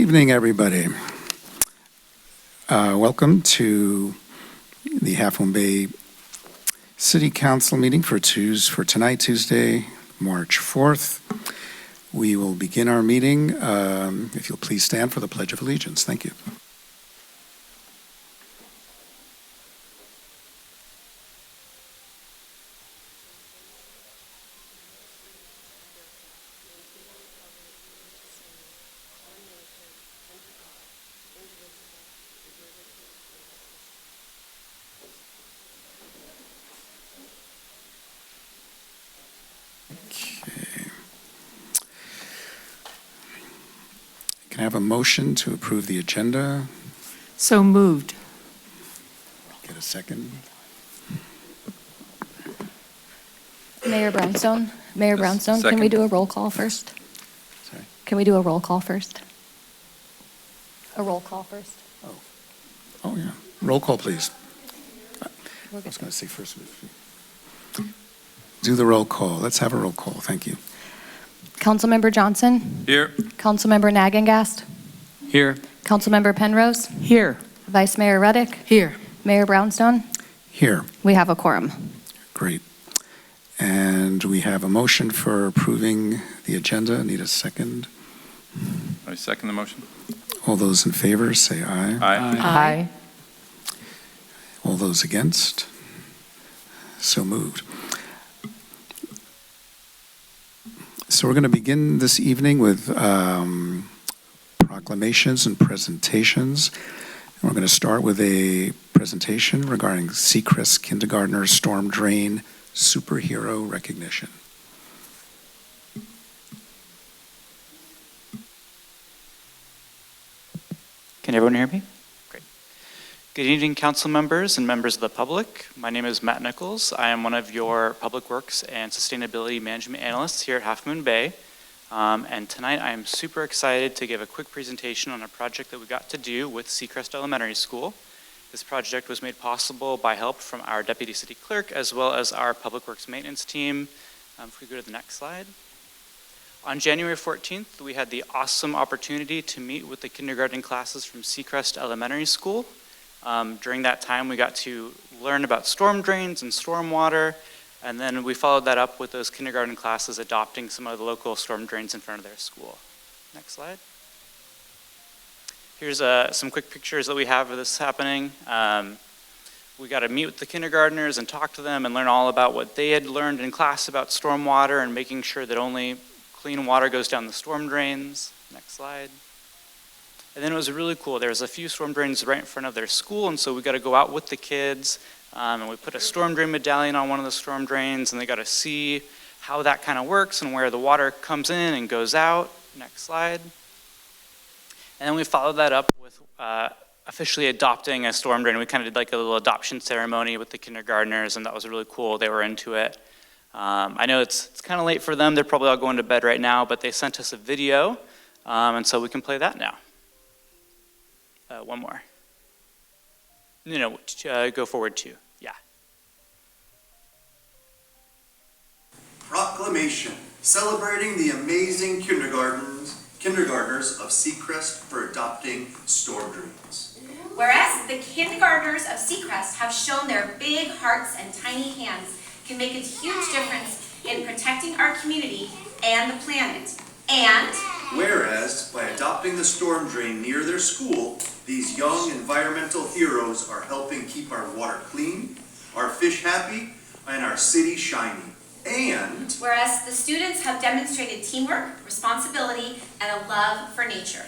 evening, everybody. Welcome to the Half Moon Bay City Council meeting for tonight, Tuesday, March 4th. We will begin our meeting. If you'll please stand for the Pledge of Allegiance. Thank you. Can I have a motion to approve the agenda? So moved. Get a second. Mayor Brownstone, can we do a roll call first? Sorry. Can we do a roll call first? A roll call first? Oh, yeah. Roll call, please. I We're good. was going to say first. Do the roll call. Let's have a roll call. Thank you. Councilmember Johnson? Here. Councilmember Nagengast? Here. Councilmember Penrose? Here. Vice Mayor Reddick? Here. Mayor Brownstone? Here. We have a quorum. Great. And we have a motion for approving the agenda. Need a second. I second the motion. All those in favor, say aye. Aye. All those against? So moved. So we're going to begin this evening with proclamations and presentations. And we're going to start with a presentation regarding Seacrest Kindergartner Storm Drain Superhero Recognition. Can everyone hear me? Great. Good evening, council members and members of the public. My name is Matt Nichols. I am one of your Public Works and Sustainability Management Analysts here at Half Moon Bay. And tonight I am super excited to give a quick presentation on a project that we got to do with Seacrest Elementary School. This project was made possible by help from our Deputy City Clerk as well as our Public Works Maintenance team. If we go to the next slide. On January 14th, we had the awesome opportunity to meet with the kindergarten classes from Seacrest Elementary School. During that time, we got to learn about storm drains and storm water, and then we followed that up with those kindergarten classes adopting some of the local storm drains in front of their school. Next slide. Here's some quick pictures that we have of this happening. We got to meet with the kindergartners and talk to them and learn all about what they had learned in class about storm water and making sure that only clean water goes down the storm drains. Next slide. And then it was really cool. There was a few storm drains right in front of their school, and so we got to go out with the kids, and we put a storm drain medallion on one of the storm drains, and they got to see how that kind of works and where the water comes in and goes out. Next slide. And then we followed that up with officially adopting a storm drain. We kind of did like a little adoption ceremony with the kindergartners, and that was really cool. They were into it. I know it's kind of late for them. They're probably all going to bed right now, but they sent us a video, and so we can play that now. One more. No, go forward two. Yeah. Proclamation celebrating the amazing kindergartners of Seacrest for adopting storm drains. Whereas the kindergartners of Seacrest have shown their big hearts and tiny hands can make a huge difference in protecting our community and the planet. And whereas by adopting the storm drain near their school, these young environmental heroes are helping keep our water clean, our fish happy, and our city shiny. And whereas the students have demonstrated teamwork, responsibility, and a love for nature,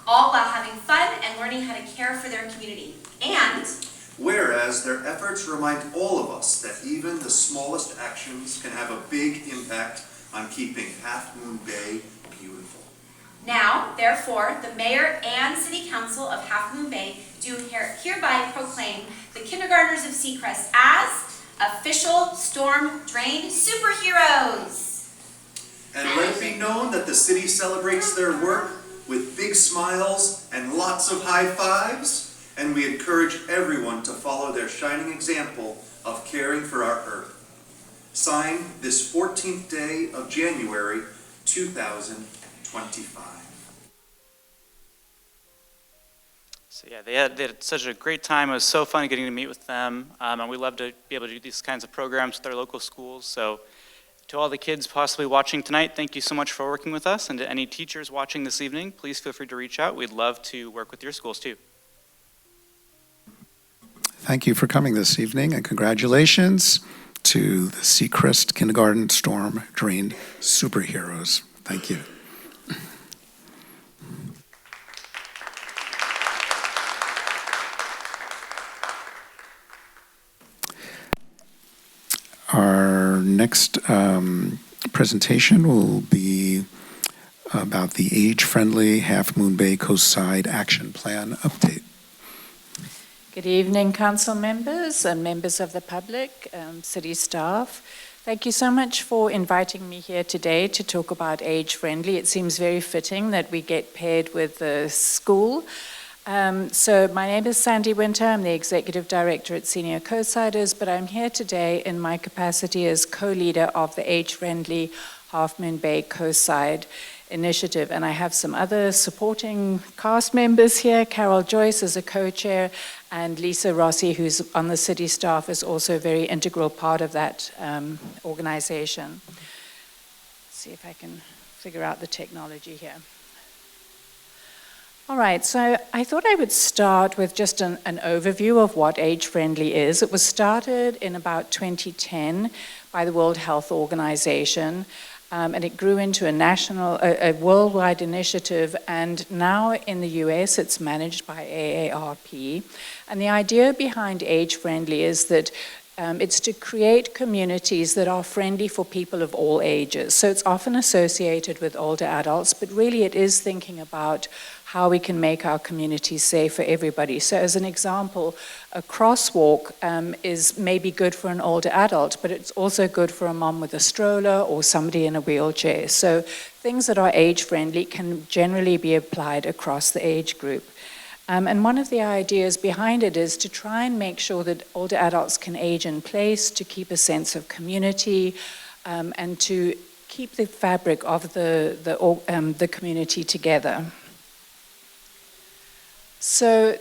all while having fun and learning how to care for their community. And whereas their efforts remind all of us that even the smallest actions can have a big impact on keeping Half Moon Bay beautiful. Now, therefore, the Mayor and City Council of Half Moon Bay do hereby proclaim the kindergartners of Seacrest as official storm drain superheroes. And let it be known that the city celebrates their work with big smiles and lots of high fives. And we encourage everyone to follow their shining example of caring for our earth. Signed this 14th day of January 2025. So yeah, they had such a great time. It was so fun getting to meet with them. And we love to be able to do these kinds of programs with our local schools. So to all the kids possibly watching tonight, thank you so much for working with us. And to any teachers watching this evening, please feel free to reach out. We'd love to work with your schools too. Thank you for coming this evening, and congratulations to the Seacrest Kindergarten Storm Drain Superheroes. Thank you. Our next presentation will be about the age-friendly Half Moon Bay Coastside Action Plan update. Good evening, council members and members of the public, city staff. Thank you so much for inviting me here today to talk about age-friendly. It seems very fitting that we get paired with the school. So my name is Sandy Winter. I'm the Executive Director at Senior Co-Siders, but I'm here today in my capacity as co-leader of the age-friendly Half Moon Bay Coastside Initiative. And I have some other supporting cast members here. Carol Joyce is a co-chair, and Lisa Rossi, who's on the city staff, is also a very integral part of that organization. Let's see if I can figure out the technology here. All right, so I thought I would start with just an overview of what age-friendly is. It was started in about 2010 by the World Health Organization, and it grew into a worldwide initiative, and now in the US it's managed by AARP. And the idea behind age-friendly is that it's to create communities that are friendly for people of all ages. So it's often associated with older adults, but really it is thinking about how we can make our communities safe for everybody. So as an example, a crosswalk is maybe good for an older adult, but it's also good for a mom with a stroller or somebody in a wheelchair. So things that are age-friendly can generally be applied across the age group. And one of the ideas behind it is to try and make sure that older adults can age in place, to keep a sense of community, and to keep the fabric of the community together. So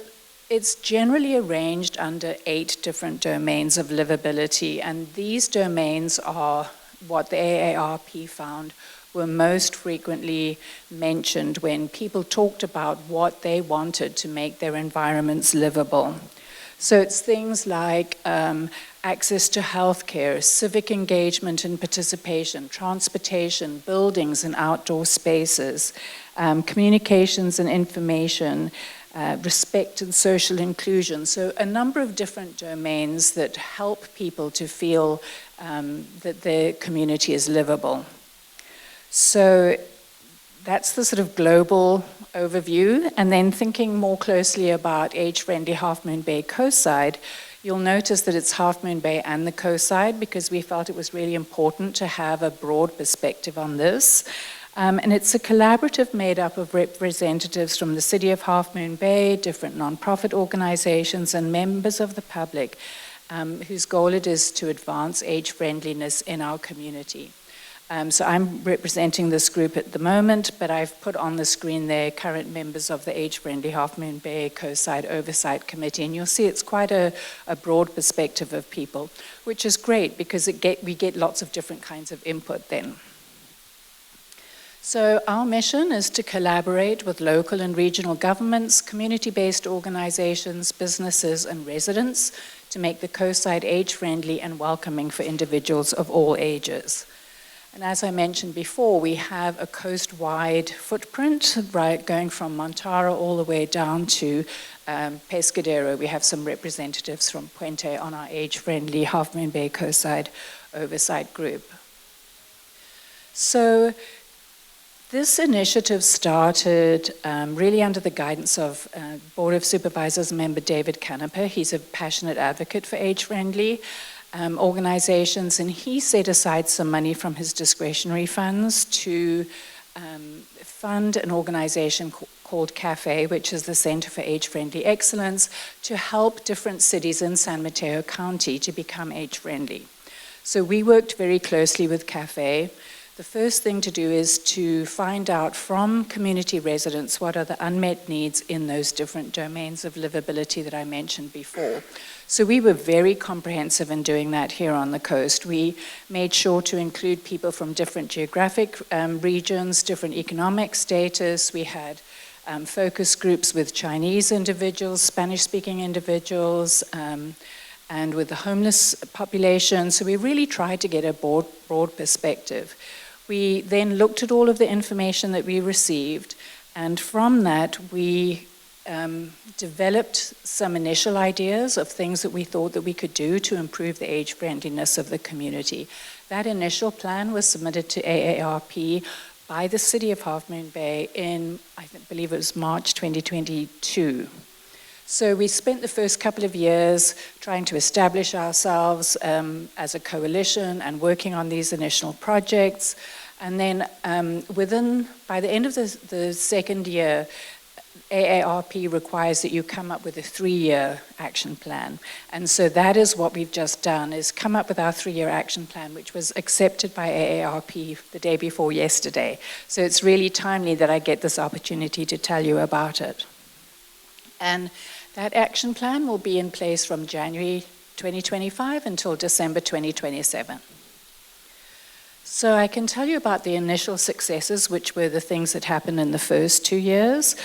it's generally arranged under 8 different domains of livability, and these domains are what the AARP found were most frequently mentioned when people talked about what they wanted to make their environments livable. So it's things like access to healthcare, civic engagement and participation, transportation, buildings and outdoor spaces, communications and information, respect and social inclusion. So a number of different domains that help people to feel that their community is livable. So that's the sort of global overview. And then thinking more closely about age-friendly Half Moon Bay Coastside, you'll notice that it's Half Moon Bay and the coastside because we felt it was really important to have a broad perspective on this. And it's a collaborative made up of representatives from the City of Half Moon Bay, different nonprofit organizations, and members of the public whose goal it is to advance age-friendliness in our community. So I'm representing this group at the moment, but I've put on the screen there current members of the Age-Friendly Half Moon Bay Coastside Oversight Committee, and you'll see it's quite a broad perspective of people, which is great because we get lots of different kinds of input then. So our mission is to collaborate with local and regional governments, community-based organizations, businesses, and residents to make the coastside age-friendly and welcoming for individuals of all ages. And as I mentioned before, we have a coast-wide footprint, right, going from Montara all the way down to Pescadero. We have some representatives from Puente on our age-friendly Half Moon Bay Coastside Oversight Group. So this initiative started really under the guidance of Board of Supervisors member David Canepa. He's a passionate advocate for age-friendly organizations, and he set aside some money from his discretionary funds to fund an organization called CAFE, which is the Center for Age-Friendly Excellence, to help different cities in San Mateo County to become age-friendly. So we worked very closely with CAFE. the first thing to do is to find out from community residents what are the unmet needs in those different domains of livability that I mentioned before. So we were very comprehensive in doing that here on the coast. We made sure to include people from different geographic regions, different economic status. We had focus groups with Chinese individuals, Spanish-speaking individuals, and with the homeless population. So we really tried to get a broad perspective. We then looked at all of the information that we received, and from that we developed some initial ideas of things that we thought that we could do to improve the age friendliness of the community. That initial plan was submitted to AARP by the City of Half Moon Bay in, believe it was March 2022. So we spent the first couple of years trying to establish ourselves as a coalition and working on these initial projects. And then by the end of the second year, AARP requires that you come up with a 3-year action plan. And so that is what we've just done, is come up with our 3-year action plan, which was accepted by AARP the day before yesterday. So it's really timely that I get this opportunity to tell you about it. And that action plan will be in place from January 2025 until December 2027. So I can tell you about the initial successes, which were the things that happened in the first 2 years.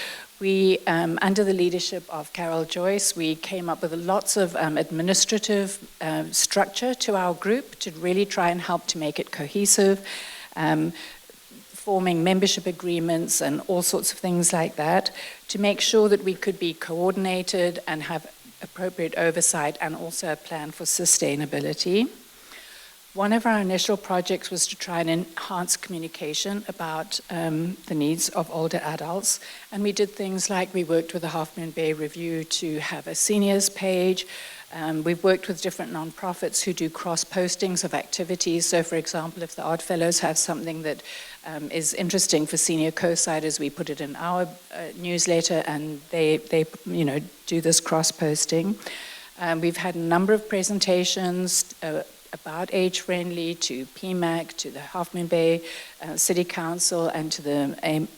We, under the leadership of Carol Joyce, we came up with lots of administrative structure to our group to really try and help to make it cohesive, forming membership agreements and all sorts of things like that, to make sure that we could be coordinated and have appropriate oversight and also a plan for sustainability. One of our initial projects was to try and enhance communication about the needs of older adults. And we did things like we worked with the Half Moon Bay Review to have a seniors page. We've worked with different nonprofits who do cross-postings of activities. So for example, if the Odd Fellows have something that is interesting for senior co-siders, we put it in our newsletter and they do this cross-posting. We've had a number of presentations about age-friendly to PMAC, to the Half Moon Bay City Council, and to the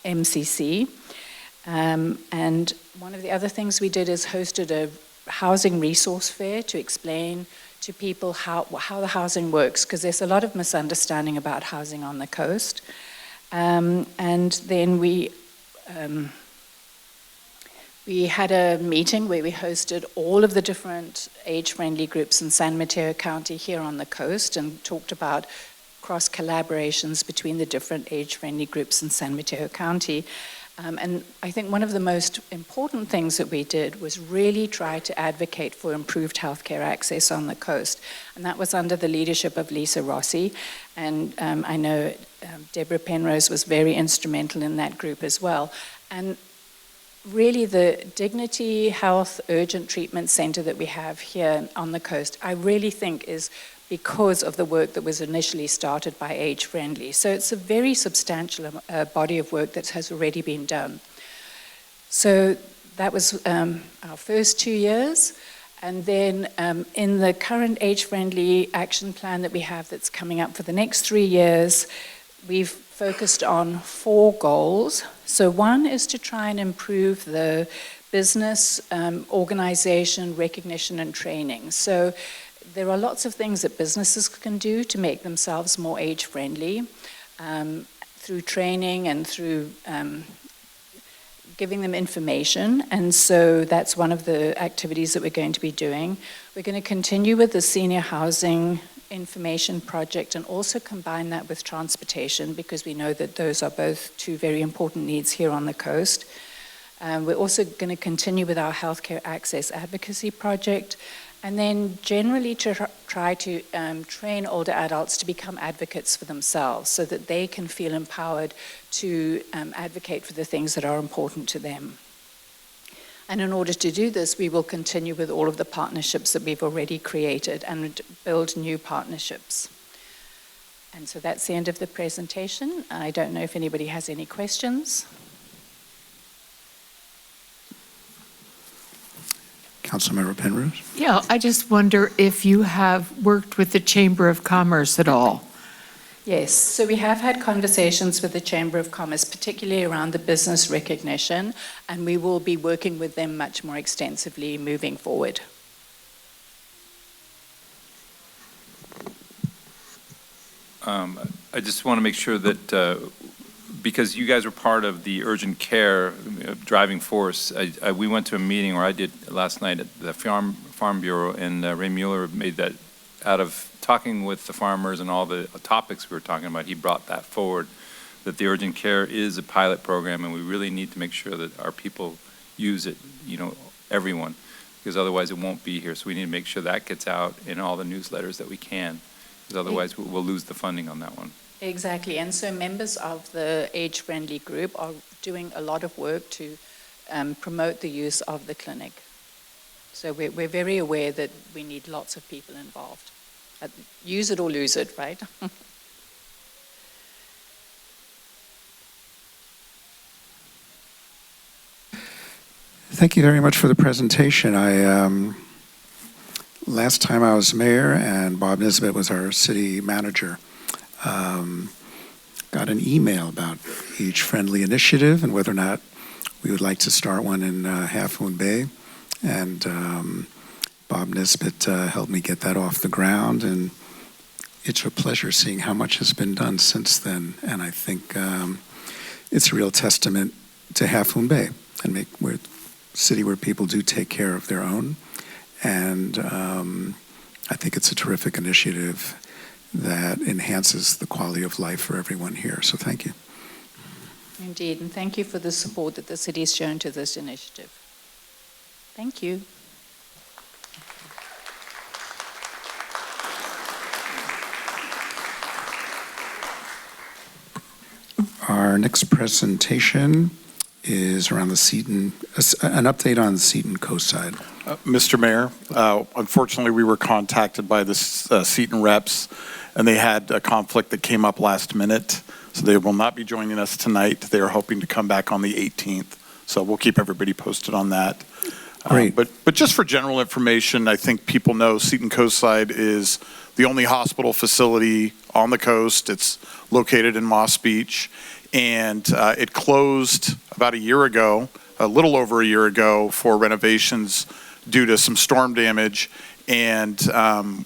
MCC. And one of the other things we did is hosted a housing resource fair to explain to people how the housing works, because there's a lot of misunderstanding about housing on the coast. And then we had a meeting where we hosted all of the different age-friendly groups in San Mateo County here on the coast and talked about cross-collaborations between the different age-friendly groups in San Mateo County. And I think one of the most important things that we did was really try to advocate for improved healthcare access on the coast. And that was under the leadership of Lisa Rossi. And I know Deborah Penrose was very instrumental in that group as well. And really the Dignity Health Urgent Treatment Center that we have here on the coast, I really think is because of the work that was initially started by Age Friendly. So it's a very substantial body of work that has already been done. So that was our first 2 years. And then in the current Age Friendly action plan that we have that's coming up for the next 3 years, we've focused on 4 goals. So one is to try and improve the business organization, recognition, and training. So there are lots of things that businesses can do to make themselves more age-friendly through training and through giving them information. And so that's one of the activities that we're going to be doing. We're going to continue with the senior housing information project and also combine that with transportation, because we know that those are both 2 very important needs here on the coast. We're also going to continue with our healthcare access advocacy project, and then generally to try to train older adults to become advocates for themselves so that they can feel empowered to advocate for the things that are important to them. And in order to do this, we will continue with all of the partnerships that we've already created and build new partnerships. And so that's the end of the presentation. I don't know if anybody has any questions. Councilmember Penrose? Yeah, I just wonder if you have worked with the Chamber of Commerce at all. Yes, so we have had conversations with the Chamber of Commerce, particularly around the business recognition, and we will be working with them much more extensively moving forward. I just want to make sure that, because you guys were part of the urgent care driving force, we went to a meeting, or I did last night at the Farm Bureau, and Ray Mueller made that out of talking with the farmers and all the topics we were talking about. He brought that forward, that the urgent care is a pilot program, and we really need to make sure that our people use it, everyone, because otherwise it won't be here. So we need to make sure that gets out in all the newsletters that we can, because otherwise we'll lose the funding on that one. Exactly, and so members of the age-friendly group are doing a lot of work to promote the use of the clinic. So we're very aware that we need lots of people involved. Use it or lose it, right? Thank you very much for the presentation. Last time I was mayor and Bob Nisbet was our city manager, got an email about age-friendly initiative and whether or not we would like to start one in Half Moon Bay. And Bob Nisbet helped me get that off the ground, and it's a pleasure seeing how much has been done since then. And I think it's a real testament to Half Moon Bay and we're a city where people do take care of their own. And I think it's a terrific initiative that enhances the quality of life for everyone here. So thank you. Indeed, and thank you for the support that the city has shown to this initiative. Thank you. Our next presentation is around the Seton, an update on the Seton Coast side. Mr. Mayor, unfortunately we were contacted by the Seton reps, and they had a conflict that came up last minute, so they will not be joining us tonight. They are hoping to come back on the 18th, so we'll keep everybody posted on that. Great. But just for general information, I think people know Seton Coastside is the only hospital facility on the coast. It's located in Moss Beach, and it closed about a year ago, a little over a year ago, for renovations due to some storm damage. And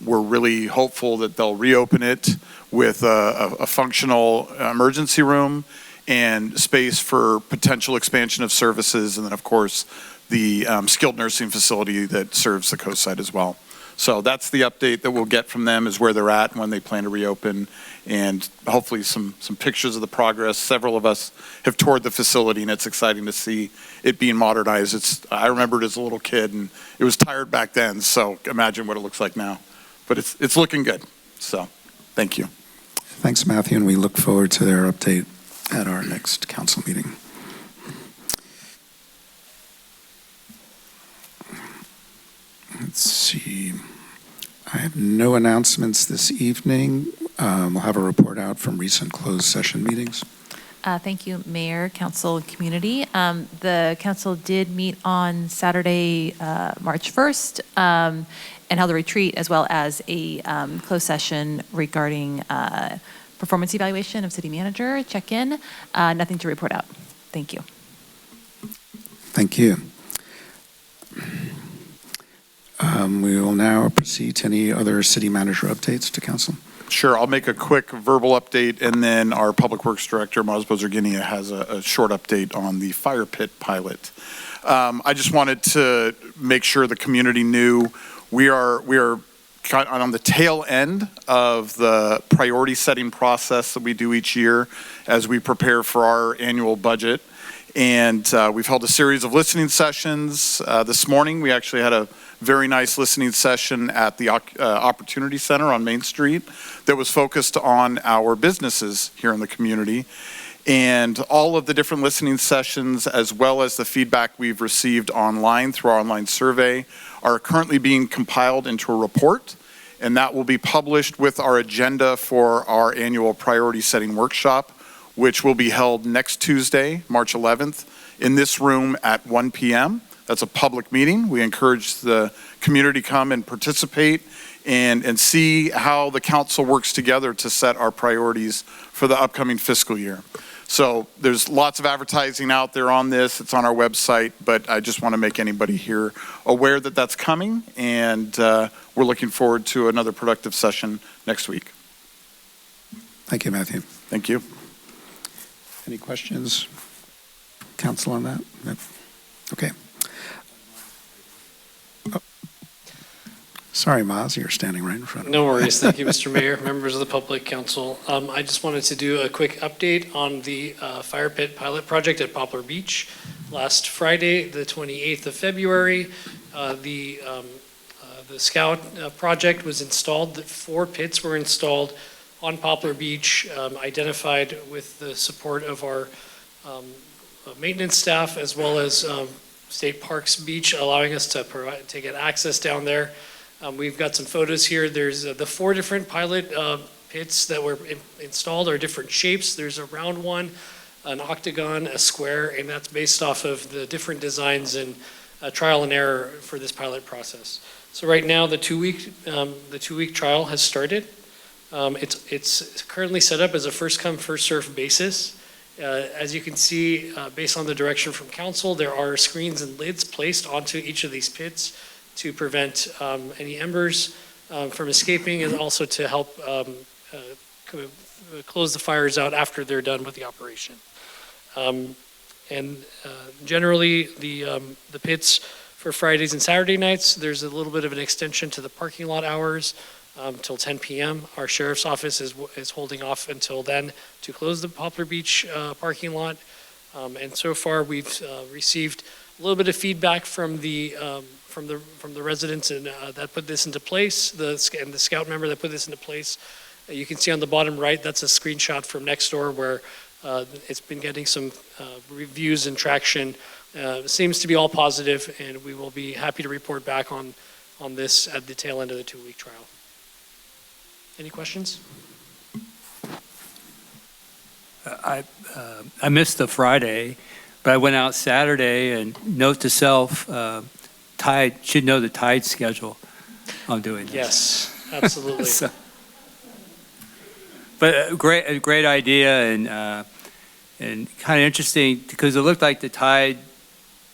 we're really hopeful that they'll reopen it with a functional emergency room and space for potential expansion of services, and then of course the skilled nursing facility that serves the coastside as well. So that's the update that we'll get from them, is where they're at and when they plan to reopen, and hopefully some pictures of the progress. Several of us have toured the facility, and it's exciting to see it being modernized. I remember it as a little kid, and it was tired back then, so imagine what it looks like now. But it's looking good, so thank you. Thanks, Matthew, and we look forward to their update at our next council meeting. Let's see. I have no announcements this evening. We'll have a report out from recent closed session meetings. Thank you, Mayor, Council, and Community. The Council did meet on Saturday, March 1st, and held a retreat as well as a closed session regarding performance evaluation of City Manager, check-in. Nothing to report out. Thank you. Thank you. We will now proceed to any other city manager updates to council. Sure, I'll make a quick verbal update, and then our Public Works Director, Maz Bozerginia, has a short update on the fire pit pilot. I just wanted to make sure the community knew we are on the tail end of the priority setting process that we do each year as we prepare for our annual budget. And we've held a series of listening sessions. This morning, we actually had a very nice listening session at the Opportunity Center on Main Street that was focused on our businesses here in the community. And all of the different listening sessions, as well as the feedback we've received online through our online survey, are currently being compiled into a report, and that will be published with our agenda for our annual priority setting workshop, which will be held next Tuesday, March 11th, in this room at 1 p.m. That's a public meeting. We encourage the community come and participate and see how the council works together to set our priorities for the upcoming fiscal year. So there's lots of advertising out there on this. It's on our website, but I just want to make anybody here aware that that's coming, and we're looking forward to another productive session next week. Thank you, Matthew. Thank you. Any questions, council, on that? No? Okay. Oh. Sorry, Maz, you're standing right in front of me. No worries. Thank you, Mr. Mayor, members of the public council. I just wanted to do a quick update on the fire pit pilot project at Poplar Beach. Last Friday, the 28th of February, the Scout project was installed. 4 pits were installed on Poplar Beach, identified with the support of our maintenance staff, as well as State Parks Beach, allowing us to get access down there. We've got some photos here. There's the 4 different pilot pits that were installed are different shapes. There's a round one, an octagon, a square, and that's based off of the different designs and trial and error for this pilot process. So right now, the two-week trial has started. It's currently set up as a first-come, first-served basis. As you can see, based on the direction from council, there are screens and lids placed onto each of these pits to prevent any embers from escaping, and also to help close the fires out after they're done with the operation. Generally, the pits for Fridays and Saturday nights, there's a little bit of an extension to the parking lot hours till 10 p.m. Our sheriff's office is holding off until then to close the Poplar Beach parking lot. And so far, we've received a little bit of feedback from the residents and that put this into place, and the Scout member that put this into place. You can see on the bottom right, that's a screenshot from next door where it's been getting some reviews and traction. Seems to be all positive, and we will be happy to report back on this at the tail end of the 2-week trial. Any questions? I missed the Friday, but I went out Saturday, and note to self, Tide should know the Tide schedule on doing this. Yes, absolutely. But a great idea, and kind of interesting because it looked like the tide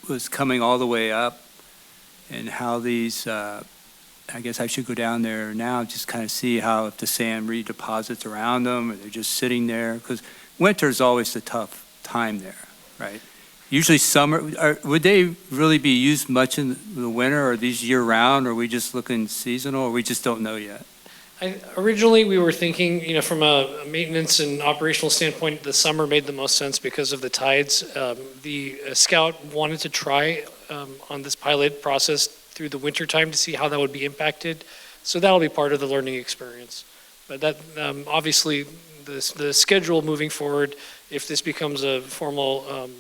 was coming all the way up, and how these. I guess I should go down there now, just kind of see how if the sand redeposits around them, or they're just sitting there, because winter is always the tough time there, right? Usually summer, would they really be used much in the winter, or are these year-round, or are we just looking seasonal, or we just don't know yet? Originally, we were thinking, from a maintenance and operational standpoint, the summer made the most sense because of the tides. The Scout wanted to try on this pilot process through the winter time to see how that would be impacted. So that'll be part of the learning experience. But that obviously the schedule moving forward, if this becomes a formal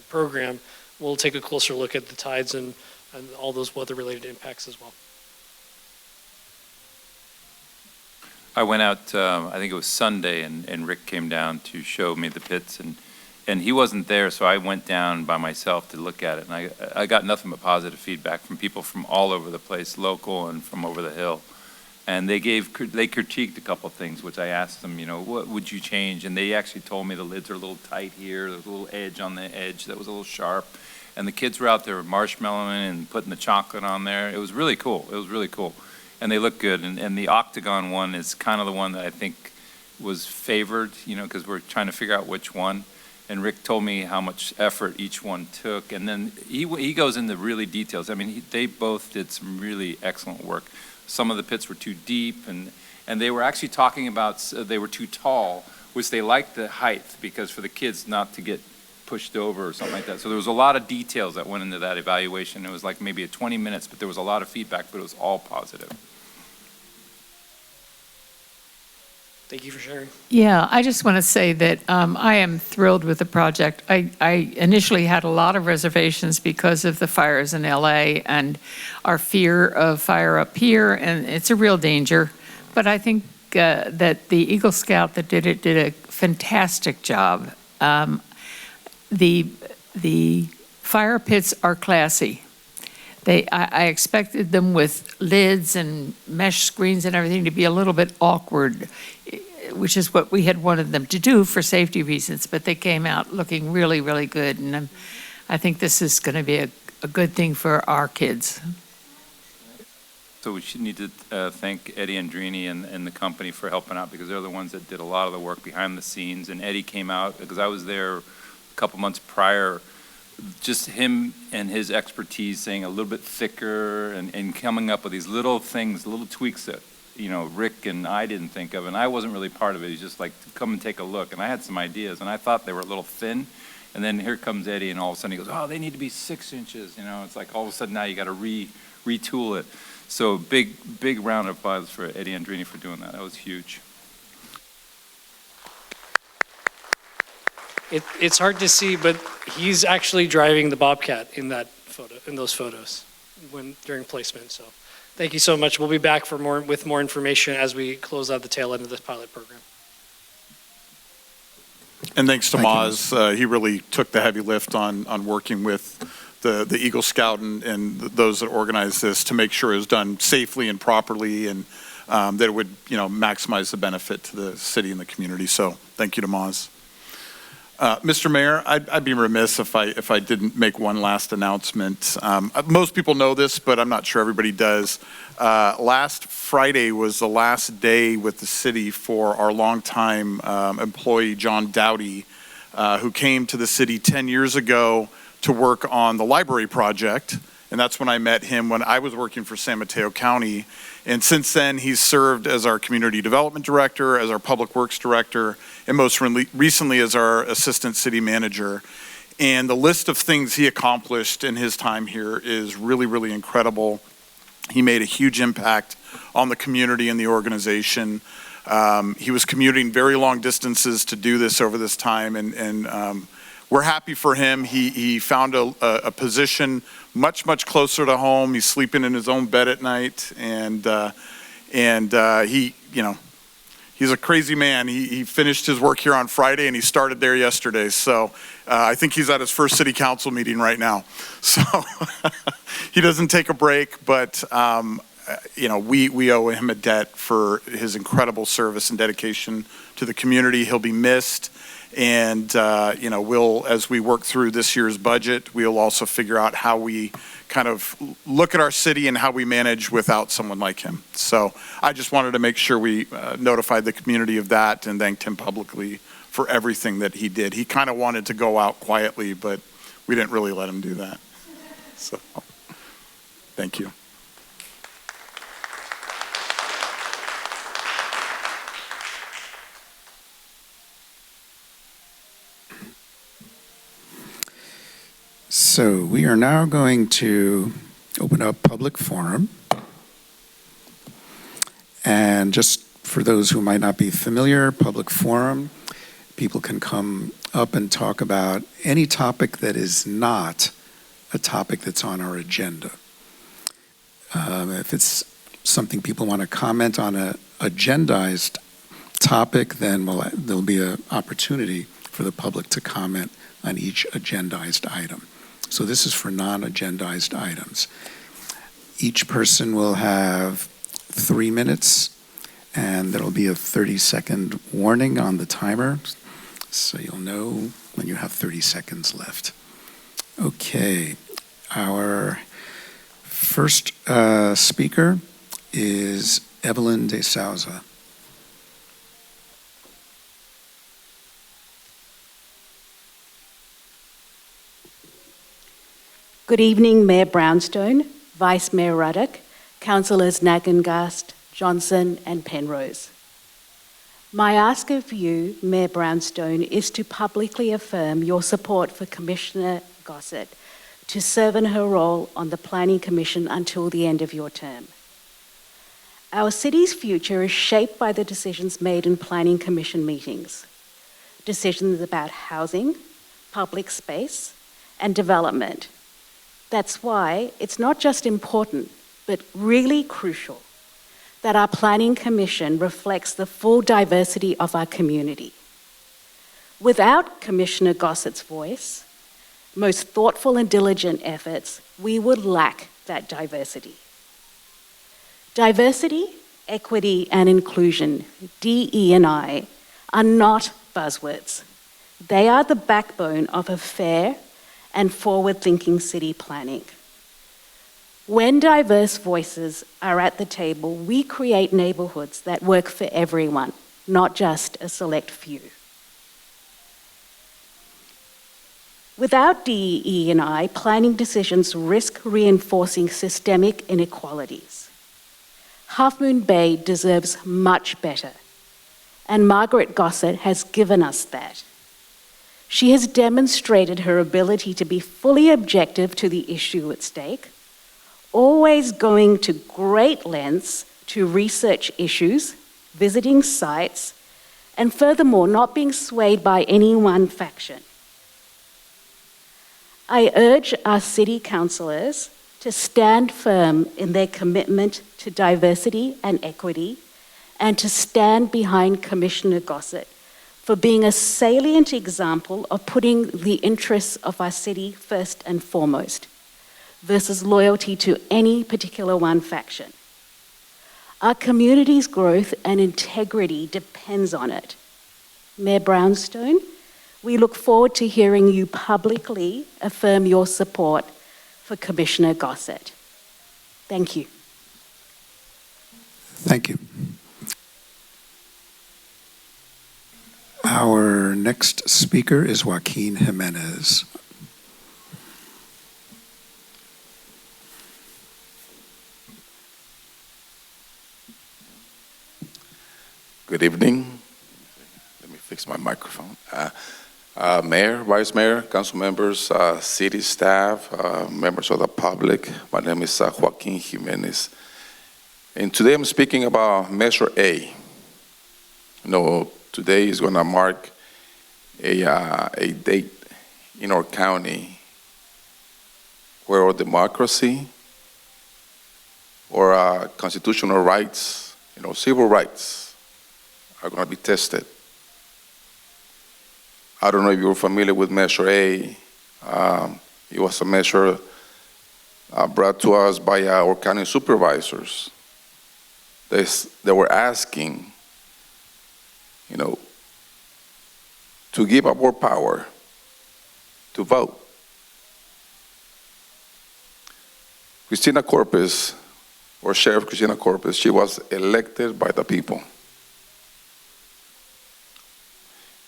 program, we'll take a closer look at the tides and all those weather-related impacts as well. I went out, I think it was Sunday, and Rick came down to show me the pits, and he wasn't there, so I went down by myself to look at it, and I got nothing but positive feedback from people from all over the place, local and from over the hill. And they critiqued a couple things, which I asked them, what would you change? And they actually told me the lids are a little tight here, there's a little edge on the edge that was a little sharp. And the kids were out there marshmallowing and putting the chocolate on there. It was really cool. And they look good. And the octagon one is kind of the one that I think was favored, because we're trying to figure out which one. And Rick told me how much effort each one took. And then he goes into really details. I mean, they both did some really excellent work. Some of the pits were too deep, and they were actually talking about they were too tall, which they liked the height because for the kids not to get pushed over or something like that. So there was a lot of details that went into that evaluation. It was like maybe 20 minutes, but there was a lot of feedback, but it was all positive. Thank you for sharing. Yeah, I just want to say that I am thrilled with the project. I initially had a lot of reservations because of the fires in LA and our fear of fire up here, and it's a real danger. But I think that the Eagle Scout that did it did a fantastic job. The fire pits are classy. I expected them with lids and mesh screens and everything to be a little bit awkward, which is what we had wanted them to do for safety reasons, but they came out looking really, really good. And I think this is going to be a good thing for our kids. So we should need to thank Eddie Andrini and the company for helping out, because they're the ones that did a lot of the work behind the scenes. And Eddie came out, because I was there a couple months prior, just him and his expertise saying a little bit thicker and coming up with these little things, little tweaks that, you know, Rick and I didn't think of, and I wasn't really part of it. He's just like, come and take a look. And I had some ideas, and I thought they were a little thin. And then here comes Eddie, and all of a sudden he goes, oh, they need to be 6 inches. You know, it's like all of a sudden now you got to retool it. So big round of applause for Eddie Andrini for doing that. That was huge. It's hard to see, but he's actually driving the Bobcat in that photo, in those photos, during placement. So, thank you so much. We'll be back with more information as we close out the tail end of this pilot program. And thanks to Thank you. Maz, he really took the heavy lift on working with the Eagle Scout and those that organized this to make sure it was done safely and properly, and that it would, you know, maximize the benefit to the city and the community. So thank you to Maz. Mr. Mayor, I'd be remiss if I didn't make one last announcement. Most people know this, but I'm not sure everybody does. Last Friday was the last day with the city for our longtime employee, John Dowdy, who came to the city 10 years ago to work on the library project. And that's when I met him when I was working for San Mateo County. And since then, he's served as our community development director, as our public works director, and most recently as our assistant city manager. And the list of things he accomplished in his time here is really, really incredible. He made a huge impact on the community and the organization. He was commuting very long distances to do this over this time, and we're happy for him. He found a position much closer to home. He's sleeping in his own bed at night, and he, you know, he's a crazy man. He finished his work here on Friday, and he started there yesterday. So I think he's at his first city council meeting right now. So he doesn't take a break, but you know, we owe him a debt for his incredible service and dedication to the community. He'll be missed. And, you know, as we work through this year's budget, we'll also figure out how we kind of look at our city and how we manage without someone like him. So I just wanted to make sure we notified the community of that and thanked him publicly for everything that he did. He kind of wanted to go out quietly, but we didn't really let him do that. So, thank you. So we are now going to open up public forum. And just for those who might not be familiar, public forum, people can come up and talk about any topic that is not a topic that's on our agenda. If it's something people want to comment on an agendized topic, then there'll be an opportunity for the public to comment on each agendized item. So this is for non-agendized items. Each person will have 3 minutes, and there'll be a 30-second warning on the timer, so you'll know when you have 30 seconds left. Okay, our first speaker is Evelyn De Souza. Good evening, Mayor Brownstone, Vice Mayor Ruddock, Councillors Nagengast, Johnson and Penrose. My ask of you, Mayor Brownstone, is to publicly affirm your support for Commissioner Gossett to serve in her role on the Planning Commission until the end of your term. Our city's future is shaped by the decisions made in Planning Commission meetings. Decisions about housing, public space, and development. That's why it's not just important, but really crucial that our Planning Commission reflects the full diversity of our community. Without Commissioner Gossett's voice, most thoughtful and diligent efforts, we would lack that diversity. Diversity, equity, and inclusion, DE&I, are not buzzwords. They are the backbone of a fair and forward-thinking city planning. When diverse voices are at the table, we create neighborhoods that work for everyone, not just a select few. Without DE&I, planning decisions risk reinforcing systemic inequalities. Half Moon Bay deserves much better, and Margaret Gossett has given us that. She has demonstrated her ability to be fully objective to the issue at stake, always going to great lengths to research issues, visiting sites, and furthermore, not being swayed by any one faction. I urge our city councillors to stand firm in their commitment to diversity and equity, and to stand behind Commissioner Gossett for being a salient example of putting the interests of our city first and foremost, versus loyalty to any particular one faction. Our community's growth and integrity depends on it. Mayor Brownstone, we look forward to hearing you publicly affirm your support for Commissioner Gossett. Thank you. Thank you. Our next speaker is Joaquin Jimenez. Good evening. Let me fix my microphone. Mayor, Vice Mayor, council members, city staff, members of the public. My name is Joaquin Jimenez. And today I'm speaking about Measure A. Today is going to mark a date in our county where our democracy or constitutional rights, civil rights are going to be tested. I don't know if you're familiar with Measure A. It was a measure brought to us by our county supervisors. They were asking, to give up more power to vote. Christina Corpus, or Sheriff Christina Corpus, she was elected by the people.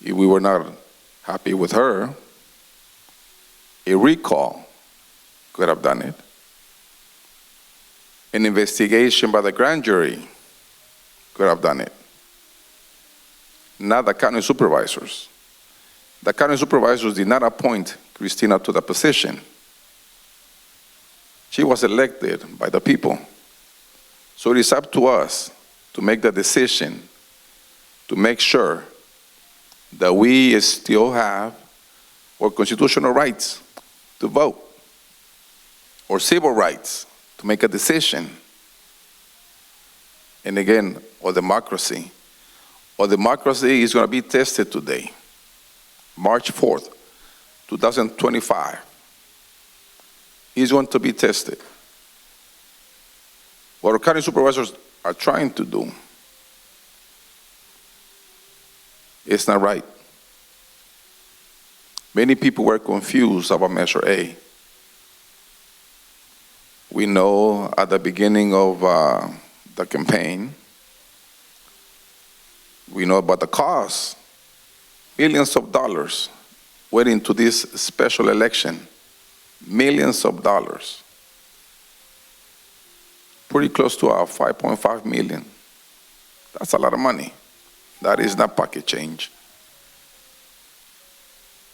If we were not happy with her, a recall could have done it. An investigation by the grand jury could have done it. Not the county supervisors. The county supervisors did not appoint Christina to the position. She was elected by the people. So it is up to us to make the decision to make sure that we still have our constitutional rights to vote, or civil rights to make a decision. And again, our democracy. Our democracy is going to be tested today, March 4th, 2025. Is going to be tested. What our county supervisors are trying to do, it's not right. Many people were confused about Measure A. We know at the beginning of the campaign, we know about the cost. Millions of dollars went into this special election. Millions of dollars. Pretty close to our 5.5 million. That's a lot of money. That is not pocket change.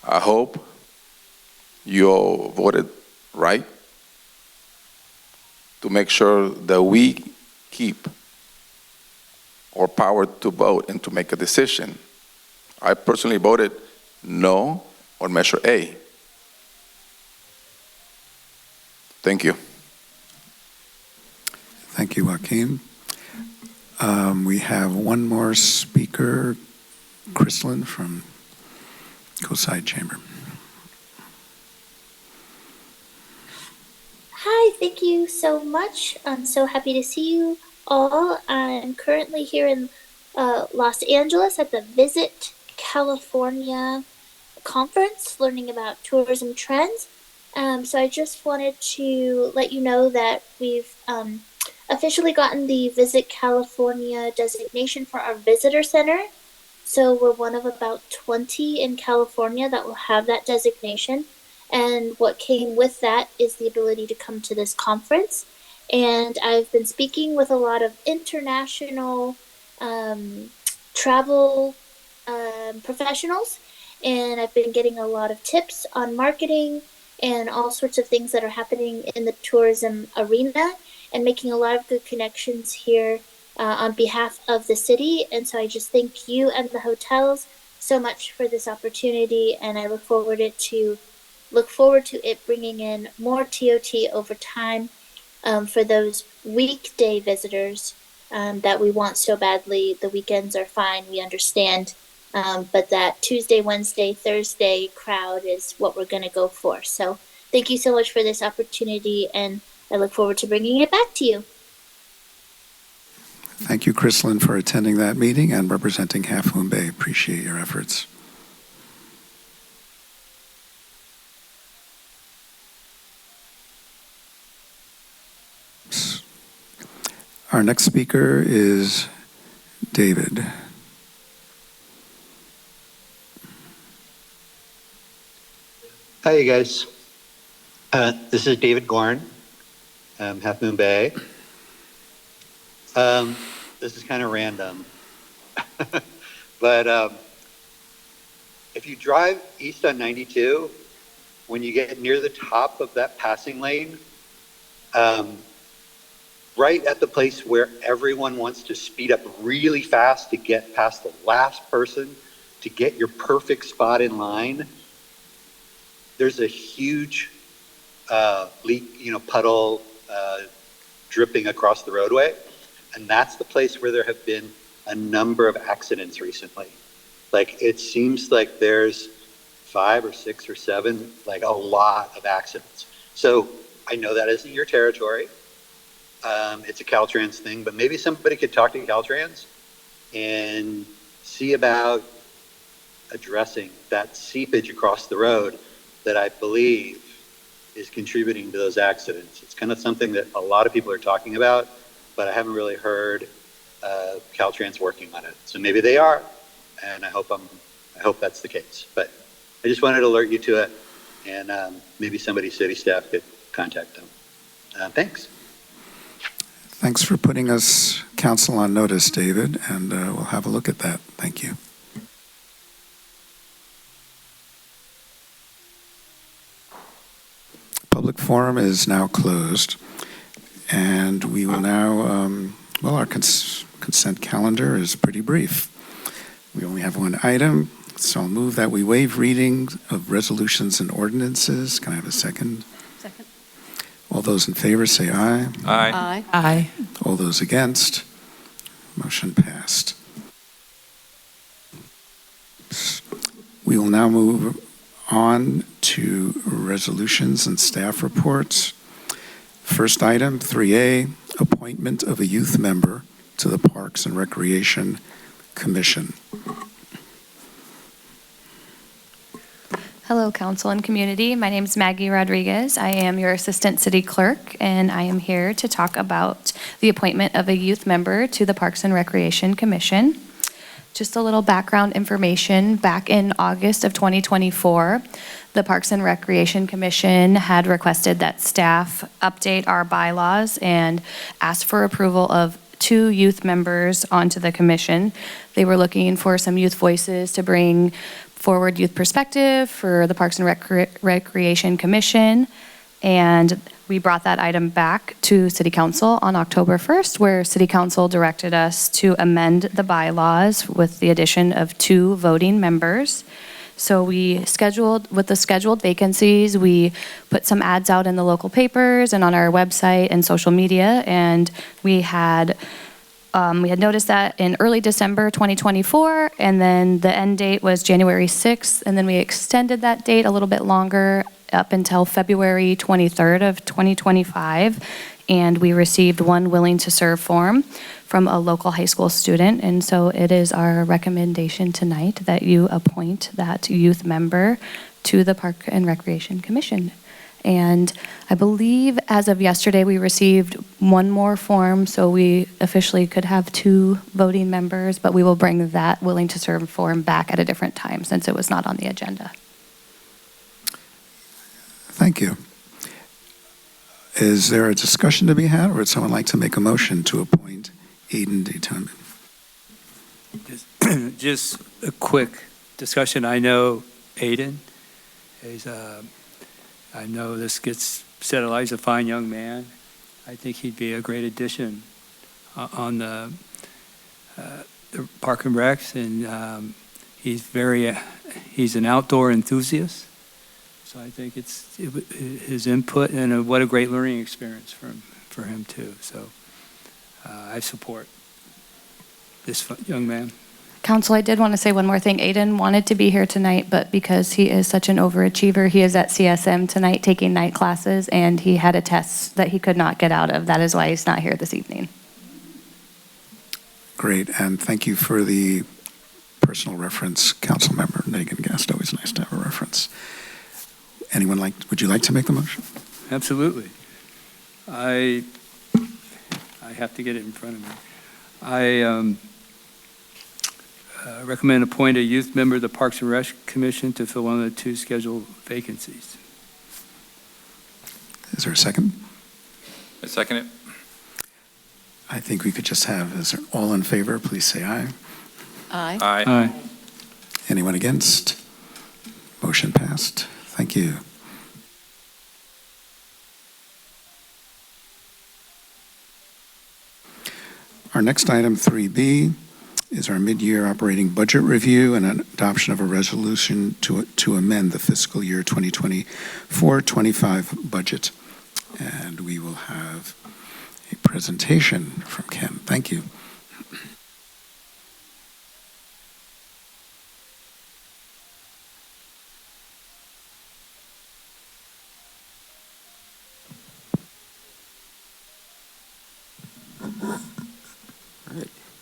I hope you all voted right to make sure that we keep our power to vote and to make a decision. I personally voted no on Measure A. Thank you. Thank you, Joaquin. We have one more speaker, Chrislyn from Coastside Chamber. Hi, thank you so much. I'm so happy to see you all. I'm currently here in Los Angeles at the Visit California conference, learning about tourism trends. So I just wanted to let you know that we've officially gotten the Visit California designation for our visitor center. So we're one of about 20 in California that will have that designation. And what came with that is the ability to come to this conference. And I've been speaking with a lot of international travel professionals, and I've been getting a lot of tips on marketing and all sorts of things that are happening in the tourism arena, and making a lot of good connections here on behalf of the city. And so I just thank you and the hotels so much for this opportunity, and I look forward to it bringing in more TOT over time for those weekday visitors that we want so badly. The weekends are fine, we understand, but that Tuesday, Wednesday, Thursday crowd is what we're going to go for. So thank you so much for this opportunity, and I look forward to bringing it back to you. Thank you, Chrislyn, for attending that meeting and representing Half Moon Bay. Appreciate your efforts. Our next speaker is David. Hi, you guys. This is David Gorn, Half Moon Bay. This is kind of random, but if you drive east on 92, when you get near the top of that passing lane, right at the place where everyone wants to speed up really fast to get past the last person to get your perfect spot in line, there's a huge leak, puddle dripping across the roadway. And that's the place where there have been a number of accidents recently. Like, it seems like there's 5 or 6 or 7, like a lot of accidents. So I know that isn't your territory. It's a Caltrans thing, but maybe somebody could talk to Caltrans and see about addressing that seepage across the road that I believe is contributing to those accidents. It's kind of something that a lot of people are talking about, but I haven't really heard Caltrans working on it. So maybe they are, and I hope that's the case. But I just wanted to alert you to it, and maybe somebody, city staff, could contact them. Thanks. Thanks for putting us, council, on notice, David, and we'll have a look at that. Thank you. Public forum is now closed, and we will now, our consent calendar is pretty brief. We only have one item, so I'll move that we waive reading of resolutions and ordinances. Can I have a second? Second. All those in favor say aye. Aye. Aye. All those against? Motion passed. We will now move on to resolutions and staff reports. First item, 3A, appointment of a youth member to the Parks and Recreation Commission. Hello, council and community. My name is Maggie Rodriguez. I am your assistant city clerk, and I am here to talk about the appointment of a youth member to the Parks and Recreation Commission. Just a little background information. Back in August of 2024, the Parks and Recreation Commission had requested that staff update our bylaws and asked for approval of 2 youth members onto the commission. They were looking for some youth voices to bring forward youth perspective for the Parks and Recreation Commission. And we brought that item back to City Council on October 1st, where City Council directed us to amend the bylaws with the addition of 2 voting members. So with the scheduled vacancies, we put some ads out in the local papers and on our website and social media, and we had noticed that in early December 2024, and then the end date was January 6th, and then we extended that date a little bit longer up until February 23rd of 2025, and we received one willing to serve form from a local high school student, and so it is our recommendation tonight that you appoint that youth member to the Park and Recreation Commission. And I believe as of yesterday, we received one more form, so we officially could have 2 voting members, but we will bring that willing to serve form back at a different time since it was not on the agenda. Thank you. Is there a discussion to be had, or would someone like to make a motion to appoint Aiden DeTunman? Just a quick discussion. I know Aiden. I know this gets said a lot. He's a fine young man. I think he'd be a great addition on the Park and Recs, and he's an outdoor enthusiast. So I think it's his input, and what a great learning experience for him too. So I support this young man. Council, I did want to say one more thing. Aiden wanted to be here tonight, but because he is such an overachiever, he is at CSM tonight taking night classes, and he had a test that he could not get out of. That is why he's not here this evening. Great, and thank you for the personal reference, Councilmember Nagin Gast. Always nice to have a reference. Would you like to make the motion? Absolutely. I have to get it in front of me. I recommend appoint a youth member of the Parks and Rec Commission to fill one of the 2 scheduled vacancies. Is there a second? I second it. I think we could just have, is there all in favor, please say aye. Aye. Aye. Aye. Anyone against? Motion passed. Thank you. Our next item, 3B, is our mid-year operating budget review and adoption of a resolution to amend the fiscal year 2024-25 budget. And we will have a presentation from Ken. Thank you.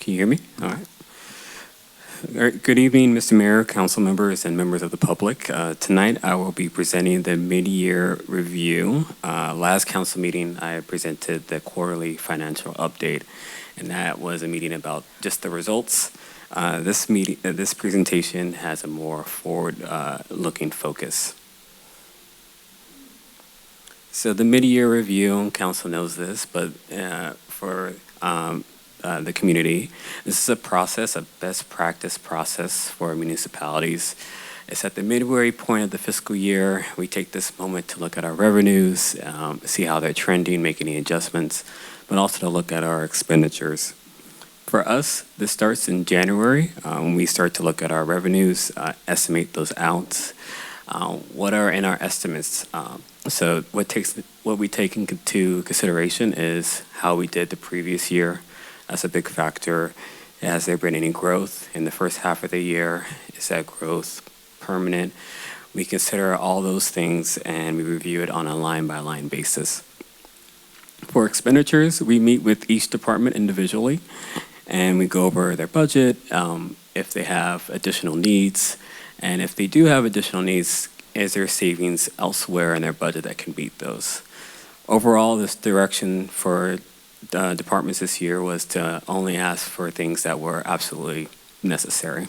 Can you hear me? All right. All right. Good evening, Mr. Mayor, council members, and members of the public. Tonight, I will be presenting the mid-year review. Last council meeting, I presented the quarterly financial update, and that was a meeting about just the results. This presentation has a more forward-looking focus. So the mid-year review, council knows this, but for the community, this is a process, a best practice process for municipalities. It's at the midway point of the fiscal year. We take this moment to look at our revenues, see how they're trending, make any adjustments, but also to look at our expenditures. For us, this starts in January when we start to look at our revenues, estimate those out. What are in our estimates? So what we take into consideration is how we did the previous year. That's a big factor. Has there been any growth in the first half of the year? Is that growth permanent? We consider all those things and we review it on a line-by-line basis. For expenditures, we meet with each department individually and we go over their budget, if they have additional needs, and if they do have additional needs, is there savings elsewhere in their budget that can meet those? Overall, this direction for departments this year was to only ask for things that were absolutely necessary.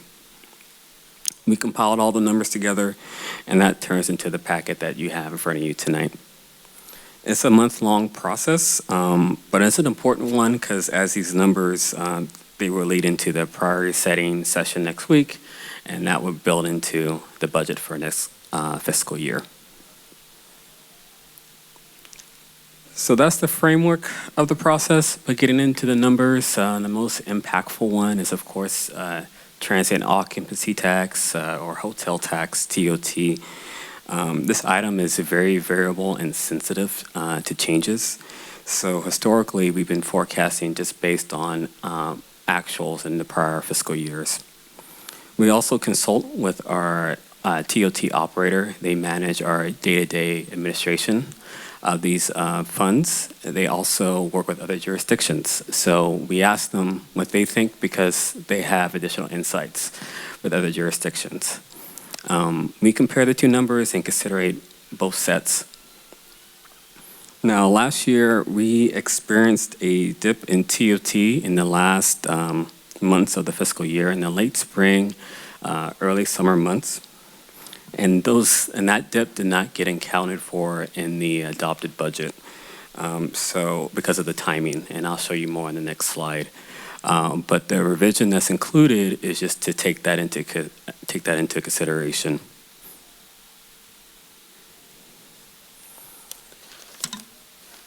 We compiled all the numbers together, and that turns into the packet that you have in front of you tonight. It's a month-long process, but it's an important one because as these numbers, they will lead into the priority setting session next week, and that would build into the budget for next fiscal year. So that's the framework of the process, but getting into the numbers, the most impactful one is, of course, transient occupancy tax or hotel tax, TOT. This item is very variable and sensitive to changes. So historically, we've been forecasting just based on actuals in the prior fiscal years. We also consult with our TOT operator. They manage our day-to-day administration of these funds. They also work with other jurisdictions. So we ask them what they think because they have additional insights with other jurisdictions. We compare the two numbers and consider both sets. Now, last year, we experienced a dip in TOT in the last months of the fiscal year, in the late spring, early summer months. And that dip did not get accounted for in the adopted budget. So because of the timing, and I'll show you more on the next slide. But the revision that's included is just to take that into consideration.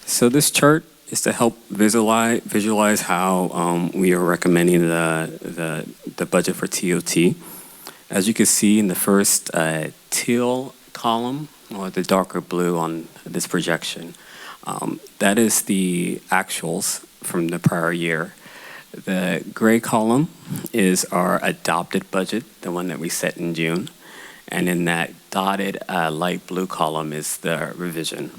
So this chart is to help visualize how we are recommending the budget for TOT. As you can see in the first teal column, or the darker blue on this projection, that is the actuals from the prior year. The gray column is our adopted budget, the one that we set in June. And in that dotted light blue column is the revision.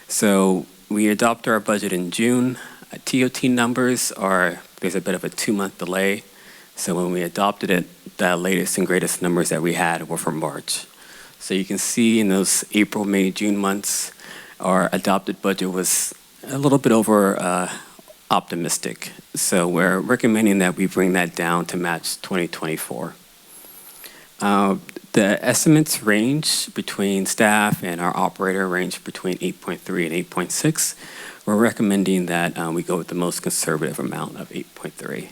So we adopt our budget in June. TOT numbers there's a bit of a 2-month delay. So when we adopted it, the latest and greatest numbers that we had were for March. So you can see in those April, May, June months, our adopted budget was a little bit over optimistic. So we're recommending that we bring that down to match 2024. The estimates range between staff and our operator range between 8.3 and 8.6. We're recommending that we go with the most conservative amount of 8.3.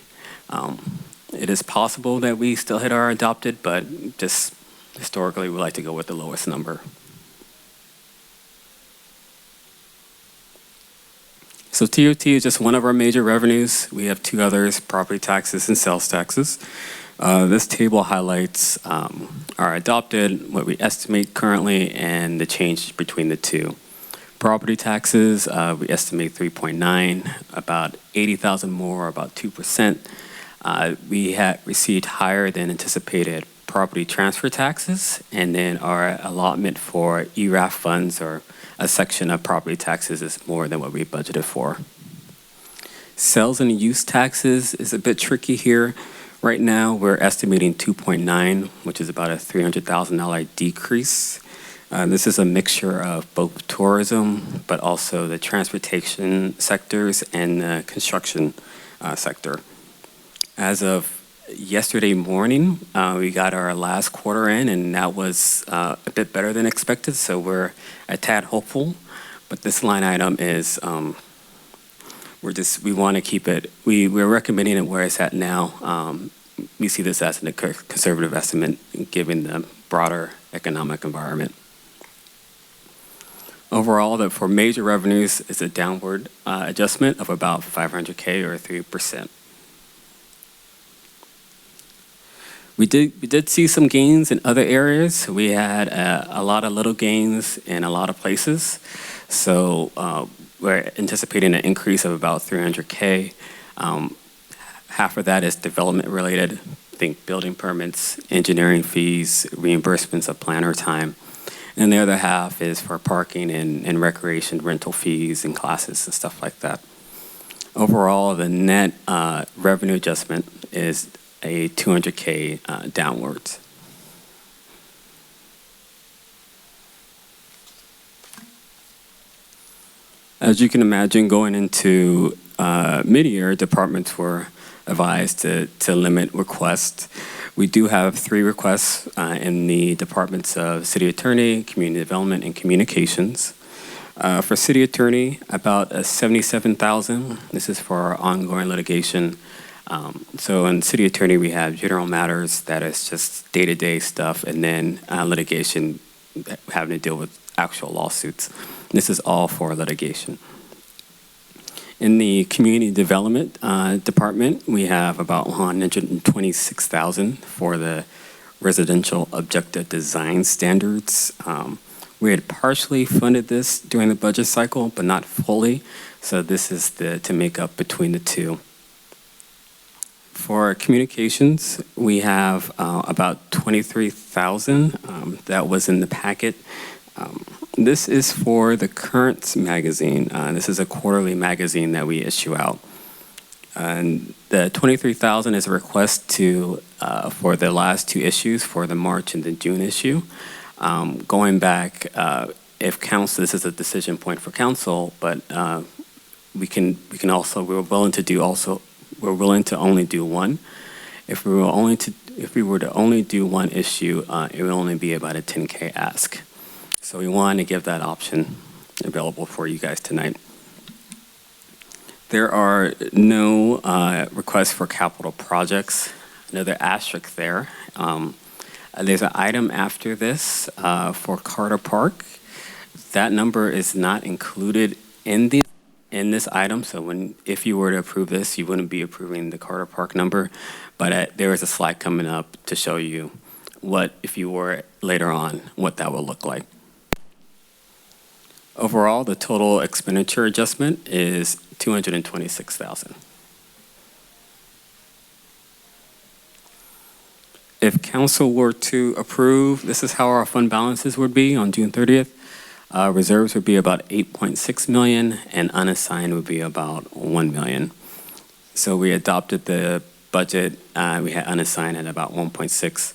It is possible that we still hit our adopted, but just historically, we like to go with the lowest number. So TOT is just one of our major revenues. We have two others, property taxes and sales taxes. This table highlights our adopted, what we estimate currently, and the change between the two. Property taxes, we estimate 3.9, about 80,000 more, about 2%. We had received higher than anticipated property transfer taxes, and then our allotment for ERAF funds, or a section of property taxes, is more than what we budgeted for. Sales and use taxes is a bit tricky here. Right now, we're estimating 2.9, which is about a $300,000 decrease. This is a mixture of both tourism, but also the transportation sectors and the construction sector. As of yesterday morning, we got our last quarter in, and that was a bit better than expected, so we're a tad hopeful. But this line item is, we want to keep it, we're recommending it where it's at now. We see this as a conservative estimate given the broader economic environment. Overall, for major revenues, it's a downward adjustment of about $500K or 3%. We did see some gains in other areas. We had a lot of little gains in a lot of places. So we're anticipating an increase of about $300K. Half of that is development related. Think building permits, engineering fees, reimbursements of planner time. And the other half is for parking and recreation rental fees and classes and stuff like that. Overall, the net revenue adjustment is a $200K downwards. As you can imagine, going into mid-year, departments were advised to limit requests. We do have 3 requests in the departments of City Attorney, Community Development, and Communications. For City Attorney, about $77,000. This is for our ongoing litigation. So in City Attorney, we have general matters, that is just day-to-day stuff, and then litigation having to deal with actual lawsuits. This is all for litigation. In the Community Development Department, we have about $126,000 for the residential objective design standards. We had partially funded this during the budget cycle, but not fully. So this is to make up between the two. For communications, we have about 23,000 that was in the packet. This is for the Currents magazine. This is a quarterly magazine that we issue out. And the 23,000 is a request to for the last two issues, for the March and the June issue. Going back, if council, this is a decision point for council, but we can also, we're willing to only do one. If we were to only do one issue, it would only be about a 10K ask. So we wanted to give that option available for you guys tonight. There are no requests for capital projects. Another asterisk there. There's an item after this for Carter Park. That number is not included in this item. So if you were to approve this, you wouldn't be approving the Carter Park number. But there is a slide coming up to show you what, if you were later on, what that would look like. Overall, the total expenditure adjustment is $226,000. If council were to approve, this is how our fund balances would be on June 30th. Reserves would be about $8.6 million, and unassigned would be about $1 million. So we adopted the budget. We had unassigned at about 1.6.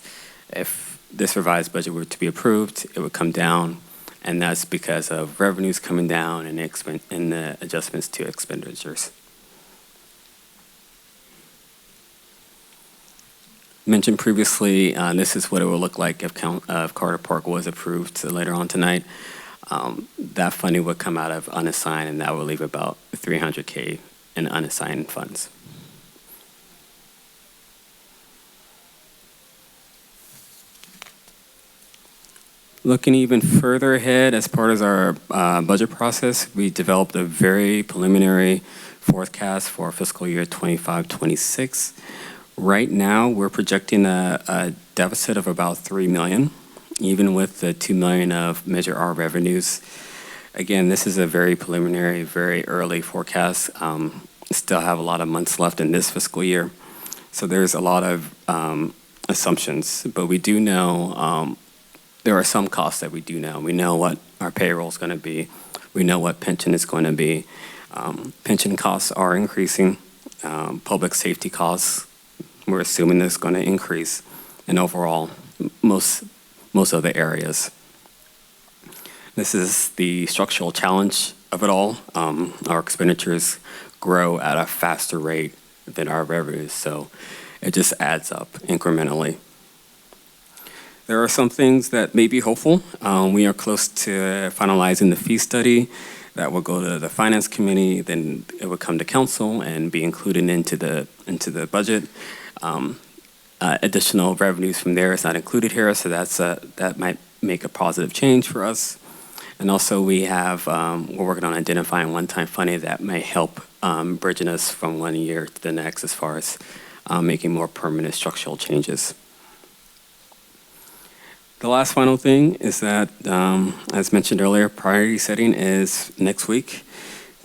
If this revised budget were to be approved, it would come down. And that's because of revenues coming down and the adjustments to expenditures. Mentioned previously, this is what it would look like if Carter Park was approved later on tonight. That funding would come out of unassigned, and that would leave about $300K in unassigned funds. Looking even further ahead, as part of our budget process, we developed a very preliminary forecast for fiscal year 25-26. Right now, we're projecting a deficit of about $3 million, even with the $2 million of Measure R revenues. Again, this is a very preliminary, very early forecast. Still have a lot of months left in this fiscal year, so there's a lot of assumptions. But we do know there are some costs that we do know. We know what our payroll is going to be. We know what pension is going to be. Pension costs are increasing. Public safety costs, we're assuming that's going to increase. And overall, most of the areas. This is the structural challenge of it all. Our expenditures grow at a faster rate than our revenues, so it just adds up incrementally. There are some things that may be hopeful. We are close to finalizing the fee study that will go to the finance committee, then it will come to council and be included into the budget. Additional revenues from there is not included here, so that might make a positive change for us. And also we're working on identifying one-time funding that may help bridging us from one year to the next as far as making more permanent structural changes. The last final thing is that, as mentioned earlier, priority setting is next week.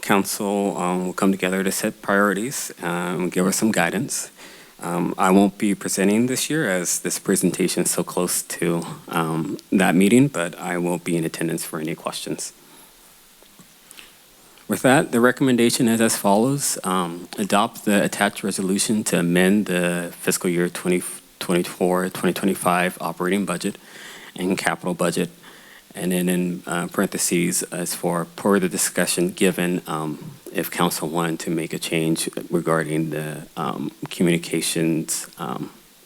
Council will come together to set priorities and give us some guidance. I won't be presenting this year as this presentation is so close to that meeting, but I will be in attendance for any questions. With that, the recommendation is as follows. Adopt the attached resolution to amend the fiscal year 2024-2025 operating budget and capital budget. And then in parentheses, as for per the discussion given, if council wanted to make a change regarding the communications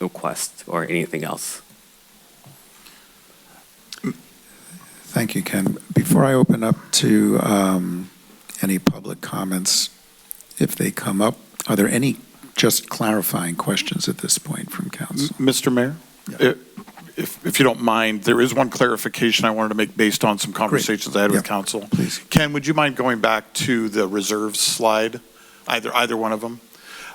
request or anything else. Thank you, Ken. Before I open up to any public comments, if they come up, are there any just clarifying questions at this point from council? Mr. Mayor? Yeah. If you don't mind, there is one clarification I wanted to make based on some conversations I had with council. Please. Ken, would you mind going back to the reserves slide, either one of them?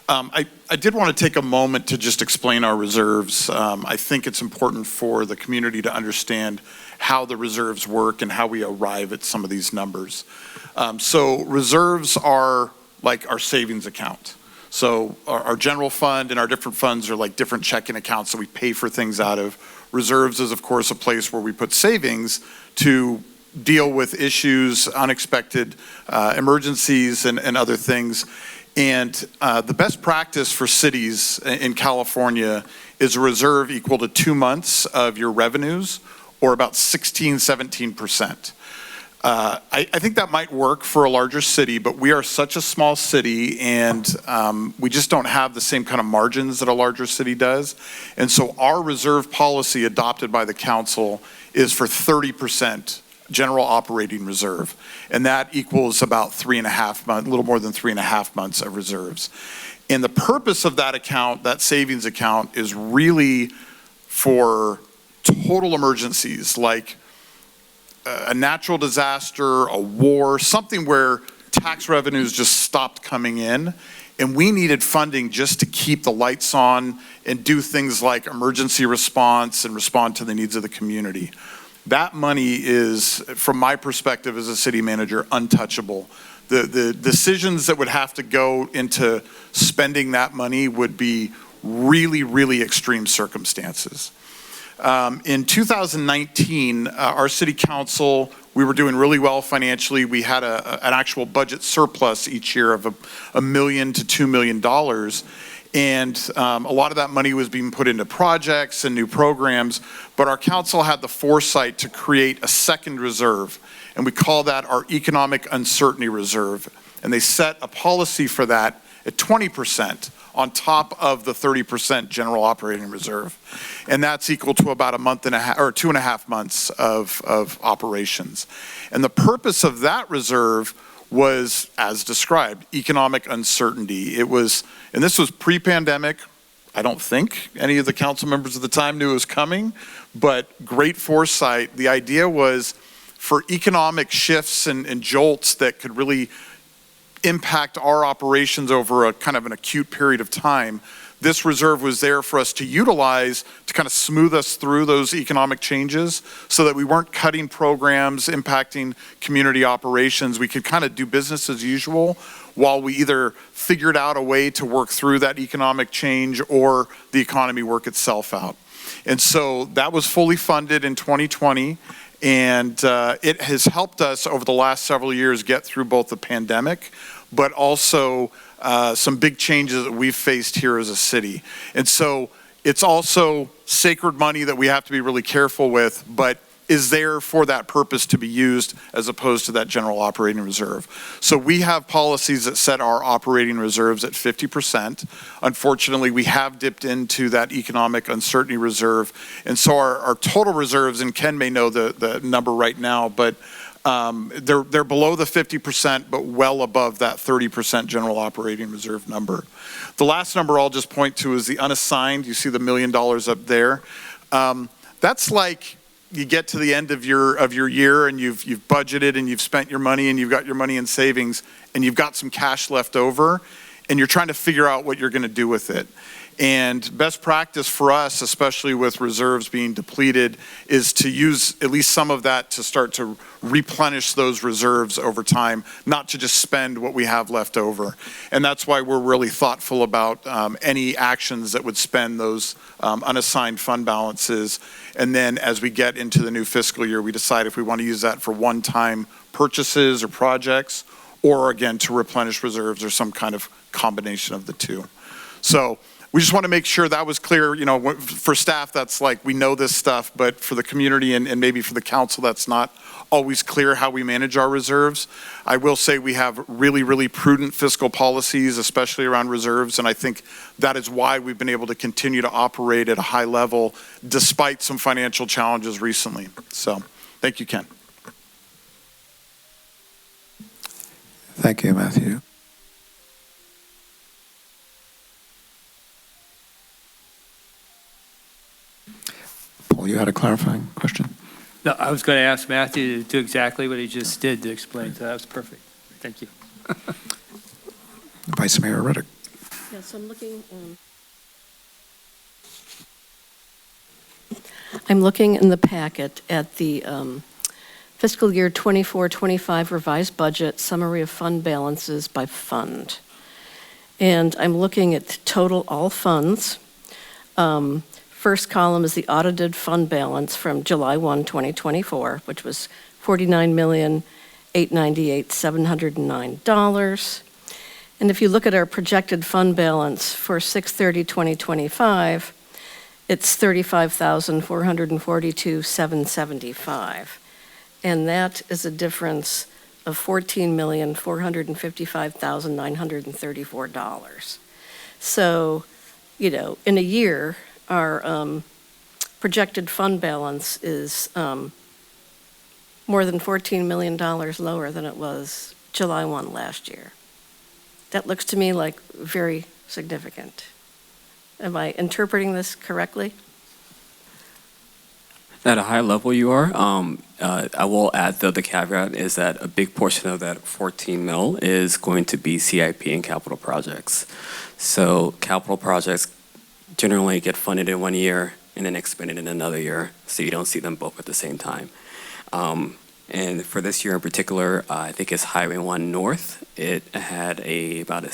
I did want to take a moment to just explain our reserves. I think it's important for the community to understand how the reserves work and how we arrive at some of these numbers. So reserves are like our savings account. So our general fund and our different funds are like different checking accounts that we pay for things out of. Reserves is, of course, a place where we put savings to deal with issues, unexpected emergencies, and other things. And the best practice for cities in California is a reserve equal to 2 months of your revenues, or about 17%. I think that might work for a larger city, but we are such a small city, and we just don't have the same kind of margins that a larger city does. And so our reserve policy adopted by the council is for 30% general operating reserve. And that equals about 3.5 months, a little more than 3.5 months of reserves. And the purpose of that account, that savings account, is really for total emergencies, like a natural disaster, a war, something where tax revenues just stopped coming in, and we needed funding just to keep the lights on and do things like emergency response and respond to the needs of the community. That money is, from my perspective as a city manager, untouchable. The decisions that would have to go into spending that money would be really, really extreme circumstances. In 2019, our city council, we were doing really well financially. We had an actual budget surplus each year of $1 million to $2 million. And a lot of that money was being put into projects and new programs, but our council had the foresight to create a second reserve, and we call that our economic uncertainty reserve. And they set a policy for that at 20%. On top of the 30% general operating reserve. And that's equal to about a month and a half, or 2.5 months of operations. And the purpose of that reserve was, as described, economic uncertainty. It was, and this was pre-pandemic. I don't think any of the council members at the time knew it was coming, but great foresight. The idea was for economic shifts and jolts that could really impact our operations over a kind of an acute period of time, this reserve was there for us to utilize to kind of smooth us through those economic changes so that we weren't cutting programs, impacting community operations. We could kind of do business as usual while we either figured out a way to work through that economic change or the economy work itself out. And so that was fully funded in 2020. And it has helped us over the last several years get through both the pandemic, but also some big changes that we've faced here as a city. And so it's also sacred money that we have to be really careful with, but is there for that purpose to be used as opposed to that general operating reserve. So we have policies that set our operating reserves at 50%. Unfortunately, we have dipped into that economic uncertainty reserve. And so our total reserves, and Ken may know the number right now, but they're below the 50%, but well above that 30% general operating reserve number. The last number I'll just point to is the unassigned. You see the $1 million up there. That's like you get to the end of your year and you've budgeted and you've spent your money and you've got your money in savings and you've got some cash left over and you're trying to figure out what you're going to do with it. And best practice for us, especially with reserves being depleted, is to use at least some of that to start to replenish those reserves over time, not to just spend what we have left over. And that's why we're really thoughtful about any actions that would spend those unassigned fund balances. And then as we get into the new fiscal year, we decide if we want to use that for one-time purchases or projects, or again, to replenish reserves or some kind of combination of the two. So we just want to make sure that was clear. You know, for staff, that's like, we know this stuff, but for the community and maybe for the council, that's not always clear how we manage our reserves. I will say we have really, really prudent fiscal policies, especially around reserves, and I think that is why we've been able to continue to operate at a high level despite some financial challenges recently. So, thank you, Ken. Thank you, Matthew. Paul, you had a clarifying question? No, I was going to ask Matthew to do exactly what he just did to explain. So that was perfect. Thank you. Vice Mayor Ruddick. Yes, I'm looking in the packet at the fiscal year 24-25 revised budget summary of fund balances by fund. And I'm looking at total all funds. First column is the audited fund balance from July 1, 2024, which was $49,898,709. And if you look at our projected fund balance for 6/30/2025, it's $35,442,775. And that is a difference of $14,455,934. So, in a year, our projected fund balance is more than $14 million lower than it was July 1 last year. That looks to me like very significant. Am I interpreting this correctly? At a high level, you are. I will add, though, the caveat is that a big portion of that 14 mil is going to be CIP and capital projects. So capital projects generally get funded in one year and then expended in another year, so you don't see them both at the same time. And for this year in particular, I think it's Highway 1 North. It had about an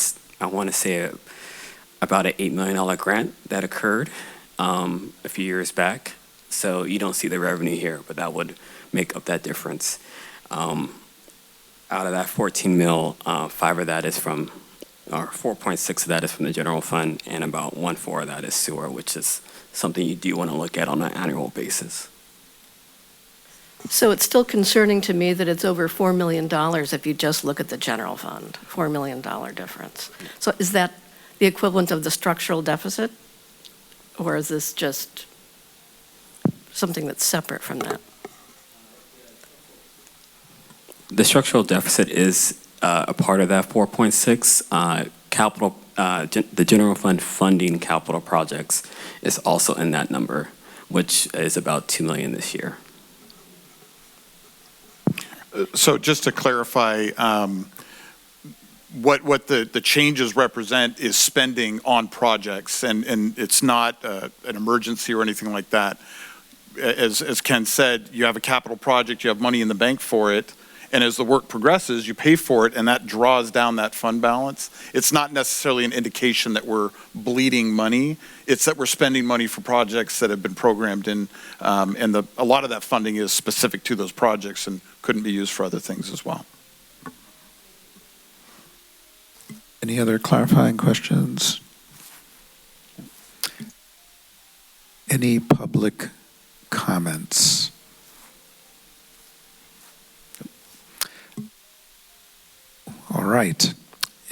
$8 million grant that occurred a few years back. So you don't see the revenue here, but that would make up that difference. Out of that 14 mil, 5 of that is from, or 4.6 of that is from the general fund, and about 1/4 of that is sewer, which is something you do want to look at on an annual basis. So it's still concerning to me that it's over $4 million if you just look at the general fund, $4 million difference. So is that the equivalent of the structural deficit? Or is this just something that's separate from that? The structural deficit is a part of that 4.6. The general fund funding capital projects is also in that number, which is about $2 million this year. So just to clarify, what the changes represent is spending on projects, and it's not an emergency or anything like that. As Ken said, you have a capital project, you have money in the bank for it, and as the work progresses, you pay for it, and that draws down that fund balance. It's not necessarily an indication that we're bleeding money. It's that we're spending money for projects that have been programmed in, and a lot of that funding is specific to those projects and couldn't be used for other things as well. Any other clarifying questions? Any public comments? All right.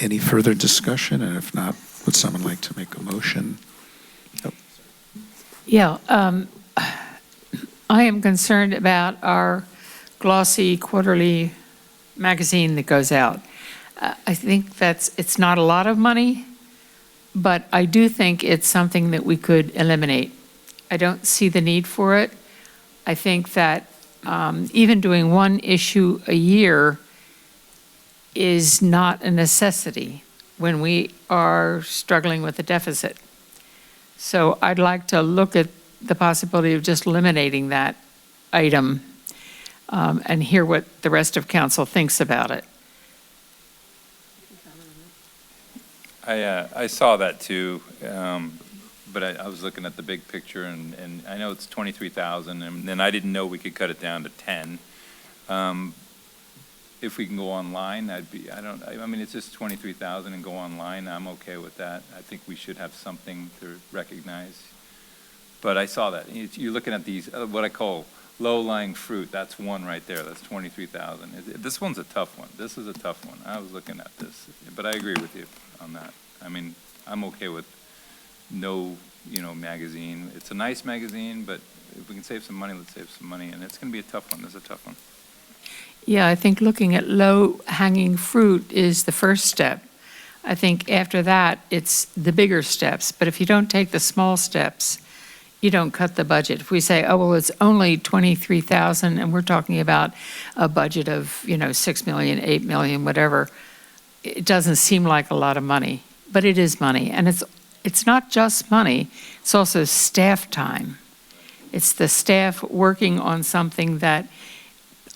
Any further discussion? And if not, would someone like to make a motion? Yeah, I am concerned about our glossy quarterly magazine that goes out. I think it's not a lot of money, but I do think it's something that we could eliminate. I don't see the need for it. I think that even doing one issue a year is not a necessity when we are struggling with a deficit. So I'd like to look at the possibility of just eliminating that item and hear what the rest of council thinks about it. I saw that too, but I was looking at the big picture, and I know it's 23,000, and I didn't know we could cut it down to 10. If we can go online, I mean, it's just 23,000 and go online, I'm okay with that. I think we should have something to recognize. But I saw that. You're looking at these, what I call low-lying fruit. That's one right there. That's 23,000. This one's a tough one. This is a tough one. I was looking at this, but I agree with you on that. I mean, I'm okay with no, magazine. It's a nice magazine, but if we can save some money, let's save some money. And it's going to be a tough one. This is a tough one. Yeah, I think looking at low-hanging fruit is the first step. I think after that, it's the bigger steps. But if you don't take the small steps, you don't cut the budget. If we say, oh, well, it's only 23,000, and we're talking about a budget of, 6 million, 8 million, whatever, it doesn't seem like a lot of money, but it is money. And it's not just money, it's also staff time. It's the staff working on something that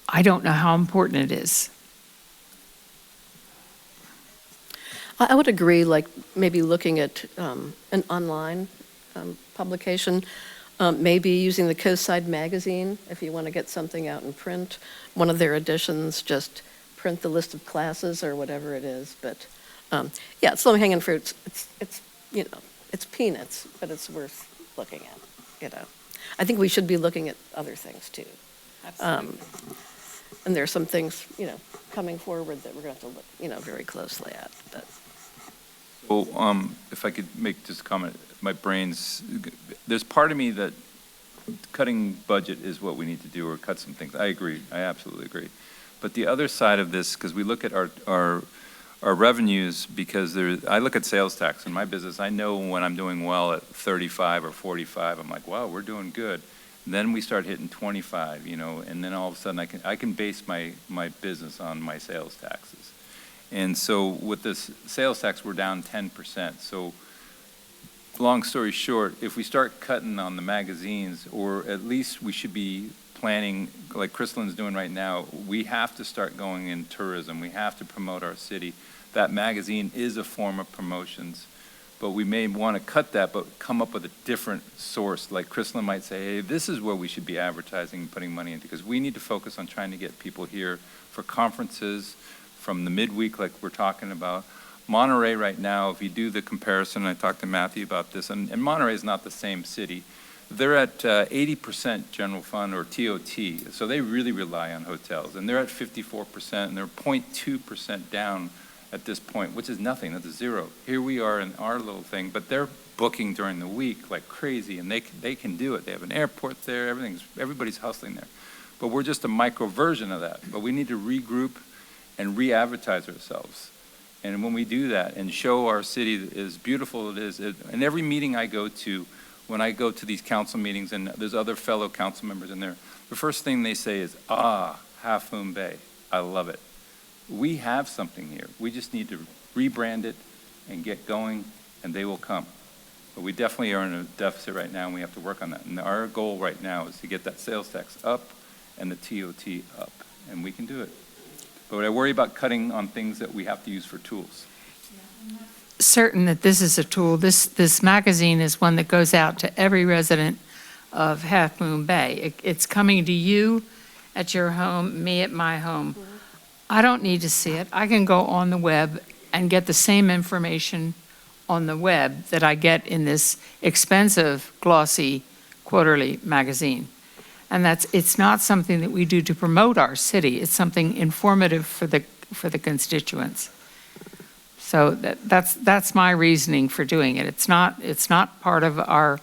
I don't know how important it is. I would agree, like maybe looking at an online publication, maybe using the Coastside Magazine if you want to get something out in print. One of their editions, just print the list of classes or whatever it is. But yeah, it's low-hanging fruit. It's you know, it's peanuts, but it's worth looking at. You know, I think we should be looking at other things too. Absolutely. And there are some things, you know, coming forward that we're going to have to look, you know, very closely at. But Well, if I could make just a comment, there's part of me that cutting budget is what we need to do, or cut some things. I agree, I absolutely agree. But the other side of this, because we look at our revenues, because I look at sales tax in my business. I know when I'm doing well at 35 or 45, I'm like, wow, we're doing good. And then we start hitting 25, you know, and then all of a sudden I can base my business on my sales taxes. And so with this sales tax, we're down 10%. So long story short, if we start cutting on the magazines, or at least we should be planning, like Crystalline's doing right now, we have to start going in tourism. We have to promote our city. That magazine is a form of promotions, but we may want to cut that, but come up with a different source. Like Crystalline might say, hey, this is where we should be advertising and putting money into, because we need to focus on trying to get people here for conferences from the midweek like we're talking about. Monterey right now, if you do the comparison, I talked to Matthew about this, and Monterey is not the same city. They're at 80% general fund or TOT, so they really rely on hotels, and they're at 54%, and they're 0.2% down at this point, which is nothing, that's a zero. Here we are in our little thing, but they're booking during the week like crazy, and they can do it. They have an airport there, everybody's hustling there. But we're just a micro version of that, but we need to regroup and re-advertise ourselves. And when we do that and show our city as beautiful it is, and every meeting I go to, when I go to these council meetings and there's other fellow council members in there, the first thing they say is, Half Moon Bay, I love it. We have something here. We just need to rebrand it and get going, and they will come. But we definitely are in a deficit right now, and we have to work on that. And our goal right now is to get that sales tax up and the TOT up, and we can do it. But I worry about cutting on things that we have to use for tools. Certain that this is a tool. This magazine is one that goes out to every resident of Half Moon Bay. It's coming to you at your home, me at my home. I don't need to see it. I can go on the web and get the same information on the web that I get in this expensive, glossy, quarterly magazine. And it's not something that we do to promote our city. It's something informative for the constituents. So that's my reasoning for doing it. It's not part of our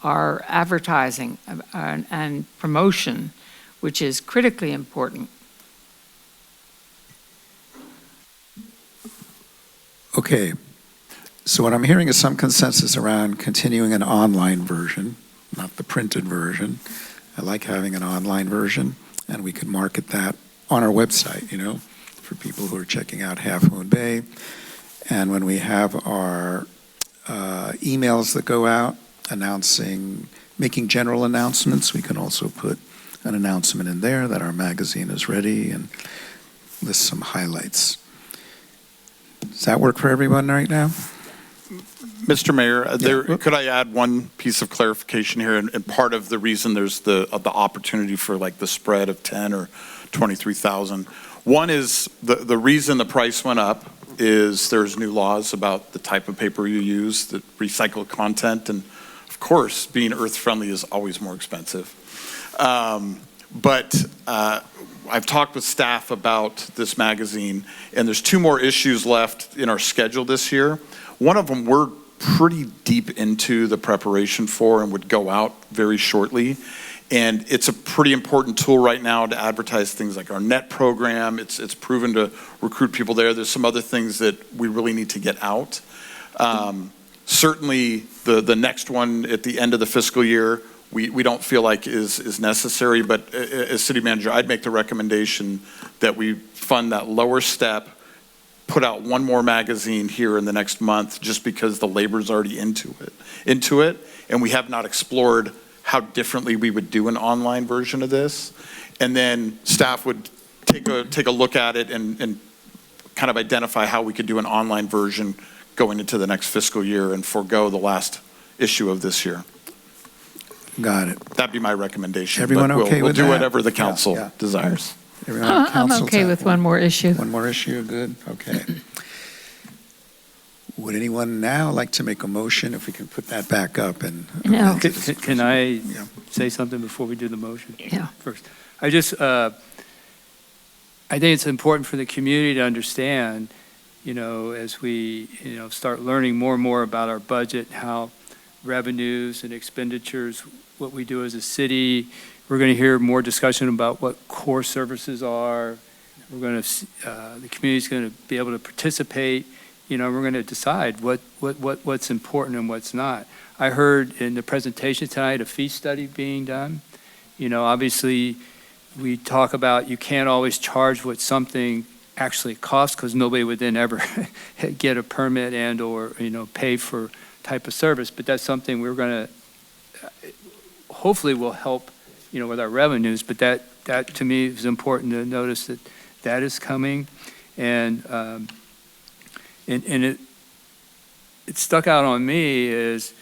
advertising and promotion, which is critically important. Okay, so what I'm hearing is some consensus around continuing an online version, not the printed version. I like having an online version, and we could market that on our website, you know, for people who are checking out Half Moon Bay. And when we have our emails that go out making general announcements, we can also put an announcement in there that our magazine is ready and list some highlights. Does that work for everyone right now? Mr. Mayor, could I add one piece of clarification here? And part of the reason there's the opportunity for like the spread of 10 or 23,000. One is the reason the price went up is there's new laws about the type of paper you use, the recycled content, and of course, being earth-friendly is always more expensive. But I've talked with staff about this magazine, and there's two more issues left in our schedule this year. One of them we're pretty deep into the preparation for and would go out very shortly. And it's a pretty important tool right now to advertise things like our NET program. It's proven to recruit people there. There's some other things that we really need to get out. Certainly the next one at the end of the fiscal year, we don't feel like is necessary, but as city manager, I'd make the recommendation that we fund that lower step, put out one more magazine here in the next month, just because the labor's already into it, and we have not explored how differently we would do an online version of this. And then staff would take a look at it and kind of identify how we could do an online version going into the next fiscal year and forego the last issue of this year. Got it. That'd be my recommendation. Everyone but okay we'll with do that? whatever the Yeah, council yeah. desires. Everyone on I'm council okay tap with one more issue. One more issue, good, okay. Would anyone now like to make a motion, if we can put that back up and? No. Can I Yeah. say something before we do the motion? Yeah. First, I just, I think it's important for the community to understand, as we, start learning more and more about our budget, how revenues and expenditures, what we do as a city. We're going to hear more discussion about what core services are. We're going to, the community's going to be able to participate. We're going to decide what's important and what's not. I heard in the presentation tonight a fee study being done. Obviously, we talk about you can't always charge what something actually costs, because nobody would then ever get a permit and or pay for type of service. But that's something we're going to hopefully will help with our revenues. But that to me is important to notice that is coming, and it stuck out on me is,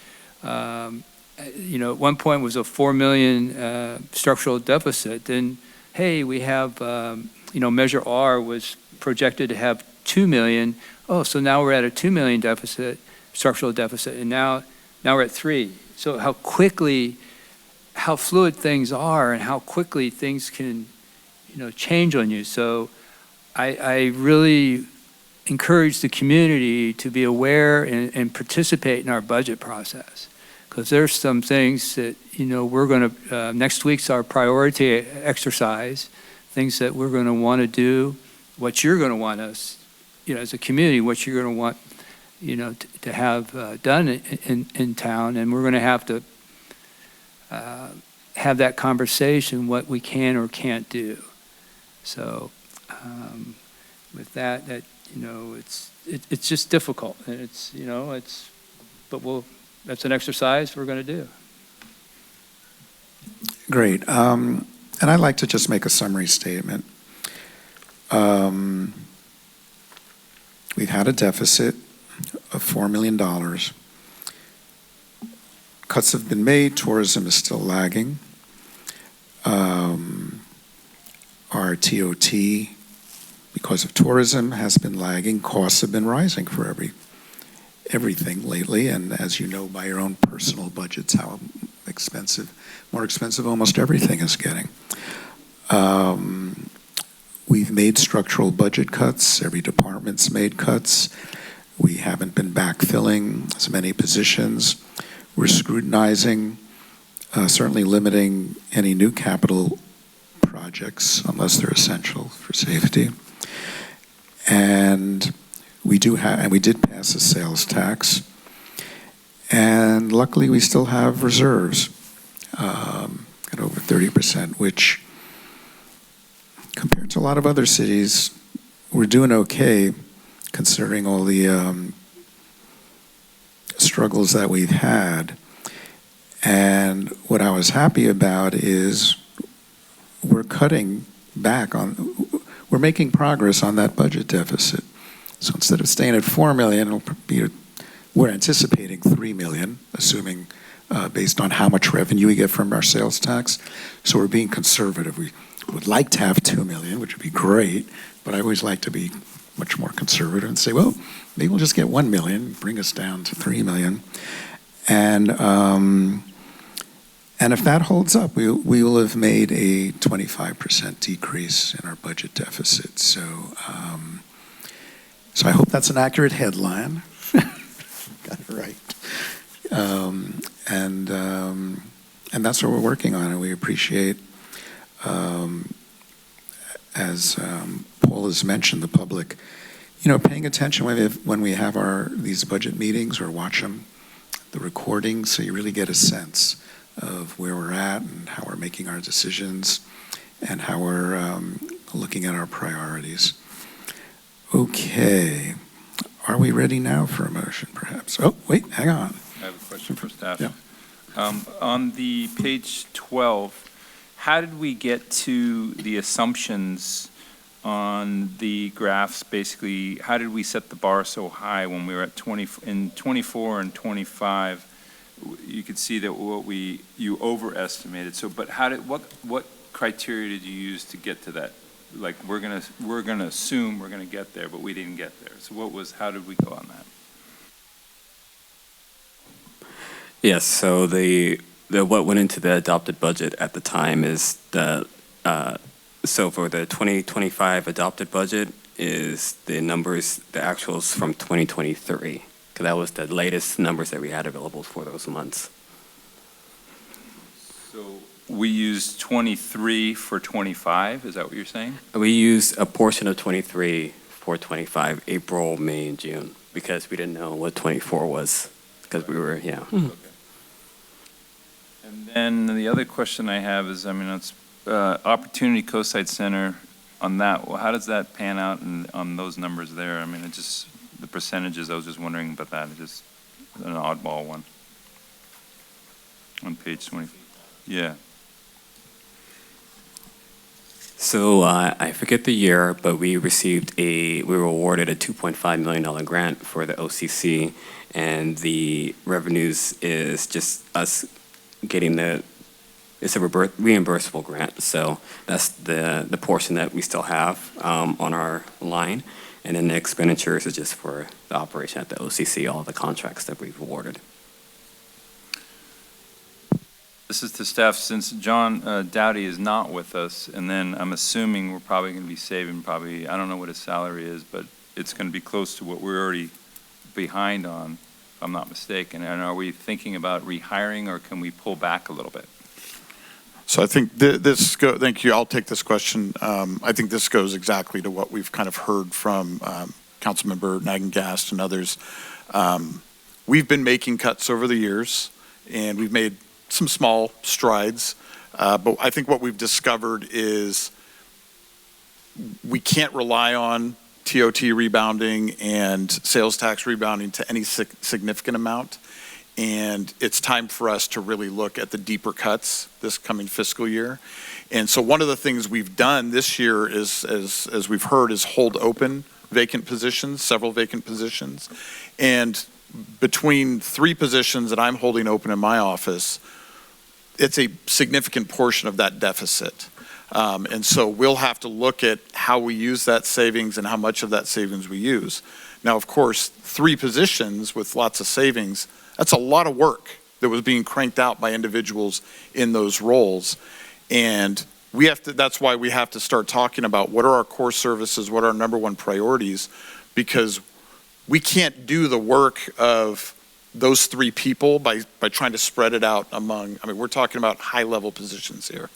at one point was a 4 million structural deficit. Then, hey, we have, Measure R was projected to have 2 million. Oh, so now we're at a 2 million deficit, structural deficit, and now we're at 3. So how fluid things are and how quickly things can, change on you. So I really encourage the community to be aware and participate in our budget process, because there's some things that we're going to next week's our priority exercise, things that we're going to want to do, what you're going to want us as a community, what you're going to want to have done in town, and we're going to have to have that conversation, what we can or can't do. So with that it's just difficult, and but that's an exercise we're going to do. Great. And I'd like to just make a summary statement. We've had a deficit of $4 million. Cuts have been made. Tourism is still lagging. Our TOT, because of tourism, has been lagging. Costs have been rising for everything lately, and as you know by your own personal budgets, how more expensive almost everything is getting. We've made structural budget cuts. Every department's made cuts. We haven't been backfilling as many positions. We're scrutinizing, certainly limiting any new capital projects unless they're essential for safety. And we did pass a sales tax. And luckily, we still have reserves at over 30%, which, compared to a lot of other cities, we're doing okay, considering all the struggles that we've had. And what I was happy about is we're cutting back we're making progress on that budget deficit. So instead of staying at 4 million, we're anticipating 3 million, assuming based on how much revenue we get from our sales tax. So we're being conservative. We would like to have 2 million, which would be great, but I always like to be much more conservative and say, well, maybe we'll just get 1 million, bring us down to 3 million. And if that holds up, we will have made a 25% decrease in our budget deficit. So I hope that's an accurate headline. Got it right. And that's what we're working on, and we appreciate, as Paul has mentioned, the public, paying attention when we have these budget meetings or watch them, the recordings, so you really get a sense of where we're at and how we're making our decisions and how we're looking at our priorities. Okay. Are we ready now for a motion, perhaps? Oh, wait, hang on. I have a question for staff. Yeah. On the page 12, how did we get to the assumptions on the graphs, basically, how did we set the bar so high when we were at 20, in 24 and 25? You could see that you overestimated. So, but what criteria did you use to get to that? Like, we're gonna assume we're gonna get there, but we didn't get there. So how did we go on that? Yes, so what went into the adopted budget at the time is so for the 2025 adopted budget is the numbers, the actuals from 2023, because that was the latest numbers that we had available for those months. So we used 23 for 25, is that what you're saying? We used a portion of 23 for 25, April, May, and June, because we didn't know what 24 was, because we were, yeah. Okay. And then the other question I have is, I mean, it's Opportunity Coastside Center, on that, well, how does that pan out on those numbers there? I mean, it just, the percentages, I was just wondering about that. It's just an oddball one. On page 20. Yeah. So I forget the year, but we were awarded a $2.5 million grant for the OCC, and the revenues is just us getting it's a reimbursable grant, so that's the portion that we still have on our line, and then the expenditures is just for the operation at the OCC, all the contracts that we've awarded. This is to staff, since John Dowdy is not with us, and then I'm assuming we're probably going to be saving I don't know what his salary is, but it's going to be close to what we're already behind on, if I'm not mistaken. And are we thinking about rehiring, or can we pull back a little bit? So I think thank you, I'll take this question. I think this goes exactly to what we've kind of heard from Councilmember Nagengast and others. We've been making cuts over the years, and we've made some small strides, but I think what we've discovered is we can't rely on TOT rebounding and sales tax rebounding to any significant amount. And it's time for us to really look at the deeper cuts this coming fiscal year. And so one of the things we've done this year is, as we've heard, is hold open vacant positions, several vacant positions. And between 3 positions that I'm holding open in my office, it's a significant portion of that deficit. And so we'll have to look at how we use that savings and how much of that savings we use. Now, of course, 3 positions with lots of savings, that's a lot of work that was being cranked out by individuals in those roles. And that's why we have to start talking about what are our core services, what are our number 1 priorities, because we can't do the work of those 3 people by trying to spread it out among, we're talking about high-level positions here.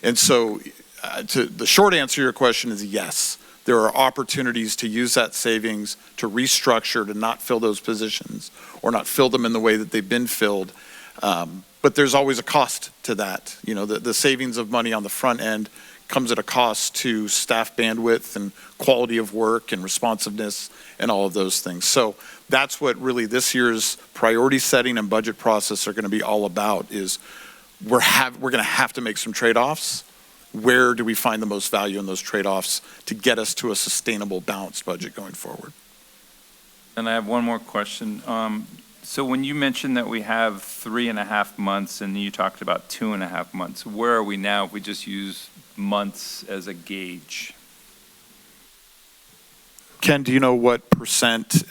And so the short answer to your question is yes. There are opportunities to use that savings to restructure, to not fill those positions or not fill them in the way that they've been filled. But there's always a cost to that. You know, the savings of money on the front end comes at a cost to staff bandwidth and quality of work and responsiveness and all of those things. So that's what really this year's priority setting and budget process are going to be all about, is we're going to have to make some trade-offs. Where do we find the most value in those trade-offs to get us to a sustainable, balanced budget going forward? And I have one more question. So when you mentioned that we have 3.5 months and you talked about 2.5 months, where are we now if we just use months as a gauge? Ken, do you know what percent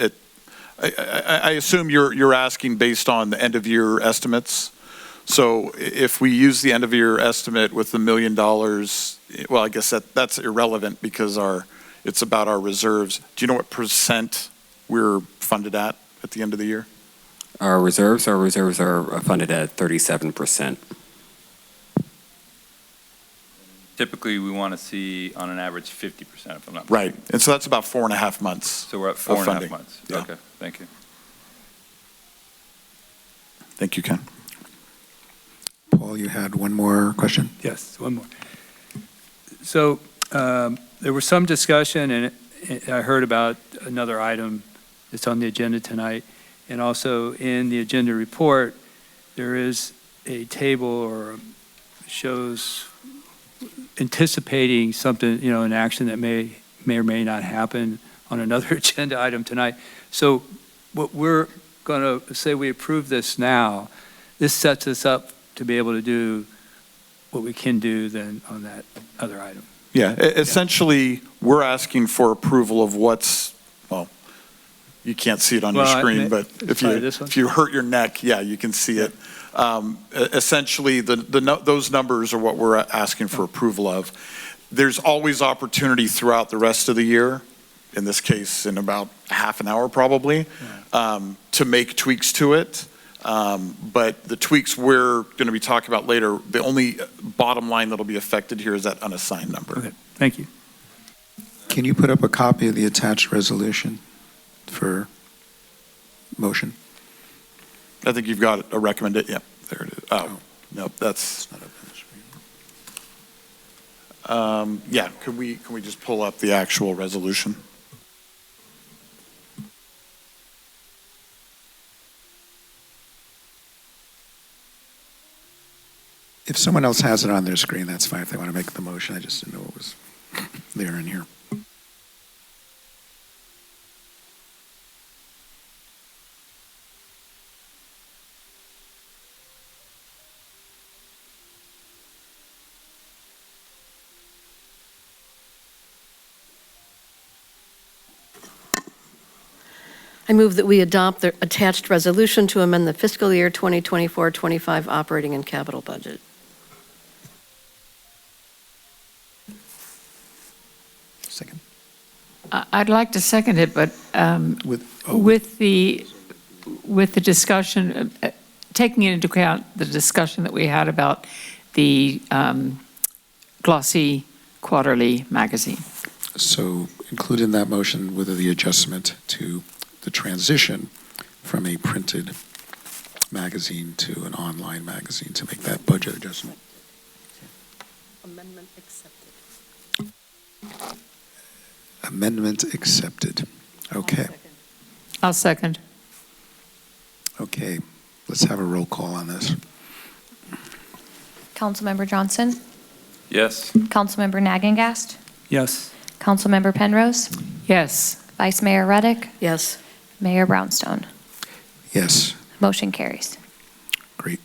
I assume you're asking based on the end of year estimates. So if we use the end of year estimate with $1 million, well, I guess that's irrelevant because it's about our reserves. Do you know what percent we're funded at the end of the year? Our reserves are funded at 37%. Typically, we want to see on an average 50%, if I'm not mistaken. Right, and so that's about 4.5 months. So we're at 4.5 months. Yeah. Okay, thank you. Thank you, Ken. Paul, you had one more question? Yes, one more. So there was some discussion, and I heard about another item that's on the agenda tonight, and also in the agenda report, there is a table or shows anticipating something, an action that may or may not happen on another agenda item tonight. So what we're going to say, we approve this now, this sets us up to be able to do what we can do then on that other item. Yeah, essentially, we're asking for approval of what's, well, you can't see it on your screen, but if you hurt your neck, yeah, you can see it. Essentially, those numbers are what we're asking for approval of. There's always opportunity throughout the rest of the year, in this case, in about half an hour probably, to make tweaks to it. But the tweaks we're going to be talking about later, the only bottom line that'll be affected here is that unassigned number. Okay, thank you. Can you put up a copy of the attached resolution for motion? I think you've got a recommendation. Yeah, there it is. Oh, no, that's not up on the screen. Yeah, can we just pull up the actual resolution? If someone else has it on their screen, that's fine if they want to make the motion. I just didn't know it was there in here. I move that we adopt the attached resolution to amend the fiscal year 2024-25 operating and capital budget. Second. I'd like to second it, but with the discussion, taking into account the discussion that we had about the glossy quarterly magazine. So include in that motion with the adjustment to the transition from a printed magazine to an online magazine to make that budget adjustment. Amendment accepted. Amendment accepted. Okay. I'll second. Okay, let's have a roll call on this. Councilmember Johnson? Yes. Councilmember Nagengast? Yes. Councilmember Penrose? Yes. Vice Mayor Ruddick? Yes. Mayor Brownstone? Yes. Motion carries. Great.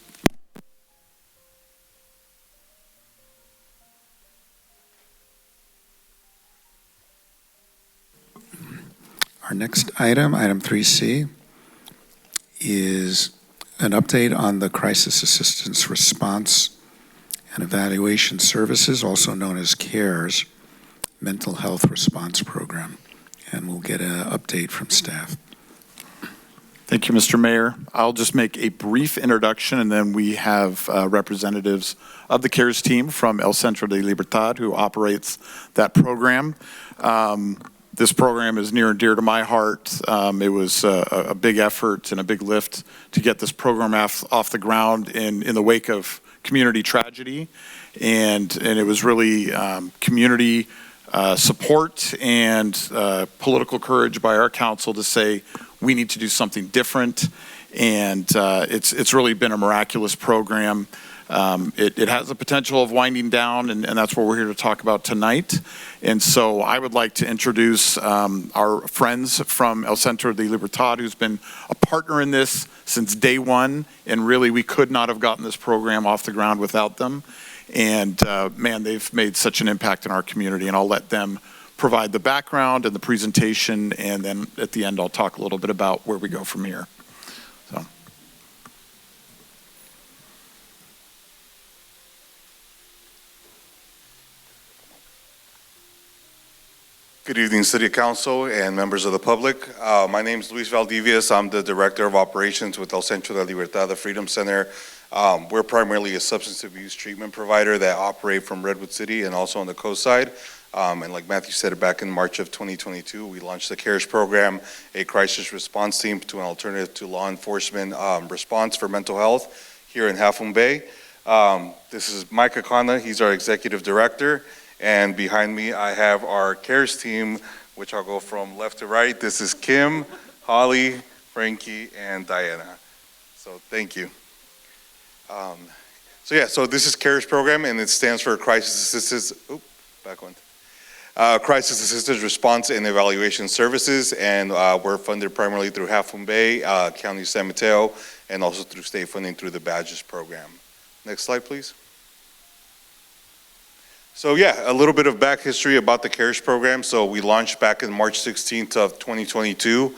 Our next item, item 3C, is an update on the Crisis Assistance Response and Evaluation Services, also known as CARES, Mental Health Response Program. And we'll get an update from staff. Thank you, Mr. Mayor. I'll just make a brief introduction, and then we have representatives of the CARES team from El Centro de Libertad, who operates that program. This program is near and dear to my heart. It was a big effort and a big lift to get this program off the ground in the wake of community tragedy. And it was really community support and political courage by our council to say, we need to do something different. And it's really been a miraculous program. It has the potential of winding down, and that's what we're here to talk about tonight. And so I would like to introduce our friends from El Centro de Libertad, who's been a partner in this since day one, and really we could not have gotten this program off the ground without them. And man, they've made such an impact in our community, and I'll let them provide the background and the presentation, and then at the end I'll talk a little bit about where we go from here. So. Good evening, City Council and members of the public. My name is Luis Valdivias. I'm the Director of Operations with El Centro de Libertad, the Freedom Center. We're primarily a substance abuse treatment provider that operate from Redwood City and also on the coast side. And like Matthew said, back in March of 2022, we launched the CARES program, a crisis response team to an alternative to law enforcement response for mental health here in Half Moon Bay. This is Mike Akana. He's our Executive Director. And behind me, I have our CARES team, which I'll go from left to right. This is Kim, Holly, Frankie, and Diana. So thank you. So this is CARES program, and it stands for Crisis Assistance, Crisis Assistance Response and Evaluation Services, and we're funded primarily through Half Moon Bay, County San Mateo, and also through state funding through the Badges program. Next slide, please. So yeah, a little bit of back history about the CARES program. So we launched back in March 16th of 2022.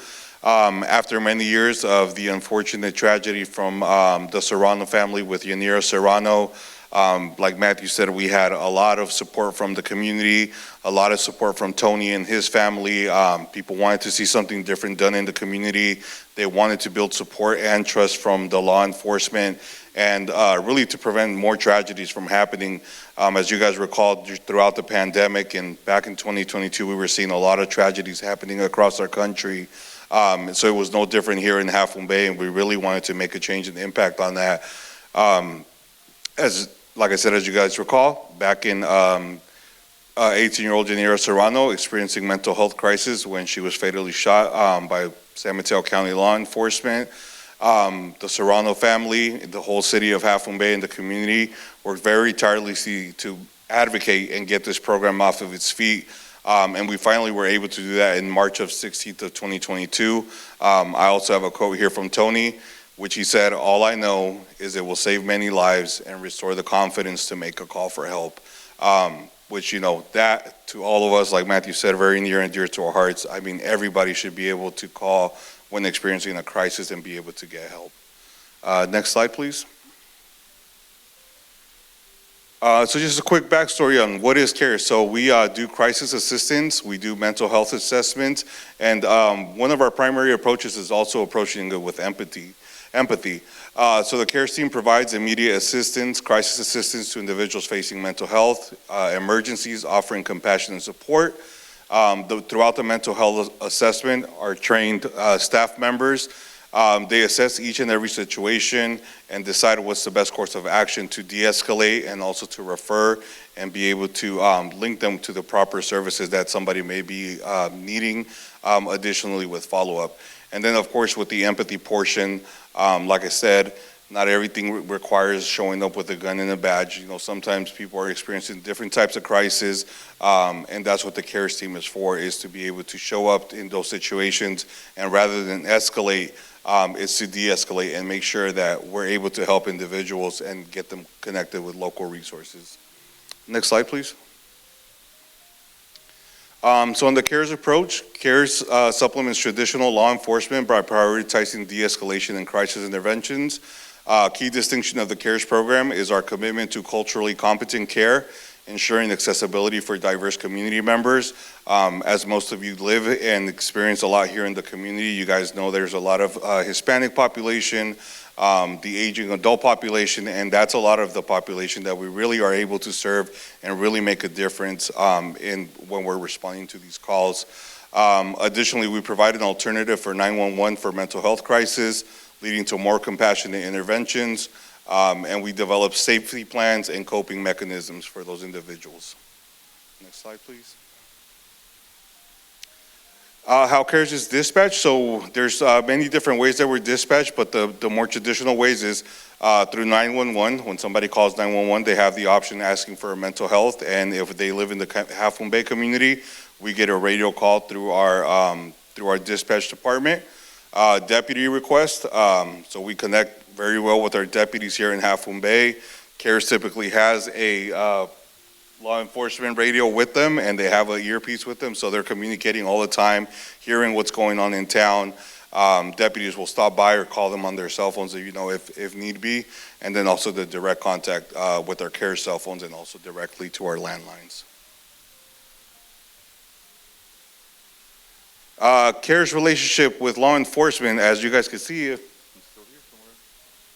After many years of the unfortunate tragedy from the Serrano family with Yanira Serrano. Like Matthew said, we had a lot of support from the community, a lot of support from Tony and his family. People wanted to see something different done in the community. They wanted to build support and trust from the law enforcement, and really to prevent more tragedies from happening. As you guys recall, throughout the pandemic and back in 2022, we were seeing a lot of tragedies happening across our country. So it was no different here in Half Moon Bay, and we really wanted to make a change and impact on that. Like I said, as you guys recall, back in 18-year-old Yanira Serrano experiencing mental health crisis when she was fatally shot by San Mateo County law enforcement. The Serrano family, the whole city of Half Moon Bay and the community worked very tirelessly to advocate and get this program off of its feet. And we finally were able to do that in March of 16th of 2022. I also have a quote here from Tony, which he said, "All I know is it will save many lives and restore the confidence to make a call for help." Which, you know, that to all of us, like Matthew said, very near and dear to our hearts. I mean, everybody should be able to call when experiencing a crisis and be able to get help. Next slide, please. So just a quick backstory on what is CARES. So we do crisis assistance, we do mental health assessments, and one of our primary approaches is also approaching it with empathy. So the CARES team provides immediate assistance, crisis assistance to individuals facing mental health emergencies, offering compassion and support. Throughout the mental health assessment, our trained staff members, they assess each and every situation and decide what's the best course of action to de-escalate and also to refer and be able to link them to the proper services that somebody may be needing, additionally with follow-up. And then, of course, with the empathy portion, like I said, not everything requires showing up with a gun and a badge. You know, sometimes people are experiencing different types of crises, and that's what the CARES team is for, is to be able to show up in those situations, and rather than escalate, is to de-escalate and make sure that we're able to help individuals and get them connected with local resources. Next slide, please. So on the CARES approach, CARES supplements traditional law enforcement by prioritizing de-escalation and crisis interventions. Key distinction of the CARES program is our commitment to culturally competent care, ensuring accessibility for diverse community members. As most of you live and experience a lot here in the community, you guys know there's a lot of Hispanic population, the aging adult population, and that's a lot of the population that we really are able to serve and really make a difference in when we're responding to these calls. Additionally, we provide an alternative for 911 for mental health crisis, leading to more compassionate interventions, and we develop safety plans and coping mechanisms for those individuals. Next slide, please. How CARES is dispatched. So there's many different ways that we're dispatched, but the more traditional ways is through 911. When somebody calls 911, they have the option asking for mental health, and if they live in the Half Moon Bay community, we get a radio call through our dispatch department. Deputy request, so we connect very well with our deputies here in Half Moon Bay. CARES typically has a law enforcement radio with them, and they have an earpiece with them, so they're communicating all the time, hearing what's going on in town. Deputies will stop by or call them on their cell phones, if need be, and then also the direct contact with our CARES cell phones and also directly to our landlines. CARES relationship with law enforcement, as you guys can see,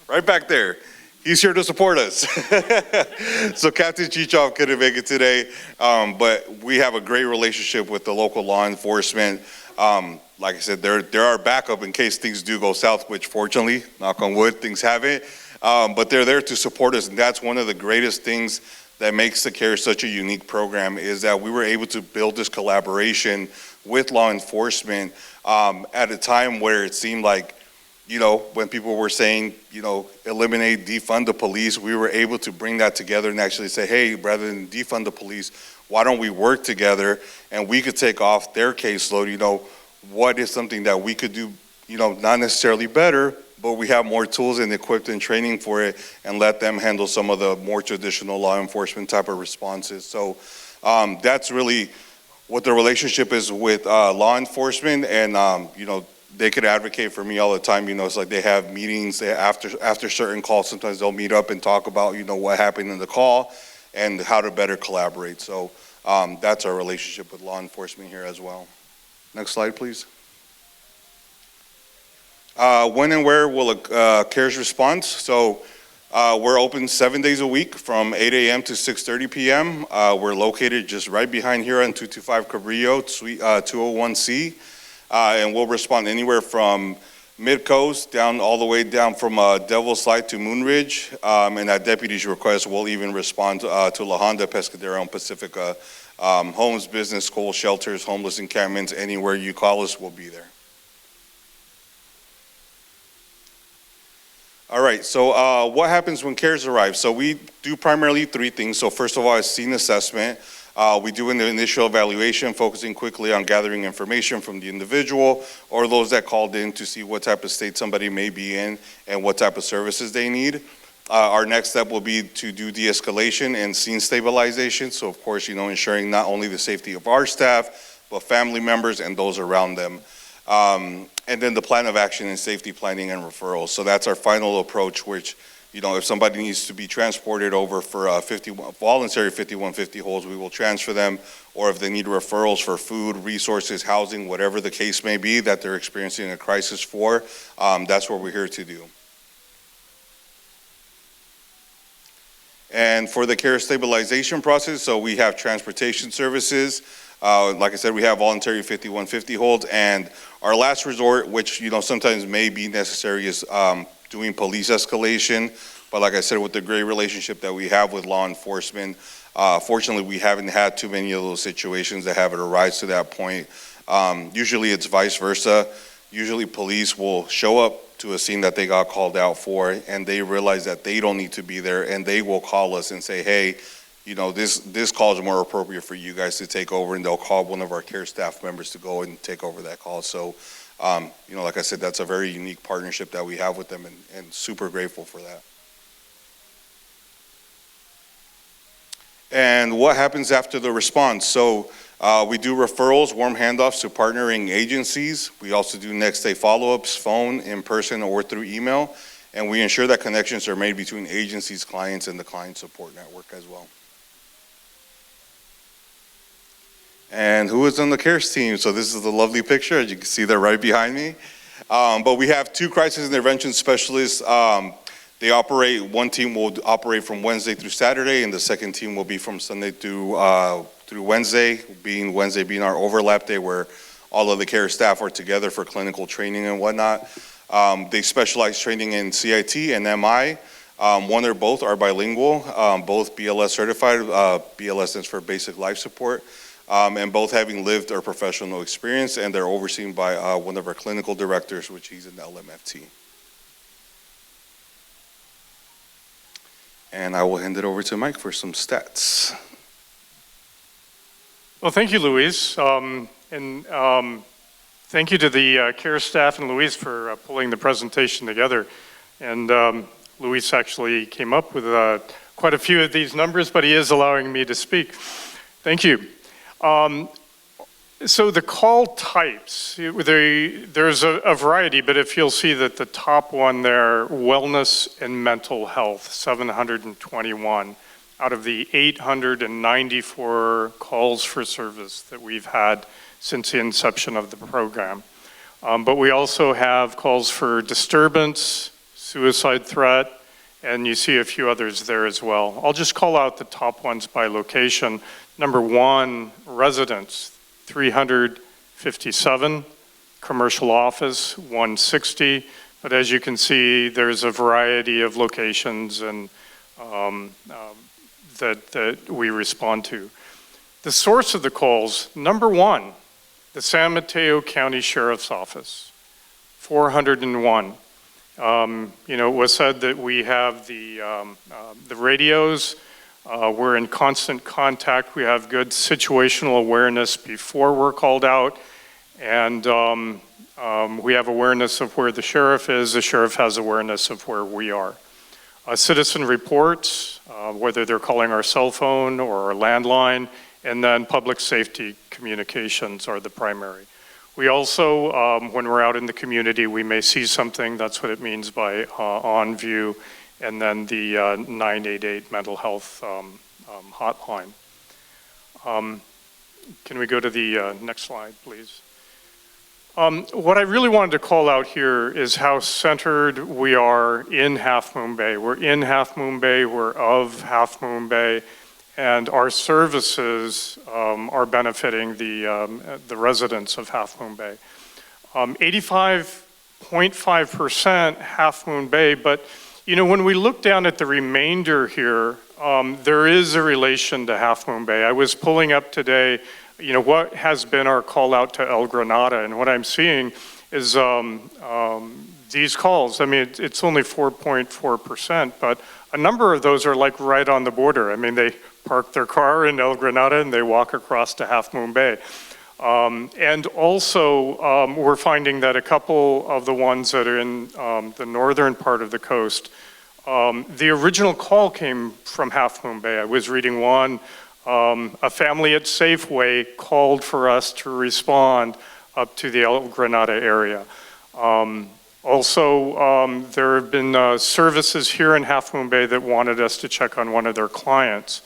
right back there. He's here to support us. So Captain Chichov couldn't make it today, but we have a great relationship with the local law enforcement. Like I said, they're our backup in case things do go south, which fortunately, knock on wood, things haven't. But they're there to support us, and that's one of the greatest things that makes the CARES such a unique program, is that we were able to build this collaboration with law enforcement at a time where it seemed like when people were saying, eliminate, defund the police, we were able to bring that together and actually say, hey, rather than defund the police, why don't we work together and we could take off their caseload? What is something that we could do, not necessarily better, but we have more tools and equipped and training for it, and let them handle some of the more traditional law enforcement type of responses. So that's really what the relationship is with law enforcement, and they could advocate for me all the time. It's like they have meetings after certain calls. Sometimes they'll meet up and talk about what happened in the call and how to better collaborate. So that's our relationship with law enforcement here as well. Next slide, please. When and where will CARES respond? So we're open 7 days a week from 8 a.m. to 6:30 p.m. We're located just right behind here on 225 Cabrillo, Suite 201C. And we'll respond anywhere from Mid-Coast down all the way down from Devil's Slide to Moonridge. And at deputy's request, we'll even respond to La Honda, Pescadero, and Pacifica. Homes, business, schools, shelters, homeless encampments, anywhere you call us, we'll be there. All right, so what happens when CARES arrives? So we do primarily three things. So first of all, is scene assessment. We do an initial evaluation, focusing quickly on gathering information from the individual or those that called in to see what type of state somebody may be in and what type of services they need. Our next step will be to do de-escalation and scene stabilization. So of course, ensuring not only the safety of our staff, but family members and those around them. And then the plan of action and safety planning and referrals. So that's our final approach, which, if somebody needs to be transported over for voluntary 5150 holds, we will transfer them. Or if they need referrals for food, resources, housing, whatever the case may be that they're experiencing a crisis for, that's what we're here to do. And for the care stabilization process, so we have transportation services. Like I said, we have voluntary 5150 holds, and our last resort, which sometimes may be necessary, is doing police escalation. But like I said, with the great relationship that we have with law enforcement, fortunately we haven't had too many of those situations that have it arise to that point. Usually it's vice versa. Usually police will show up to a scene that they got called out for, and they realize that they don't need to be there, and they will call us and say, hey, this call is more appropriate for you guys to take over, and they'll call one of our care staff members to go and take over that call. So, like I said, that's a very unique partnership that we have with them, and super grateful for that. And what happens after the response? So we do referrals, warm handoffs to partnering agencies. We also do next day follow-ups, phone, in person, or through email. And we ensure that connections are made between agencies, clients, and the client support network as well. And who is on the CARES team? So this is the lovely picture, as you can see, they're right behind me. But we have two crisis intervention specialists. They operate, one team will operate from Wednesday through Saturday, and the second team will be from Sunday through Wednesday being our overlap day, where all of the CARES staff are together for clinical training and whatnot. They specialize training in CIT and MI. One or both are bilingual, both BLS certified. BLS stands for Basic Life Support. And both having lived or professional experience, and they're overseen by one of our clinical directors, which he's an LMFT. And I will hand it over to Mike for some stats. Well, thank you, Luis. Thank you to the CARES staff and Luis for pulling the presentation together. And Luis actually came up with quite a few of these numbers, but he is allowing me to speak. Thank you. So the call types, there's a variety, but if you'll see that the top one there, wellness and mental health, 721 out of the 894 calls for service that we've had since the inception of the program. But we also have calls for disturbance, suicide threat, and you see a few others there as well. I'll just call out the top ones by location. Number one, residents, 357, commercial office, 160. But as you can see, there's a variety of locations and that we respond to. The source of the calls, number one, the San Mateo County Sheriff's Office, 401. It was said that we have the radios. We're in constant contact. We have good situational awareness before we're called out. And we have awareness of where the sheriff is. The sheriff has awareness of where we are. Citizen reports, whether they're calling our cell phone or our landline, and then public safety communications are the primary. We also, when we're out in the community, we may see something. That's what it means by on view, and then the 988 mental health hotline. Can we go to the next slide, please? What I really wanted to call out here is how centered we are in Half Moon Bay. We're in Half Moon Bay, we're of Half Moon Bay, and our services are benefiting the residents of Half Moon Bay. 85.5% Half Moon Bay, but when we look down at the remainder here, there is a relation to Half Moon Bay. I was pulling up today what has been our call out to El Granada, and what I'm seeing is these calls. I mean, it's only 4.4%, but a number of those are like right on the border. I mean, they park their car in El Granada and they walk across to Half Moon Bay. And also, we're finding that a couple of the ones that are in the northern part of the coast, the original call came from Half Moon Bay. I was reading one. A family at Safeway called for us to respond up to the El Granada area. Also, there have been services here in Half Moon Bay that wanted us to check on one of their clients.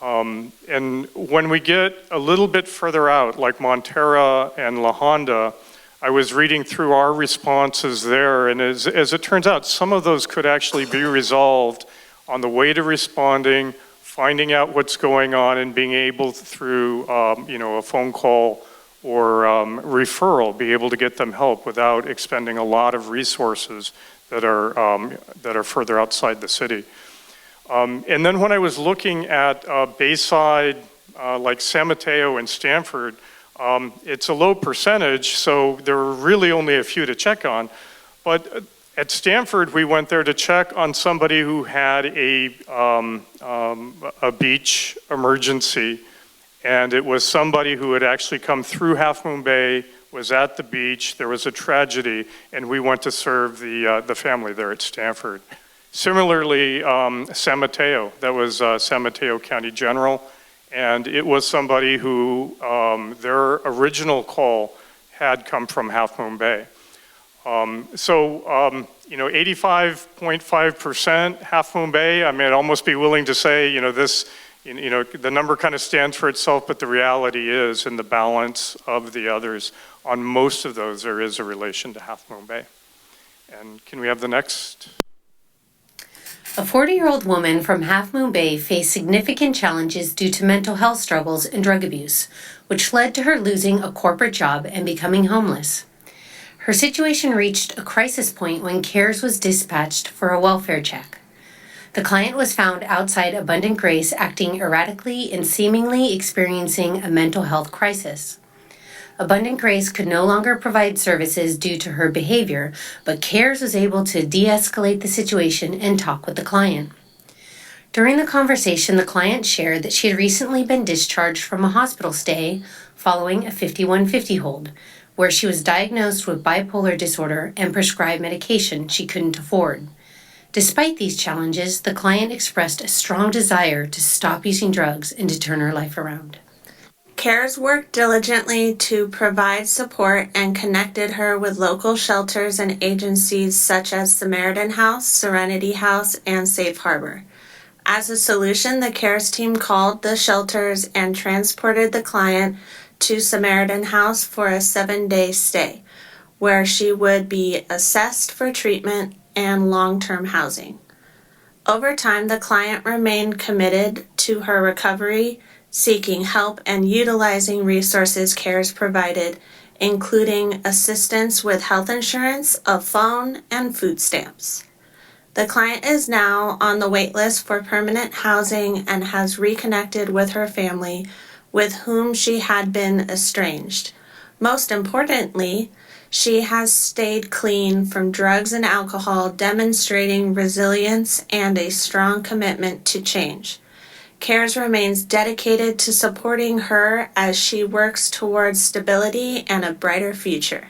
And when we get a little bit further out, like Montera and La Honda, I was reading through our responses there, and as it turns out, some of those could actually be resolved on the way to responding, finding out what's going on, and being able through a phone call or referral, be able to get them help without expending a lot of resources that are further outside the city. And then when I was looking at Bayside, like San Mateo and Stanford, it's a low percentage, so there were really only a few to check on. But at Stanford, we went there to check on somebody who had a beach emergency, and it was somebody who had actually come through Half Moon Bay, was at the beach, there was a tragedy, and we went to serve the family there at Stanford. Similarly, San Mateo, that was San Mateo County General, and it was somebody who their original call had come from Half Moon Bay. 85.5% Half Moon Bay, I mean, I'd almost be willing to say, the number kind of stands for itself, but the reality is, in the balance of the others, on most of those, there is a relation to Half Moon Bay. And can we have the next? A 40-year-old woman from Half Moon Bay faced significant challenges due to mental health struggles and drug abuse, which led to her losing a corporate job and becoming homeless. Her situation reached a crisis point when CARES was dispatched for a welfare check. The client was found outside Abundant Grace acting erratically and seemingly experiencing a mental health crisis. Abundant Grace could no longer provide services due to her behavior, but CARES was able to de-escalate the situation and talk with the client. During the conversation, the client shared that she had recently been discharged from a hospital stay following a 5150 hold, where she was diagnosed with bipolar disorder and prescribed medication she couldn't afford. Despite these challenges, the client expressed a strong desire to stop using drugs and to turn her life around. CARES worked diligently to provide support and connected her with local shelters and agencies such as Samaritan House, Serenity House, and Safe Harbor. As a solution, the CARES team called the shelters and transported the client to Samaritan House for a 7-day stay, where she would be assessed for treatment and long-term housing. Over time, the client remained committed to her recovery, seeking help and utilizing resources CARES provided, including assistance with health insurance, a phone, and food stamps. The client is now on the wait list for permanent housing and has reconnected with her family, with whom she had been estranged. Most importantly, She has stayed clean from drugs and alcohol, demonstrating resilience and a strong commitment to change. CARES remains dedicated to supporting her as she works towards stability and a brighter future.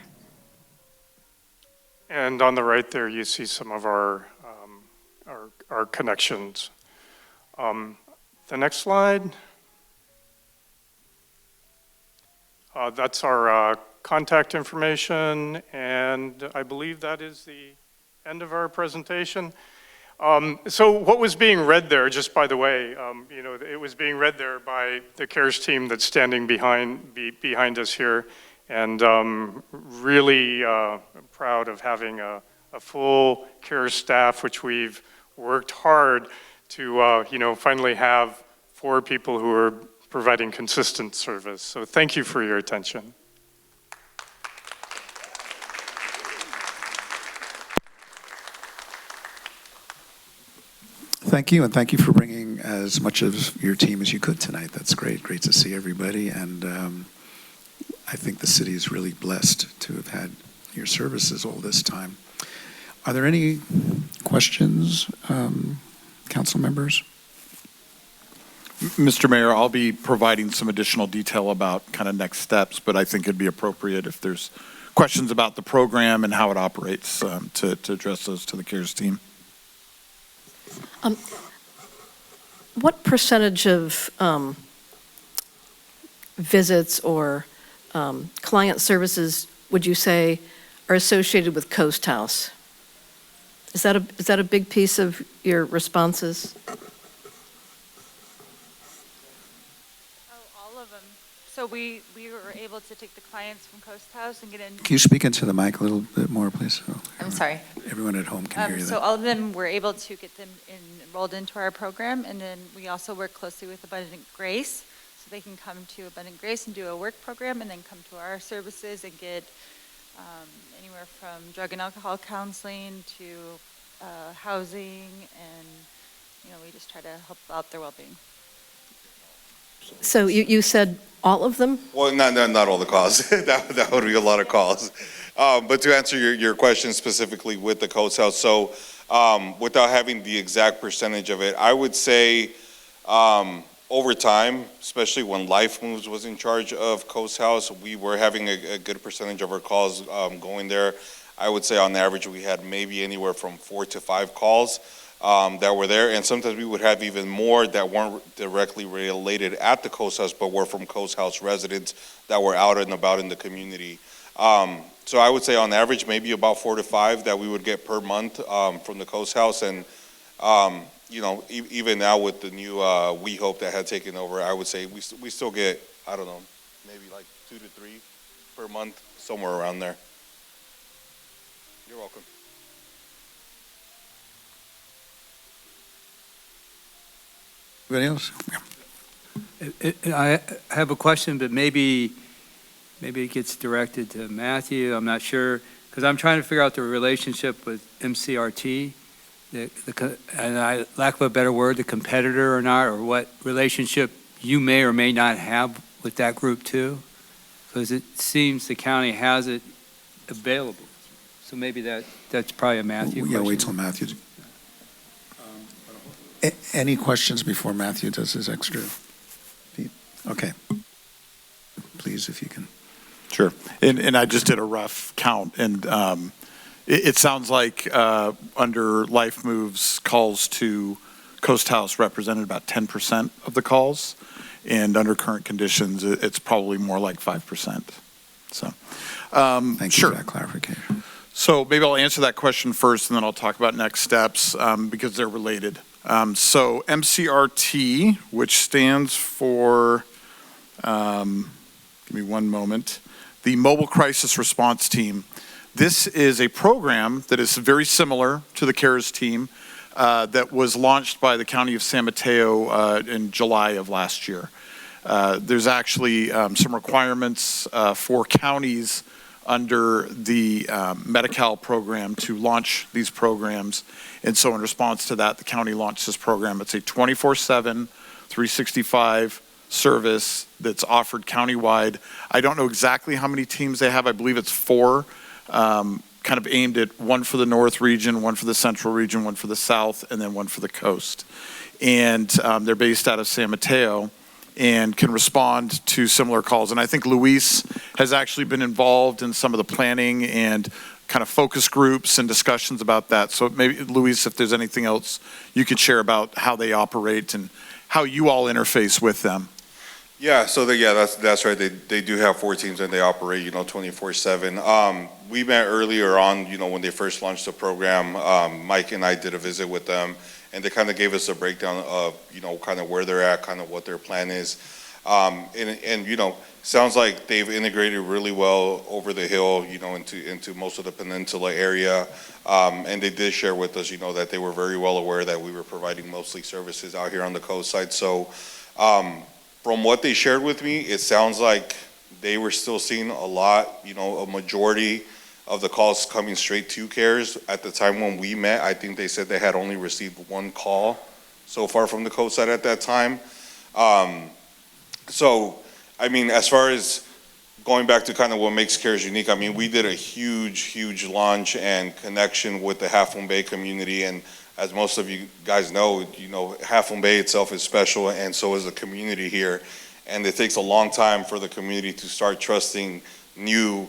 And on the right there, you see some of our connections. The next slide. That's our contact information, and I believe that is the end of our presentation. So what was being read there, just by the way, it was being read there by the CARES team that's standing behind us here, and really proud of having a full CARES staff, which we've worked hard to finally have 4 people who are providing consistent service. So thank you for your attention. Thank you, and thank you for bringing as much of your team as you could tonight. That's great. Great to see everybody, and I think the city is really blessed to have had your services all this time. Are there any questions, council members? Mr. Mayor, I'll be providing some additional detail about kind of next steps, but I think it'd be appropriate if there's questions about the program and how it operates to address those to the CARES team. What percentage of visits or client services would you say are associated with Coast House? Is that a big piece of your responses? So we were able to take the clients from Coast House and get in. Can you speak into the mic a little bit more, please? So I'm sorry. Everyone at home can hear you. So all of them were able to get them enrolled into our program, and then we also work closely with Abundant Grace, so they can come to Abundant Grace and do a work program, and then come to our services and get anywhere from drug and alcohol counseling to housing, and we just try to help out their well-being. So you said all of them? Well, not all the calls. that would be a lot of calls. But to answer your question specifically with the Coast House, so without having the exact percentage of it, I would say over time, especially when Life Moves was in charge of Coast House, we were having a good percentage of our calls going there. I would say on average we had maybe anywhere from 4 to 5 calls that were there, and sometimes we would have even more that weren't directly related at the Coast House, but were from Coast House residents that were out and about in the community. So I would say on average maybe about 4 to 5 that we would get per month from the Coast House, and even now with the new We Hope that had taken over, I would say we still get, I don't know, maybe like 2 to 3 per month, somewhere around there. You're welcome. Anybody else? Yeah. I have a question, but maybe it gets directed to Matthew. I'm not sure, because I'm trying to figure out the relationship with MCRT, and I lack of a better word, the competitor or not, or what relationship you may or may not have with that group too, because it seems the county has it available. So maybe that's probably a Matthew question. Yeah, wait till Matthew. Any questions before Matthew does his extra? Okay. Please, if you can. Sure. And I just did a rough count, and it sounds like under Life Moves, calls to Coast House represented about 10% of the calls, and under current conditions, it's probably more like 5%. So, Thank you for that clarification. So maybe I'll answer that question first, and then I'll talk about next steps because they're related. So MCRT, which stands for, give me one moment, the Mobile Crisis Response Team. This is a program that is very similar to the CARES team that was launched by the County of San Mateo in July of last year. There's actually some requirements for counties under the Medi-Cal program to launch these programs. And so in response to that, the county launched this program. It's a 24/7, 365 service that's offered countywide. I don't know exactly how many teams they have. I believe it's 4 kind of aimed at one for the north region, one for the central region, one for the south, and then one for the coast. And they're based out of San Mateo and can respond to similar calls. And I think Luis has actually been involved in some of the planning and kind of focus groups and discussions about that. So maybe, Luis, if there's anything else you could share about how they operate and how you all interface with them. Yeah, so that's right. They do have 4 teams and they operate, 24/7. We met earlier on, when they first launched the program. Mike and I did a visit with them, and they kind of gave us a breakdown of, kind of where they're at, kind of what their plan is. And sounds like they've integrated really well over the hill, into most of the peninsula area. And they did share with us, that they were very well aware that we were providing mostly services out here on the coast side. So, from what they shared with me, it sounds like they were still seeing a lot, a majority of the calls coming straight to CARES. At the time when we met, I think they said they had only received 1 call so far from the coast side at that time. So, I mean, as far as going back to kind of what makes CARES unique, I mean, we did a huge launch and connection with the Half Moon Bay community, and as most of you guys know, Half Moon Bay itself is special, and so is the community here. And it takes a long time for the community to start trusting new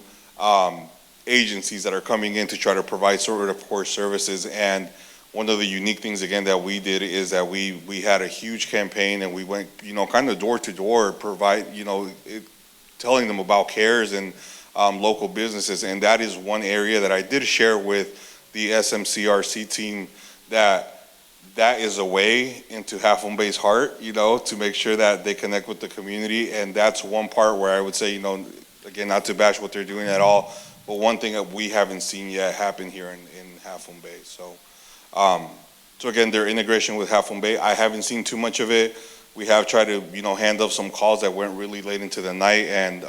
agencies that are coming in to try to provide sort of core services. And one of the unique things, again, that we did is that we had a huge campaign, and we went, kind of door to door, telling them about CARES and local businesses. And that is one area that I did share with the SMCRC team, that is a way into Half Moon Bay's heart, to make sure that they connect with the community. And that's one part where I would say, again, not to bash what they're doing at all, but one thing that we haven't seen yet happen here in Half Moon Bay. So, so again, their integration with Half Moon Bay, I haven't seen too much of it. We have tried to, handle some calls that went really late into the night, and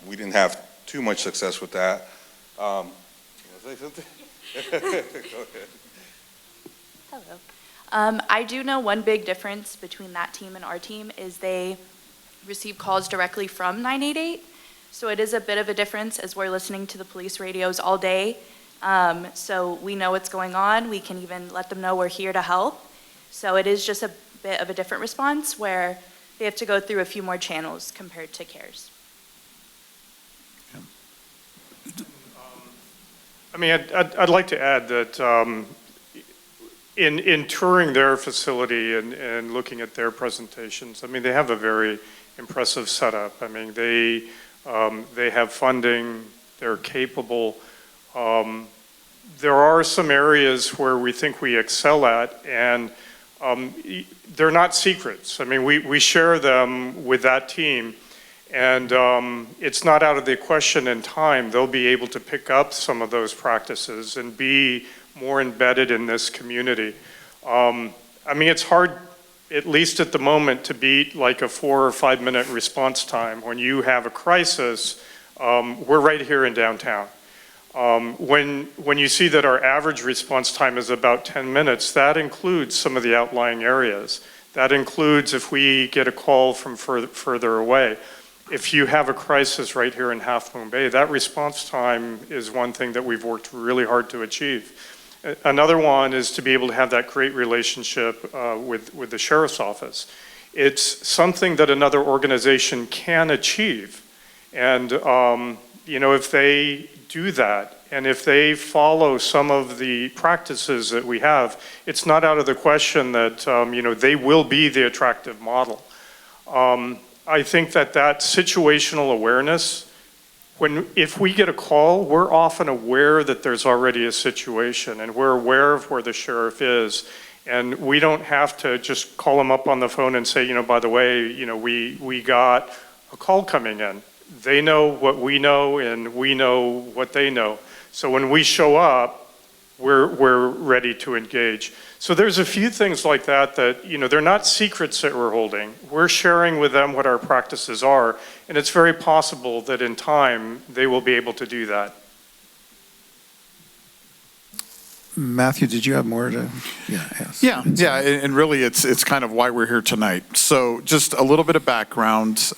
we didn't have too much success with that. You want to say something? Go ahead. Hello. I do know one big difference between that team and our team is they receive calls directly from 988. So it is a bit of a difference as we're listening to the police radios all day. So we know what's going on. We can even let them know we're here to help. So it is just a bit of a different response where they have to go through a few more channels compared to CARES. I mean, I'd like to add that in touring their facility and looking at their presentations, I mean, they have a very impressive setup. I mean, they have funding, they're capable. There are some areas where we think we excel at, and they're not secrets. I mean, we share them with that team, and it's not out of the question in time. They'll be able to pick up some of those practices and be more embedded in this community. I mean, it's hard, at least at the moment, to beat like a 4 or 5 minute response time. When you have a crisis, we're right here in downtown. When you see that our average response time is about 10 minutes, that includes some of the outlying areas. That includes if we get a call from further away. If you have a crisis right here in Half Moon Bay, that response time is one thing that we've worked really hard to achieve. Another one is to be able to have that great relationship with the sheriff's office. It's something that another organization can achieve. And if they do that, and if they follow some of the practices that we have, it's not out of the question that they will be the attractive model. I think that situational awareness, if we get a call, we're often aware that there's already a situation, and we're aware of where the sheriff is, and we don't have to just call them up on the phone and say, by the way, we got a call coming in. They know what we know, and we know what they know. So when we show up, we're ready to engage. So there's a few things like that they're not secrets that we're holding. We're sharing with them what our practices are, and it's very possible that in time they will be able to do that. Matthew, did you have more to? Yeah, and really it's kind of why we're here tonight. So just a little bit of background.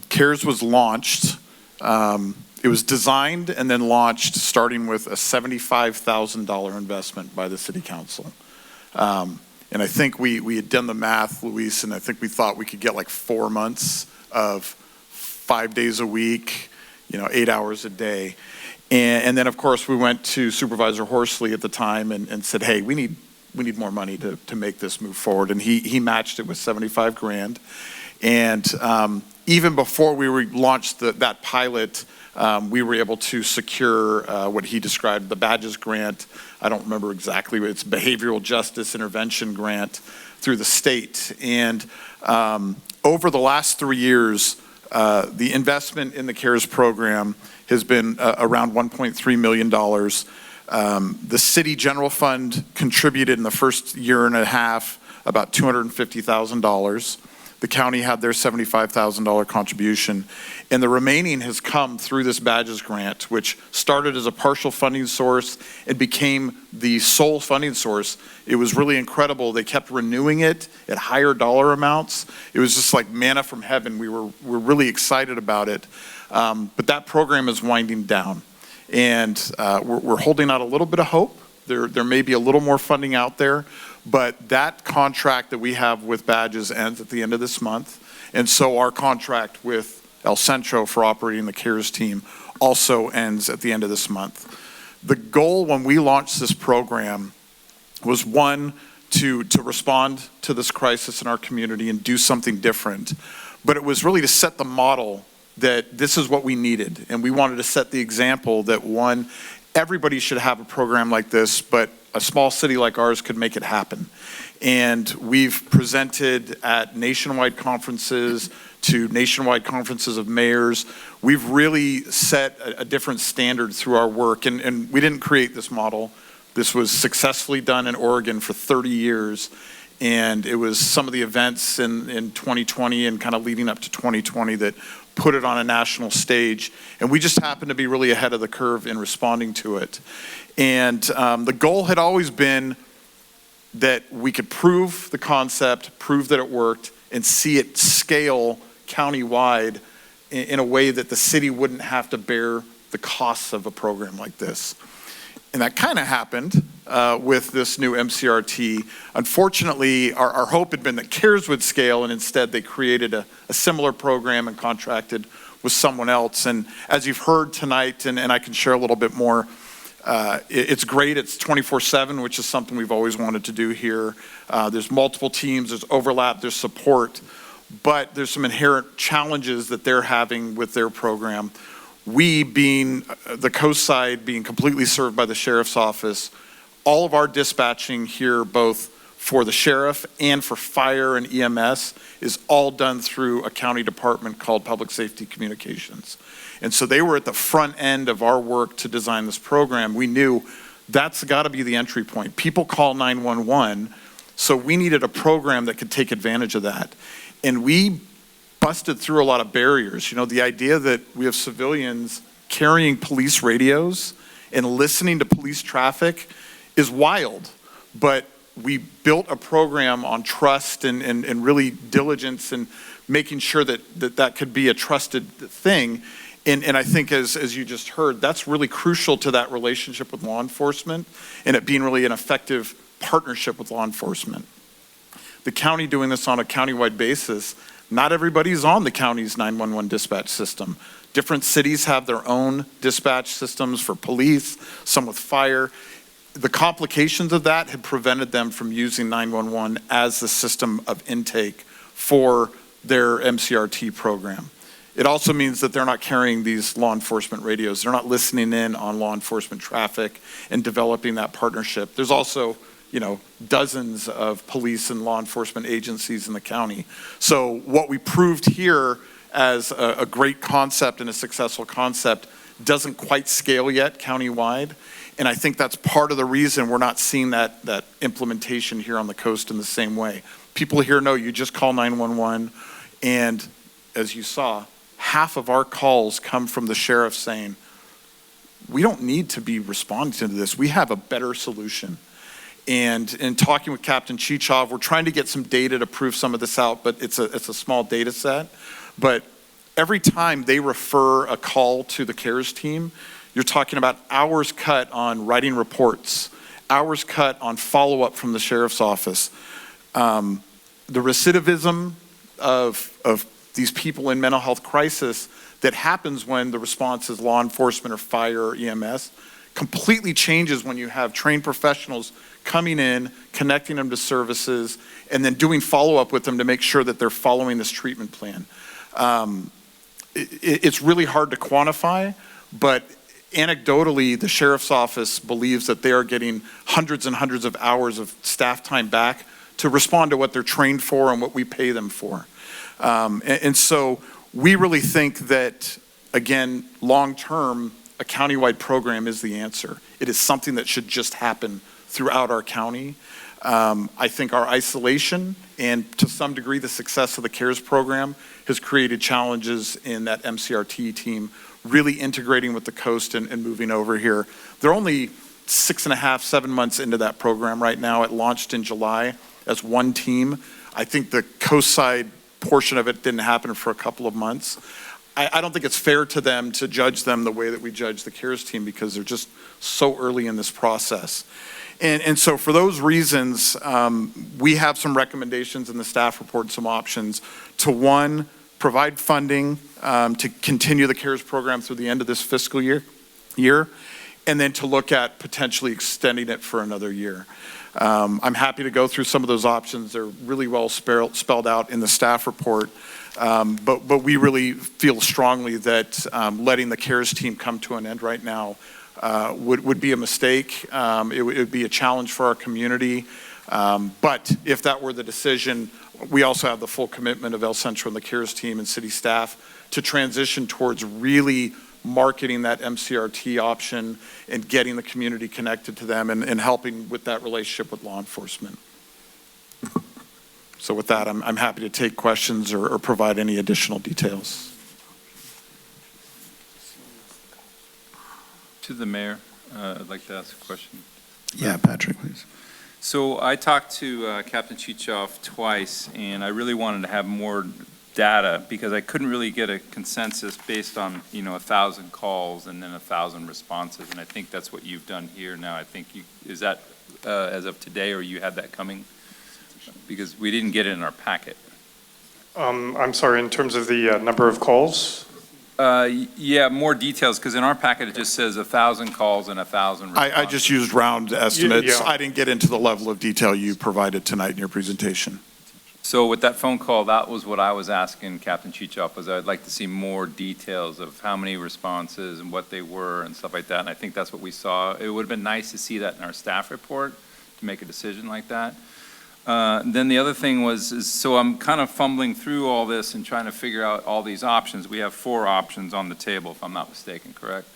CARES was launched It was designed and then launched starting with a $75,000 investment by the city council. And I think we had done the math, Luis, and I think we thought we could get like 4 months of 5 days a week, 8 hours a day. And then, of course, we went to Supervisor Horsley at the time and said, hey, we need more money to make this move forward. And he matched it with 75 grand. And even before we launched that pilot, we were able to secure what he described, the Badges Grant. I don't remember exactly, but it's Behavioral Justice Intervention Grant through the state. And over the last 3 years, the investment in the CARES program has been around $1.3 million. The city general fund contributed in the first year and a half about $250,000. The county had their $75,000 contribution, and the remaining has come through this Badges Grant, which started as a partial funding source and became the sole funding source. It was really incredible. They kept renewing it at higher dollar amounts. It was just like manna from heaven. We're really excited about it, but that program is winding down, and we're holding out a little bit of hope. There may be a little more funding out there, but that contract that we have with Badges ends at the end of this month. And so our contract with El Centro for operating the CARES team also ends at the end of this month. The goal when we launched this program was, one, to respond to this crisis in our community and do something different. But it was really to set the model that this is what we needed. And we wanted to set the example that, one, everybody should have a program like this, but a small city like ours could make it happen. And we've presented at nationwide conferences to nationwide conferences of mayors. We've really set a different standard through our work. And we didn't create this model. This was successfully done in Oregon for 30 years. And it was some of the events in 2020 and kind of leading up to 2020 that put it on a national stage. And we just happened to be really ahead of the curve in responding to it. And the goal had always been that we could prove the concept, prove that it worked, and see it scale countywide in a way that the city wouldn't have to bear the costs of a program like this. And that kind of happened with this new MCRT. Unfortunately, our hope had been that CARES would scale, and instead they created a similar program and contracted with someone else. And as you've heard tonight, and I can share a little bit more, it's great. It's 24/7, which is something we've always wanted to do here. There's multiple teams, there's overlap, there's support, but there's some inherent challenges that they're having with their program. We, being the coast side, being completely served by the sheriff's office, all of our dispatching here, both for the sheriff and for fire and EMS, is all done through a county department called Public Safety Communications. And so they were at the front end of our work to design this program. We knew that's got to be the entry point. People call 911, so we needed a program that could take advantage of that. And we busted through a lot of barriers. The idea that we have civilians carrying police radios and listening to police traffic is wild, but we built a program on trust and really diligence and making sure that could be a trusted thing. And I think as you just heard, that's really crucial to that relationship with law enforcement and it being really an effective partnership with law enforcement. The county doing this on a countywide basis, not everybody's on the county's 911 dispatch system. Different cities have their own dispatch systems for police, some with fire. The complications of that had prevented them from using 911 as the system of intake for their MCRT program. It also means that they're not carrying these law enforcement radios. They're not listening in on law enforcement traffic and developing that partnership. There's also, dozens of police and law enforcement agencies in the county. So what we proved here as a great concept and a successful concept doesn't quite scale yet countywide. And I think that's part of the reason we're not seeing that implementation here on the coast in the same way. People here know you just call 911, and as you saw, half of our calls come from the sheriff saying, we don't need to be responding to this. We have a better solution. And in talking with Captain Chichov, we're trying to get some data to prove some of this out, but it's a small data set. But every time they refer a call to the CARES team, you're talking about hours cut on writing reports, hours cut on follow-up from the sheriff's office. The recidivism of these people in mental health crisis that happens when the response is law enforcement or fire or EMS completely changes when you have trained professionals coming in, connecting them to services, and then doing follow-up with them to make sure that they're following this treatment plan. It's really hard to quantify, but anecdotally, the sheriff's office believes that they are getting hundreds and hundreds of hours of staff time back to respond to what they're trained for and what we pay them for. And so we really think that, again, long-term, a countywide program is the answer. It is something that should just happen throughout our county. I think our isolation and to some degree the success of the CARES program has created challenges in that MCRT team really integrating with the coast and moving over here. They're only 6.5, 7 months into that program right now. It launched in July as one team. I think the coast side portion of it didn't happen for a couple of months. I don't think it's fair to them to judge them the way that we judge the CARES team because they're just so early in this process. And so for those reasons, we have some recommendations in the staff report, some options to one, provide funding to continue the CARES program through the end of this fiscal year, and then to look at potentially extending it for another year. I'm happy to go through some of those options. They're really well spelled out in the staff report. But we really feel strongly that letting the CARES team come to an end right now would be a mistake. It would be a challenge for our community. But if that were the decision, we also have the full commitment of El Centro and the CARES team and city staff to transition towards really marketing that MCRT option and getting the community connected to them and helping with that relationship with law enforcement. So with that, I'm happy to take questions or provide any additional details. To the mayor, I'd like to ask a question. Yeah, Patrick, please. So I talked to Captain Chichoff twice, and I really wanted to have more data because I couldn't really get a consensus based on, 1,000 calls and then 1,000 responses, and I think that's what you've done here now. I think is that as of today, or you had that coming? Because we didn't get it in our packet. I'm sorry, in terms of the number of calls? Yeah, more details, because in our packet it just says 1,000 calls and 1,000 responses. I just used round estimates. Yeah. I didn't get into the level of detail you provided tonight in your presentation. So with that phone call, that was what I was asking Captain Chichoff, was I'd like to see more details of how many responses and what they were and stuff like that, and I think that's what we saw. It would have been nice to see that in our staff report to make a decision like that. Then the other thing was, so I'm kind of fumbling through all this and trying to figure out all these options. We have 4 options on the table, if I'm not mistaken, correct?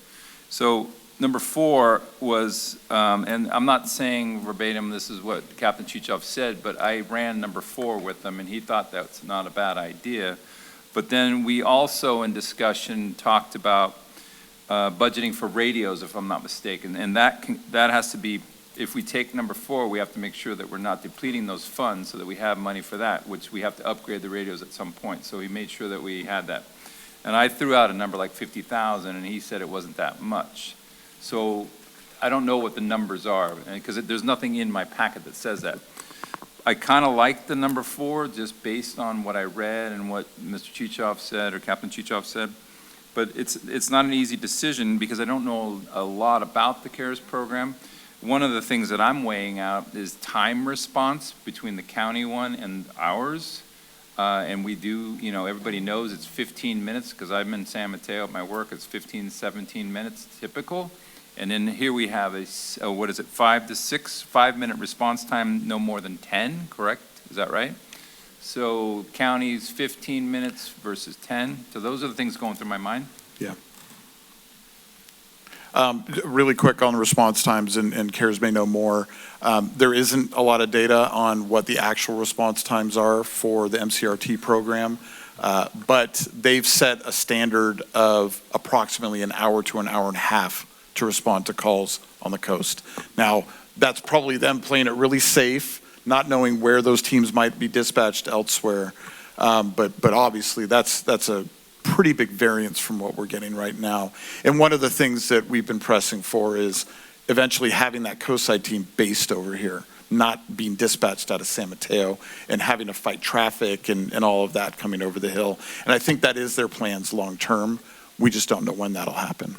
So number 4 was, and I'm not saying verbatim this is what Captain Chichoff said, but I ran number 4 with him, and he thought that's not a bad idea. But then we also, in discussion, talked about budgeting for radios, if I'm not mistaken, and that has to be, if we take number 4, we have to make sure that we're not depleting those funds so that we have money for that, which we have to upgrade the radios at some point. So he made sure that we had that. And I threw out a number like 50,000, and he said it wasn't that much. So I don't know what the numbers are, because there's nothing in my packet that says that. I kind of like the number 4 just based on what I read and what Mr. Chichoff said or Captain Chichoff said. But it's not an easy decision because I don't know a lot about the CARES program. One of the things that I'm weighing out is time response between the county one and ours. And we do, everybody knows it's 15 minutes because I'm in San Mateo at my work. It's 15, 17 minutes typical. And then here we have a 5 to 6, 5-minute response time, no more than 10, correct? Is that right? So counties 15 minutes versus 10. So those are the things going through my mind. Yeah. Really quick on response times, and CARES may know more. There isn't a lot of data on what the actual response times are for the MCRT program, but they've set a standard of approximately an hour to an hour and a half to respond to calls on the coast. Now, that's probably them playing it really safe, not knowing where those teams might be dispatched elsewhere, but obviously that's a pretty big variance from what we're getting right now. And one of the things that we've been pressing for is eventually having that coastside team based over here, not being dispatched out of San Mateo and having to fight traffic and all of that coming over the hill. And I think that is their plans long-term. We just don't know when that'll happen.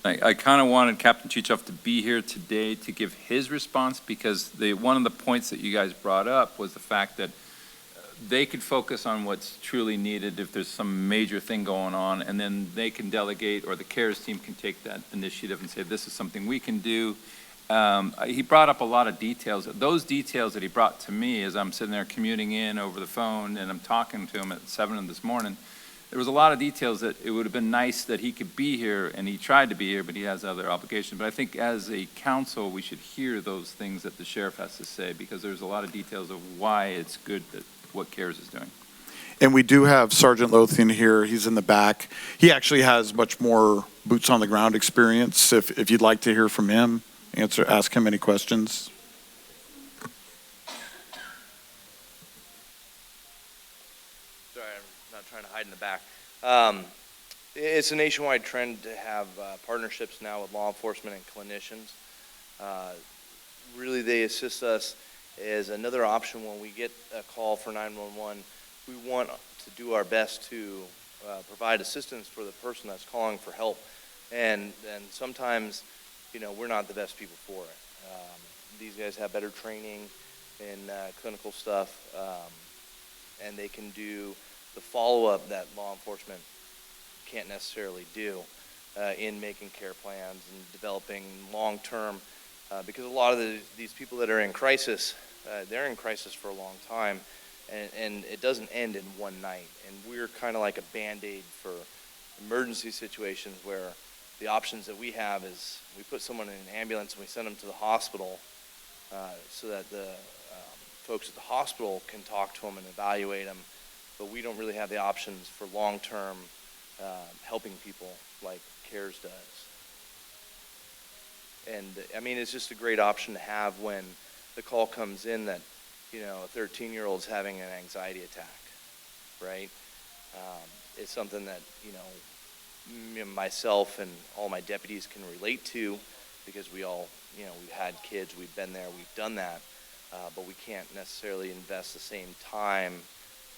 I kind of wanted Captain Chichoff to be here today to give his response, because one of the points that you guys brought up was the fact that they could focus on what's truly needed if there's some major thing going on, and then they can delegate, or the CARES team can take that initiative and say, this is something we can do. He brought up a lot of details. Those details that he brought to me as I'm sitting there commuting in over the phone and I'm talking to him at 7 this morning, there was a lot of details that it would have been nice that he could be here, and he tried to be here, but he has other obligations. But I think as a council, we should hear those things that the sheriff has to say, because there's a lot of details of why it's good that what CARES is doing. And we do have Sergeant Lothian here. He's in the back. He actually has much more boots on the ground experience. If you'd like to hear from him, ask him any questions. Sorry, I'm not trying to hide in the back. It's a nationwide trend to have partnerships now with law enforcement and clinicians. Really, they assist us as another option when we get a call for 911. We want to do our best to provide assistance for the person that's calling for help. And sometimes, we're not the best people for it. These guys have better training in clinical stuff, and they can do the follow-up that law enforcement can't necessarily do in making care plans and developing long-term, because a lot of these people that are in crisis, they're in crisis for a long time, and it doesn't end in one night. And we're kind of like a Band-Aid for emergency situations, where the options that we have is we put someone in an ambulance and we send them to the hospital so that the folks at the hospital can talk to them and evaluate them, but we don't really have the options for long-term helping people like CARES does. And I mean, it's just a great option to have when the call comes in that, a 13-year-old's having an anxiety attack, right? It's something that, myself and all my deputies can relate to, because we all, we've had kids, we've been there, we've done that, but we can't necessarily invest the same time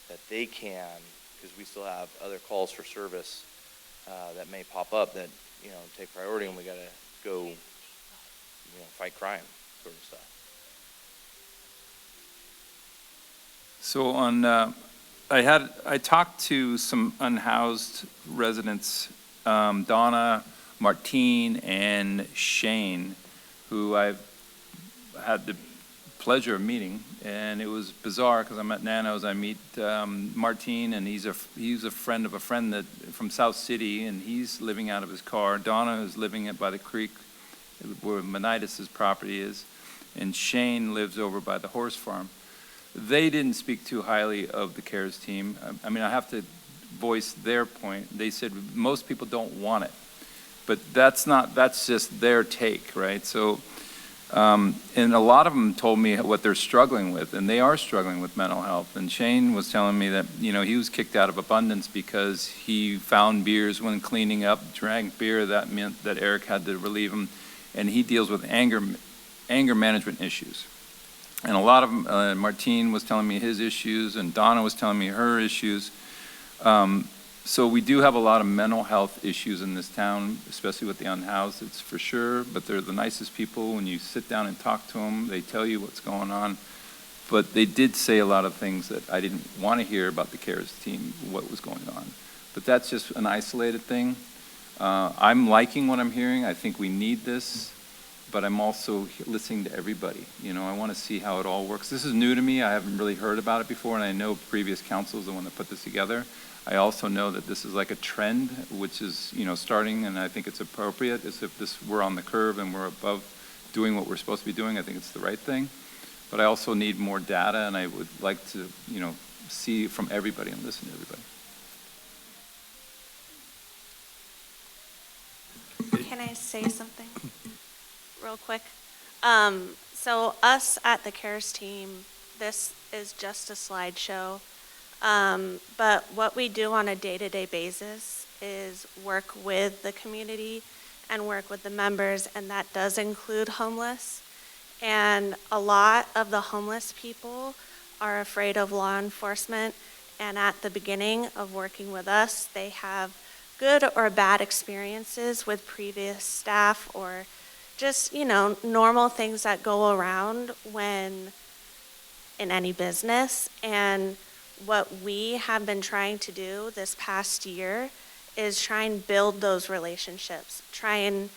that they can, because we still have other calls for service that may pop up that, take priority, and we got to go, fight crime sort of stuff. So I talked to some unhoused residents, Donna, Martine, and Shane, who I've had the pleasure of meeting, and it was bizarre because I'm at Nano's. I meet Martine, and he's a friend of a friend that from South City, and he's living out of his car. Donna is living by the creek where Menitis's property is, and Shane lives over by the horse farm. They didn't speak too highly of the CARES team. I mean, I have to voice their point. They said most people don't want it, but that's just their take, right? So, and a lot of them told me what they're struggling with, and they are struggling with mental health. And Shane was telling me that, he was kicked out of Abundance because he found beers when cleaning up, drank beer. That meant that Eric had to relieve him, and he deals with anger management issues. And a lot of them, Martine was telling me his issues, and Donna was telling me her issues. So we do have a lot of mental health issues in this town, especially with the unhoused, it's for sure. But they're the nicest people. When you sit down and talk to them, they tell you what's going on. But they did say a lot of things that I didn't want to hear about the CARES team, what was going on. But that's just an isolated thing. I'm liking what I'm hearing. I think we need this. But I'm also listening to everybody. I want to see how it all works. This is new to me. I haven't really heard about it before, and I know previous council is the one that put this together. I also know that this is like a trend, which is, starting, and I think it's appropriate. As if we're on the curve and we're above doing what we're supposed to be doing, I think it's the right thing. But I also need more data, and I would like to, see from everybody and listen to everybody. Can I say something real quick? So us at the CARES team, this is just a slideshow. But what we do on a day-to-day basis is work with the community and work with the members, and that does include homeless. And a lot of the homeless people are afraid of law enforcement, and at the beginning of working with us, they have good or bad experiences with previous staff or just, normal things that go around when in any business. And what we have been trying to do this past year is try and build those relationships, try and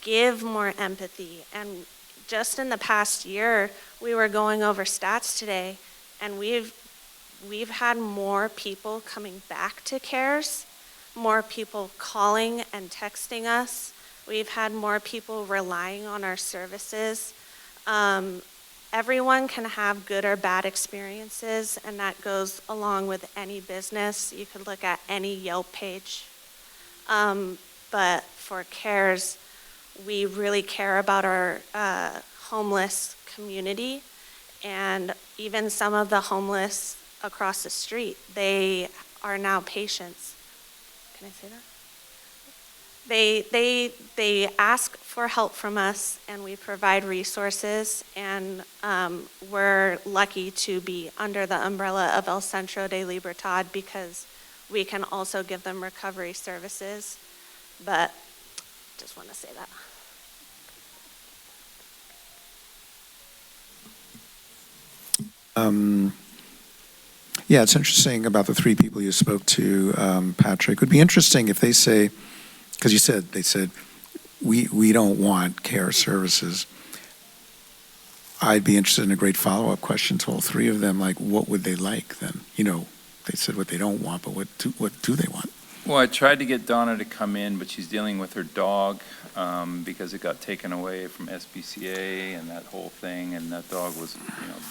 give more empathy. And just in the past year, we were going over stats today, and we've had more people coming back to CARES, more people calling and texting us. We've had more people relying on our services. Everyone can have good or bad experiences, and that goes along with any business. You could look at any Yelp page. But for CARES, we really care about our homeless community, and even some of the homeless across the street, they are now patients. Can I say that? They ask for help from us, and we provide resources, and we're lucky to be under the umbrella of El Centro de Libertad because we can also give them recovery services. But just want to say that. Yeah, it's interesting about the three people you spoke to, Patrick. It would be interesting if they say, because they said, we don't want care services. I'd be interested in a great follow-up question to all three of them, like, what would they like then? They said what they don't want, but what do they want? Well, I tried to get Donna to come in, but she's dealing with her dog because it got taken away from SBCA and that whole thing, and that dog was,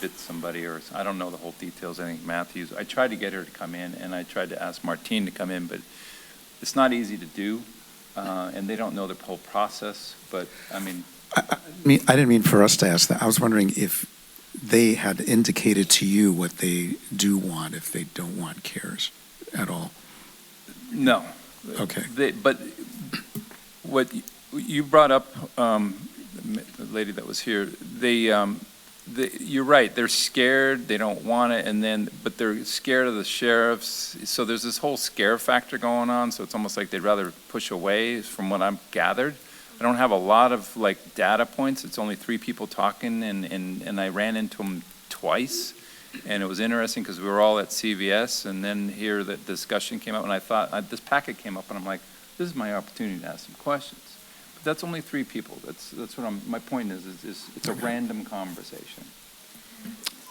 bit somebody, or I don't know the whole details. I think Matthews. I tried to get her to come in, and I tried to ask Martine to come in, but it's not easy to do, and they don't know the whole process. But I didn't mean for us to ask that. I was wondering if they had indicated to you what they do want, if they don't want CARES at all. No. Okay. But what you brought up, the lady that was here, you're right. They're scared. They don't want it, but they're scared of the sheriffs. So there's this whole scare factor going on. So it's almost like they'd rather push away, from what I've gathered. I don't have a lot of data points. It's only three people talking, and I ran into them twice. And it was interesting because we were all at CVS, and then here the discussion came up, and I thought, this packet came up, and I'm like, this is my opportunity to ask some questions. But that's only three people. That's what my point is it's a random conversation.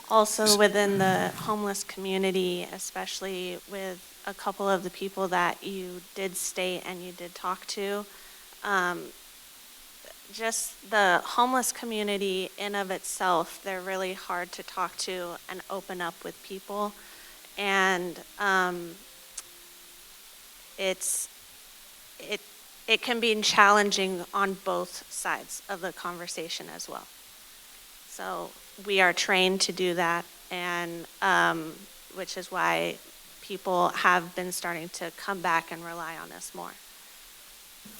Also within the homeless community, especially with a couple of the people that you did state and you did talk to, just the homeless community in of itself, they're really hard to talk to and open up with people. And it can be challenging on both sides of the conversation as well. So we are trained to do that, and which is why people have been starting to come back and rely on us more.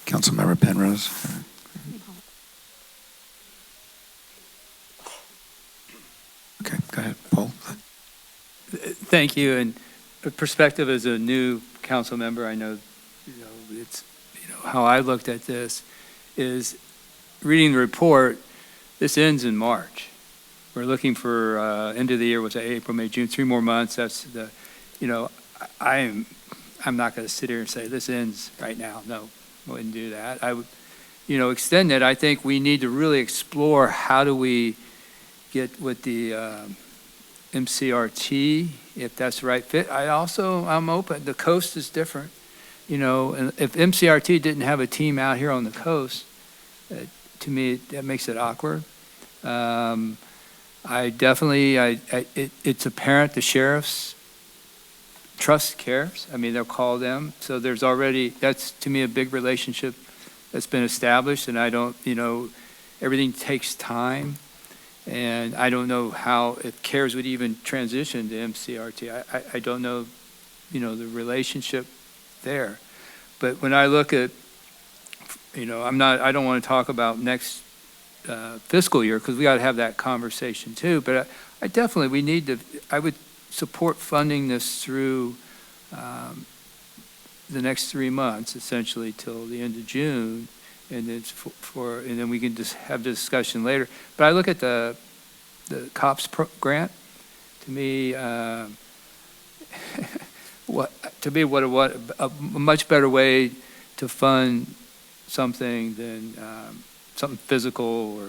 Councilmember Penrose. Okay, go ahead, Paul. Thank you. And perspective as a new council member, I know, it's, how I looked at this is reading the report. This ends in March. We're looking for end of the year was April, May, June, 3 more months. That's the, I'm not going to sit here and say this ends right now. No, I wouldn't do that. I would, extend it. I think we need to really explore how do we get with the MCRT, if that's the right fit. I'm open. The coast is different, and if MCRT didn't have a team out here on the coast, to me, that makes it awkward. It's apparent the sheriffs trust CARES. They'll call them. So that's to me a big relationship that's been established, and I don't, everything takes time. And I don't know how, if CARES would even transition to MCRT. I don't know, the relationship there. But when I look at, I don't want to talk about next fiscal year, because we got to have that conversation too. But I definitely, I would support funding this through the next 3 months, essentially till the end of June. And it's and then we can just have the discussion later. But I look at the COPS grant. To me, what a much better way to fund something than something physical, or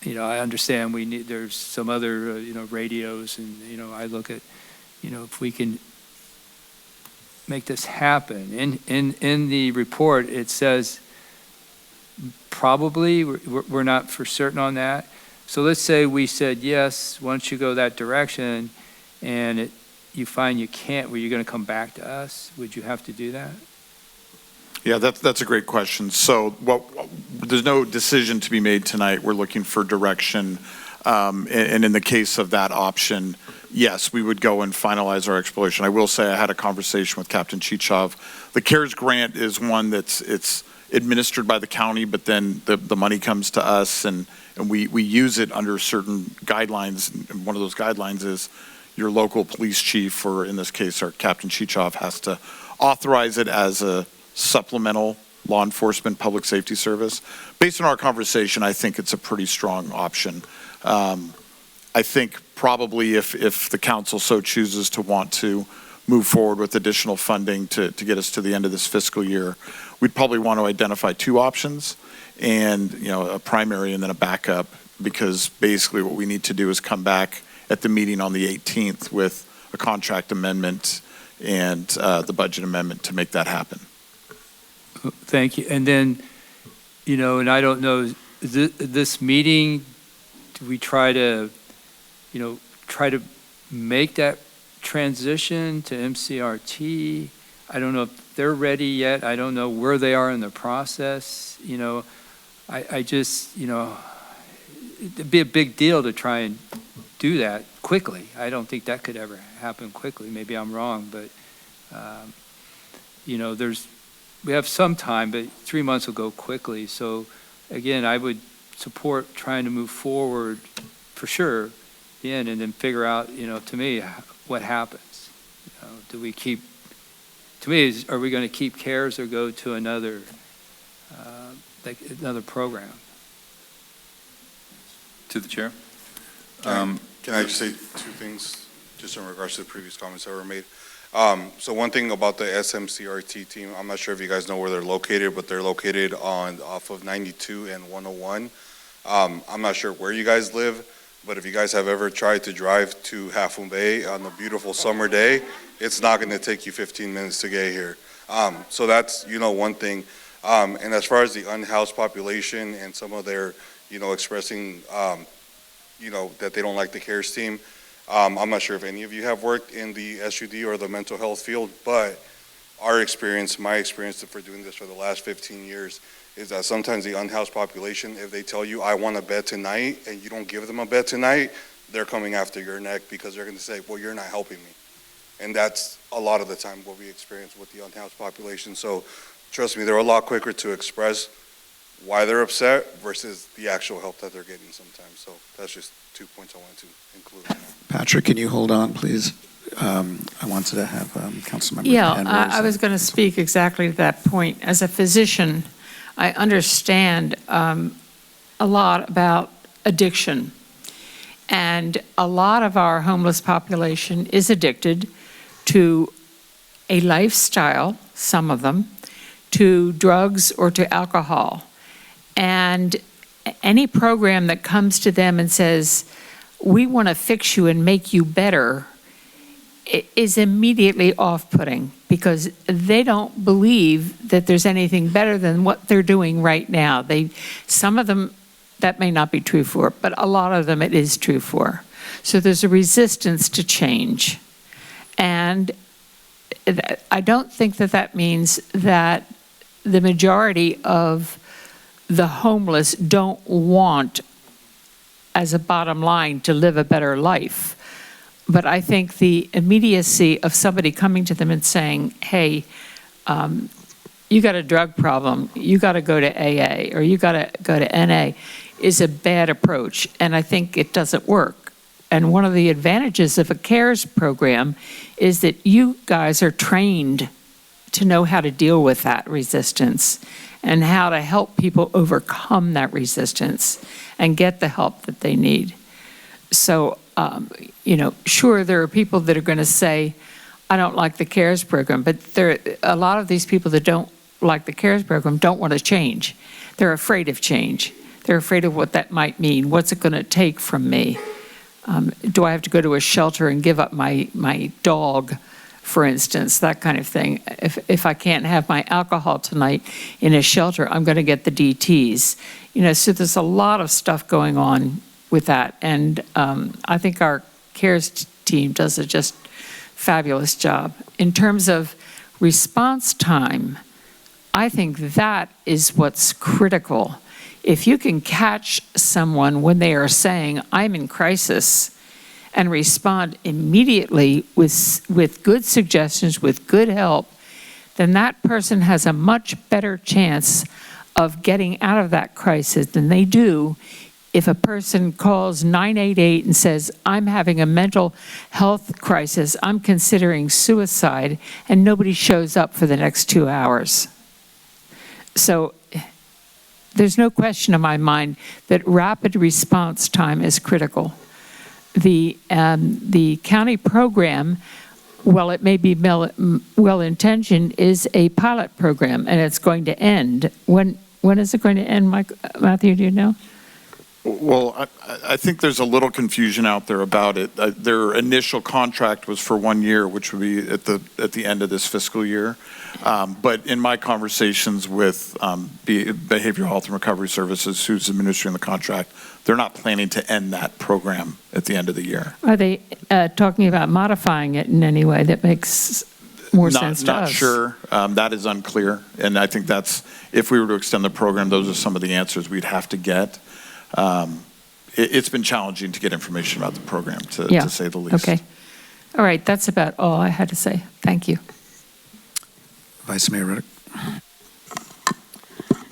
I understand there's some other radios, and I look at if we can make this happen. In the report, it says probably, we're not for certain on that. So let's say we said, yes, once you go that direction, and you find you can't, were you going to come back to us? Would you have to do that? Yeah, that's a great question. So there's no decision to be made tonight. We're looking for direction. And in the case of that option, yes, we would go and finalize our exploration. I will say I had a conversation with Captain Chichov. The CARES grant is one it's administered by the county, but then the money comes to us, and we use it under certain guidelines. And one of those guidelines is your local police chief, or in this case, our Captain Chichov, has to authorize it as a supplemental law enforcement public safety service. Based on our conversation, I think it's a pretty strong option. I think probably if the council so chooses to want to move forward with additional funding to get us to the end of this fiscal year, we'd probably want to identify 2 options, and a primary and then a backup, because basically what we need to do is come back at the meeting on the 18th with a contract amendment and the budget amendment to make that happen. Thank you. And then, and I don't know, this meeting, do we try to make that transition to MCRT? I don't know if they're ready yet. I don't know where they are in the process. I just, it'd be a big deal to try and do that quickly. I don't think that could ever happen quickly. Maybe I'm wrong, but, we have some time, but 3 months will go quickly. So again, I would support trying to move forward for sure, and then figure out, to me, what happens. Do we keep, to me, are we going to keep CARES or go to another program? To the chair. Can I just say 2 things, just in regards to the previous comments that were made? So one thing about the SMCRT team, I'm not sure if you guys know where they're located, but they're located off of 92 and 101. I'm not sure where you guys live, but if you guys have ever tried to drive to Half Moon Bay on a beautiful summer day, it's not going to take you 15 minutes to get here. So that's, one thing. And as far as the unhoused population and some of their, expressing, that they don't like the CARES team, I'm not sure if any of you have worked in the SUD or the mental health field, but my experience for doing this for the last 15 years is that sometimes the unhoused population, if they tell you, I want a bed tonight, and you don't give them a bed tonight, they're coming after your neck, because they're going to say, well, you're not helping me. And that's a lot of the time what we experience with the unhoused population. So trust me, they're a lot quicker to express why they're upset versus the actual help that they're getting sometimes. So that's just 2 points I wanted to include. Patrick, can you hold on, please? I wanted to have Councilmember Penrose. I was going to speak exactly to that point. As a physician, I understand a lot about addiction. And a lot of our homeless population is addicted to a lifestyle, some of them, to drugs or to alcohol. And any program that comes to them and says, we want to fix you and make you better, is immediately off-putting, because they don't believe that there's anything better than what they're doing right now. Some of them, that may not be true for, but a lot of them it is true for. So there's a resistance to change. And I don't think that means that the majority of the homeless don't want as a bottom line to live a better life. But I think the immediacy of somebody coming to them and saying, hey, you got a drug problem, you got to go to AA, or you got to go to NA, is a bad approach, and I think it doesn't work. And one of the advantages of a CARES program is that you guys are trained to know how to deal with that resistance and how to help people overcome that resistance and get the help that they need. So, sure, there are people that are going to say, I don't like the CARES program, but a lot of these people that don't like the CARES program don't want to change. They're afraid of change. They're afraid of what that might mean. What's it going to take from me? Do I have to go to a shelter and give up my dog, for instance, that kind of thing? If I can't have my alcohol tonight in a shelter, I'm going to get the DTs. So there's a lot of stuff going on with that. And I think our CARES team does a just fabulous job. In terms of response time, I think that is what's critical. If you can catch someone when they are saying, I'm in crisis, and respond immediately with good suggestions, with good help, then that person has a much better chance of getting out of that crisis than they do if a person calls 988 and says, I'm having a mental health crisis, I'm considering suicide, and nobody shows up for the next 2 hours. So there's no question in my mind that rapid response time is critical. The county program, while it may be well-intentioned, is a pilot program, and it's going to end. When is it going to end, Matthew, do you know? Well, I think there's a little confusion out there about it. Their initial contract was for 1 year, which would be at the end of this fiscal year. But in my conversations with Behavioral Health and Recovery Services, who's administering the contract, they're not planning to end that program at the end of the year. Are they talking about modifying it in any way that makes more sense to us? Not sure. That is unclear. And I think that's, if we were to extend the program, those are some of the answers we'd have to get. It's been challenging to get information about the program, to say the least. Okay. All right, that's about all I had to say. Thank you. Vice Mayor Reddick.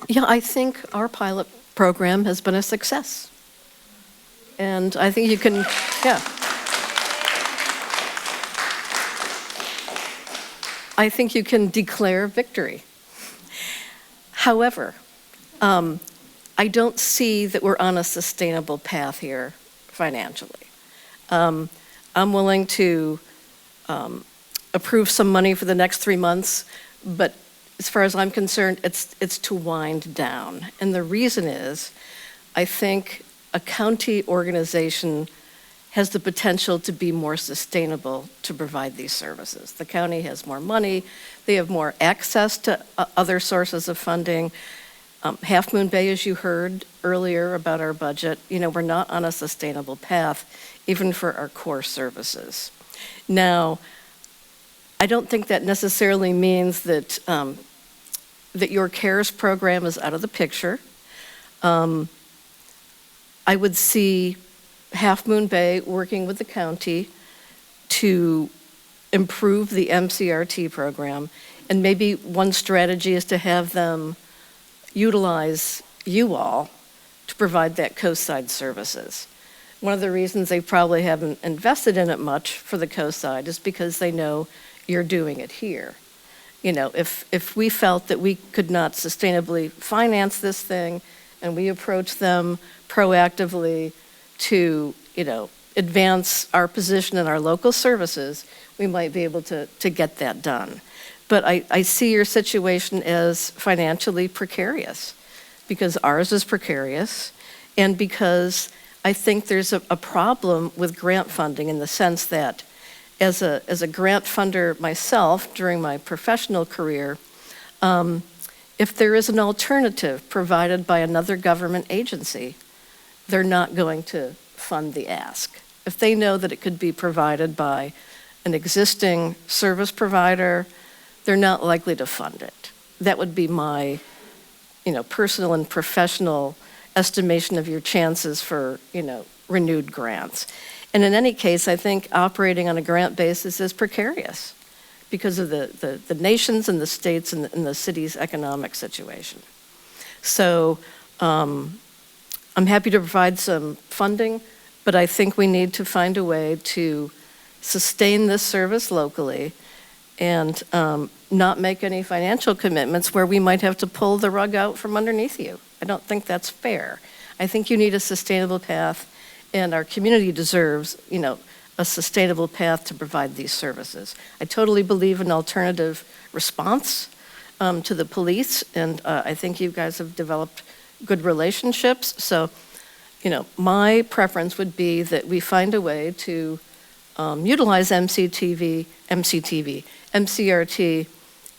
Yeah, I think our pilot program has been a success. And I think you can, I think you can declare victory. However, I don't see that we're on a sustainable path here financially. I'm willing to approve some money for the next 3 months, but as far as I'm concerned, it's to wind down. And the reason is, I think a county organization has the potential to be more sustainable to provide these services. The county has more money, they have more access to other sources of funding. Half Moon Bay, as you heard earlier about our budget, we're not on a sustainable path, even for our core services. Now, I don't think that necessarily means that that your CARES program is out of the picture. I would see Half Moon Bay working with the county to improve the MCRT program, and maybe one strategy is to have them utilize you all to provide that coastside services. One of the reasons they probably haven't invested in it much for the coastside is because they know you're doing it here. If we felt that we could not sustainably finance this thing and we approach them proactively to, advance our position in our local services, we might be able to get that done. But I see your situation as financially precarious, because ours is precarious, and because I think there's a problem with grant funding in the sense that as a grant funder myself during my professional career, if there is an alternative provided by another government agency, they're not going to fund the ask. If they know that it could be provided by an existing service provider, they're not likely to fund it. That would be my, personal and professional estimation of your chances for, renewed grants. And in any case, I think operating on a grant basis is precarious because of the nation's and the states and the city's economic situation. So I'm happy to provide some funding, but I think we need to find a way to sustain this service locally and not make any financial commitments where we might have to pull the rug out from underneath you. I don't think that's fair. I think you need a sustainable path, and our community deserves, a sustainable path to provide these services. I totally believe in alternative response to the police, and I think you guys have developed good relationships. So, my preference would be that we find a way to utilize MCRT,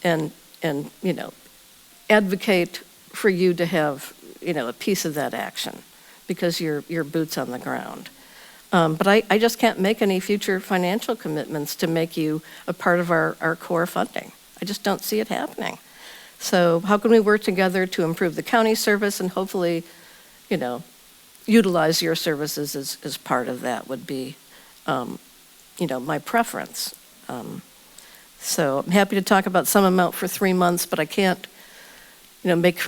and advocate for you to have, a piece of that action because you're boots on the ground. But I just can't make any future financial commitments to make you a part of our core funding. I just don't see it happening. So how can we work together to improve the county service and hopefully, utilize your services as part of that would be, my preference. So I'm happy to talk about some amount for 3 months, but I can't, make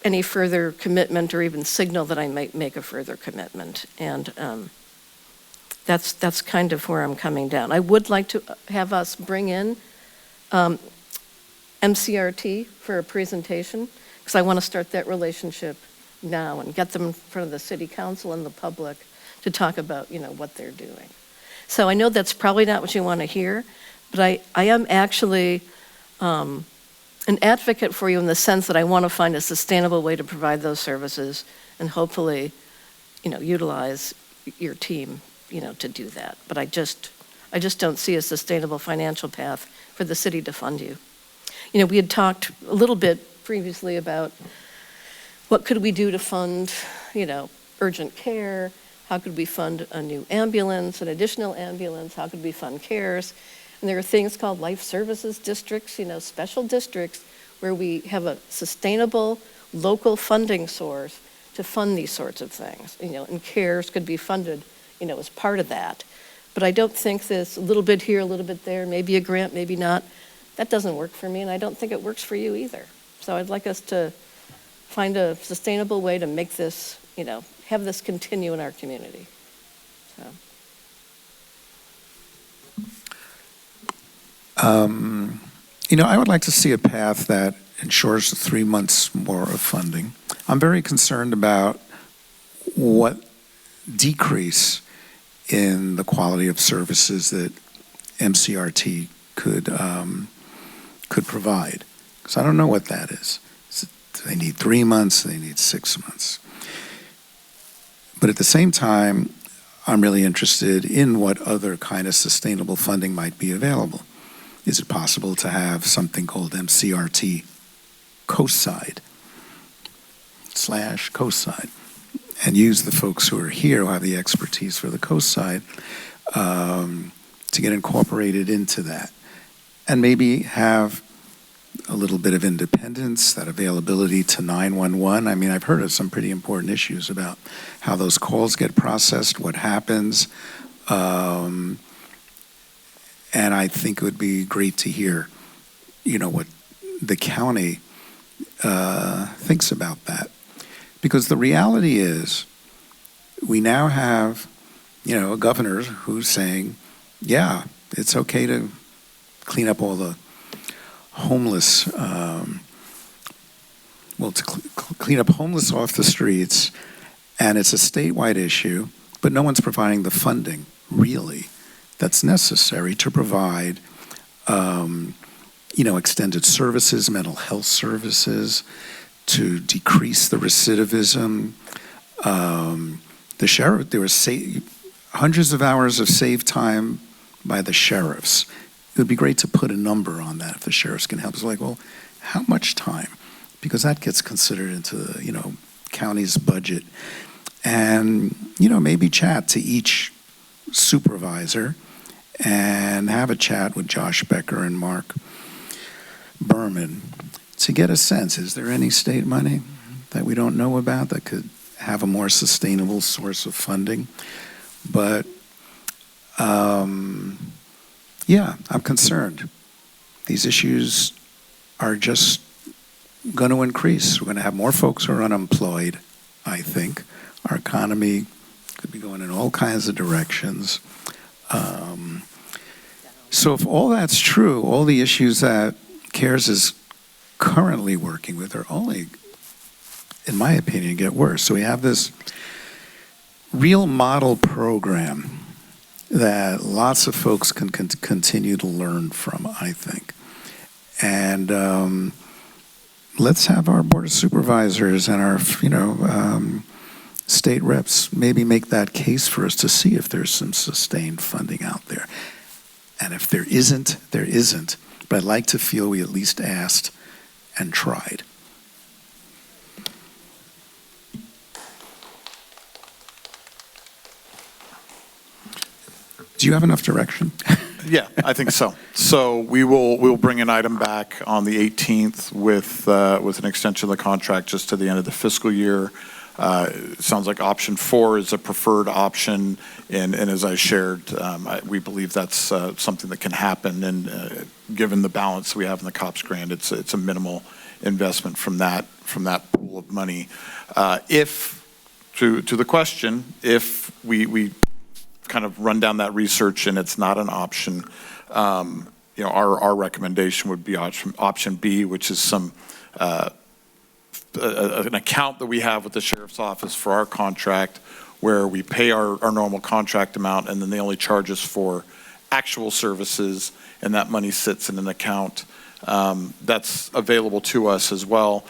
any further commitment or even signal that I might make a further commitment. And that's kind of where I'm coming down. I would like to have us bring in MCRT for a presentation, because I want to start that relationship now and get them in front of the city council and the public to talk about, what they're doing. So I know that's probably not what you want to hear, but I am actually an advocate for you in the sense that I want to find a sustainable way to provide those services and hopefully, utilize your team, to do that. But I just don't see a sustainable financial path for the city to fund you. We had talked a little bit previously about what could we do to fund, urgent care? How could we fund a new ambulance, an additional ambulance? How could we fund CARES? And there are things called life services districts, special districts where we have a sustainable local funding source to fund these sorts of things, and CARES could be funded, as part of that. But I don't think this a little bit here, a little bit there, maybe a grant, maybe not, that doesn't work for me, and I don't think it works for you either. So I'd like us to find a sustainable way to make this, have this continue in our community. So. I would like to see a path that ensures 3 months more of funding. I'm very concerned about what decrease in the quality of services that MCRT could provide. Because I don't know what that is. Do they need 3 months? Do they need 6 months? But at the same time, I'm really interested in what other kind of sustainable funding might be available. Is it possible to have something called MCRT COSIDE /COSIDE and use the folks who are here who have the expertise for the COSIDE to get incorporated into that, and maybe have a little bit of independence, that availability to 911. I mean, I've heard of some pretty important issues about how those calls get processed, what happens, and I think it would be great to hear, what the county thinks about that. Because the reality is, we now have, a governor who's saying, yeah, it's okay to clean up all the homeless, clean up homeless off the streets, and it's a statewide issue, but no one's providing the funding, really, that's necessary to provide, extended services, mental health services, to decrease the recidivism. The sheriff, there was hundreds of hours of saved time by the sheriffs. It would be great to put a number on that if the sheriffs can help. It's like, well, how much time? Because that gets considered into the, county's budget. And, maybe chat to each supervisor and have a chat with Josh Becker and Mark Berman to get a sense, is there any state money that we don't know about that could have a more sustainable source of funding. But, yeah, I'm concerned. These issues are just going to increase. We're going to have more folks who are unemployed, I think. Our economy could be going in all kinds of directions. So if all that's true, all the issues that CARES is currently working with are only, in my opinion, get worse. So we have this real model program that lots of folks can continue to learn from, I think. And let's have our Board of Supervisors and our, state reps maybe make that case for us to see if there's some sustained funding out there. And if there isn't, there isn't. But I'd like to feel we at least asked and tried. Do you have enough direction? Yeah, I think so. So we'll bring an item back on the 18th with an extension of the contract just to the end of the fiscal year. It sounds like option 4 is a preferred option, and as I shared, we believe that's something that can happen, and given the balance we have in the COPS grant, it's a minimal investment from that pool of money. If, to the question, if we kind of run down that research and it's not an option, our recommendation would be option B, which is some an account that we have with the Sheriff's Office for our contract where we pay our normal contract amount and then they only charge us for actual services, and that money sits in an account that's available to us as well.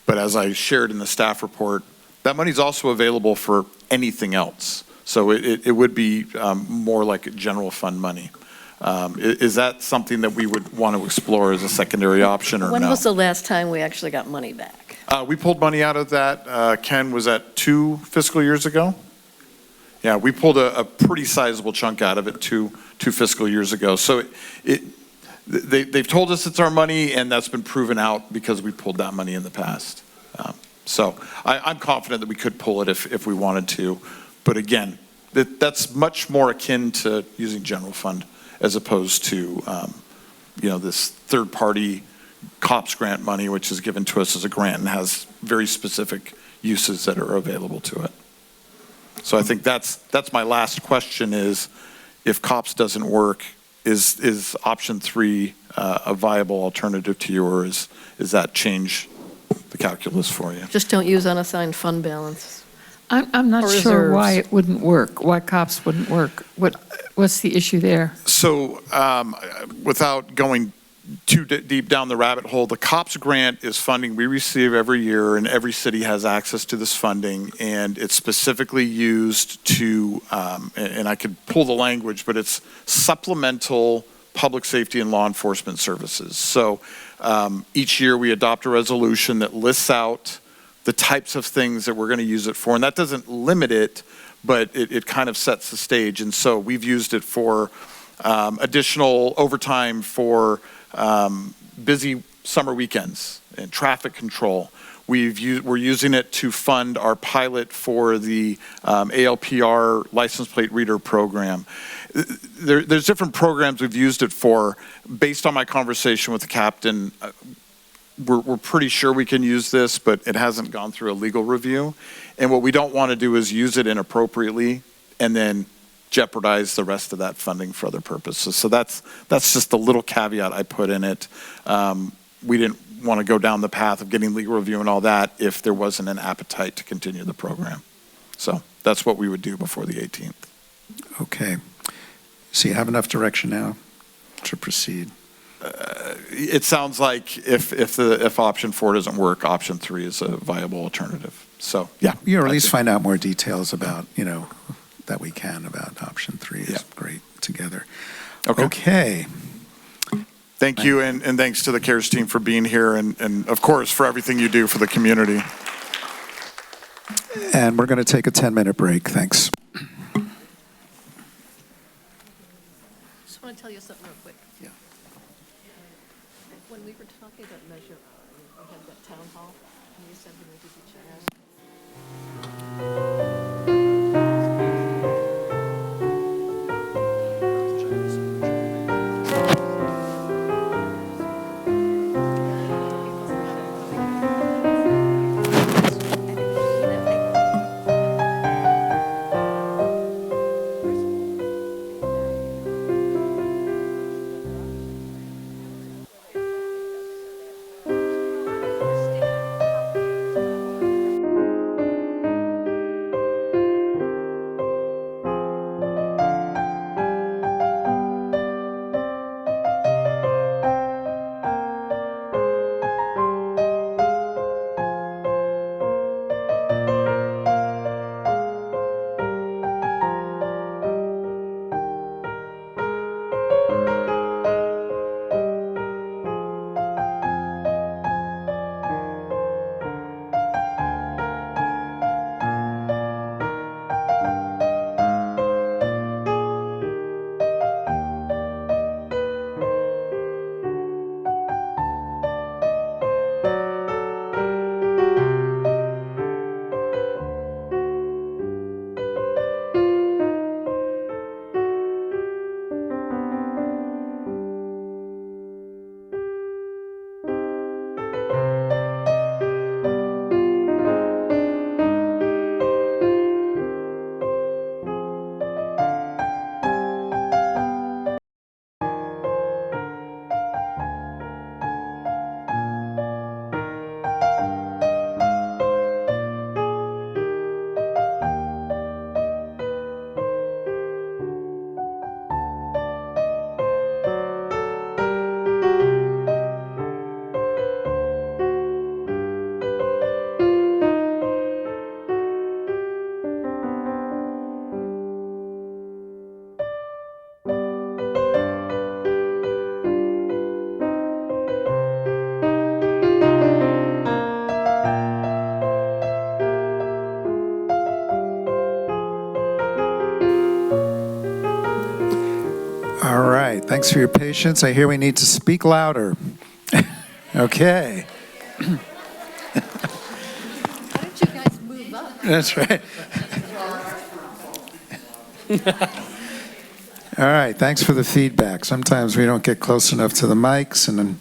But as I shared in the staff report, that money's also available for anything else. So it would be more like general fund money. Is that something that we would want to explore as a secondary option, or When no? was the last time we actually got money back? We pulled money out of that, Ken, was that 2 fiscal years ago? Yeah, we pulled a pretty sizable chunk out of it two fiscal years ago. So they've told us it's our money, and that's been proven out because we pulled that money in the past. So I'm confident that we could pull it if we wanted to. But again, that's much more akin to using general fund as opposed to, this third-party COPS grant money, which is given to us as a grant and has very specific uses that are available to it. So I think that's my last question is, if COPS doesn't work, is option 3 a viable alternative to you, or is that change the calculus for you? Just don't use unassigned fund balance. I'm not Or sure why reserves. it wouldn't work, why COPS wouldn't work. What's the issue there? So without going too deep down the rabbit hole, the COPS grant is funding we receive every year, and every city has access to this funding, and it's specifically used to, and I could pull the language, but it's supplemental public safety and law enforcement services. So each year we adopt a resolution that lists out the types of things that we're going to use it for, and that doesn't limit it, but it kind of sets the stage. And so we've used it for additional overtime for busy summer weekends and traffic control. We're using it to fund our pilot for the ALPR license plate reader program. There's different programs we've used it for. Based on my conversation with the captain, we're pretty sure we can use this, but it hasn't gone through a legal review. And what we don't want to do is use it inappropriately and then jeopardize the rest of that funding for other purposes. So that's just a little caveat I put in it. We didn't want to go down the path of getting legal review and all that if there wasn't an appetite to continue the program. So that's what we would do before the 18th. Okay. So you have enough direction now to proceed? It sounds like if option 4 doesn't work, option 3 is a viable alternative. So yeah. Or at least find out more details about, that we can about option 3 is great together. Okay. Thank you, and thanks to the CARES team for being here, and of course for everything you do for the community. And we're going to take a 10-minute break. Thanks. Just want to tell you something real quick. Yeah. When we were talking about measure, we had that town hall, and you said we needed to change. All right, thanks for your patience. I hear we need to speak louder. Okay. Why don't you guys move up? That's right. All right, thanks for the feedback. Sometimes we don't get close enough to the mics, and then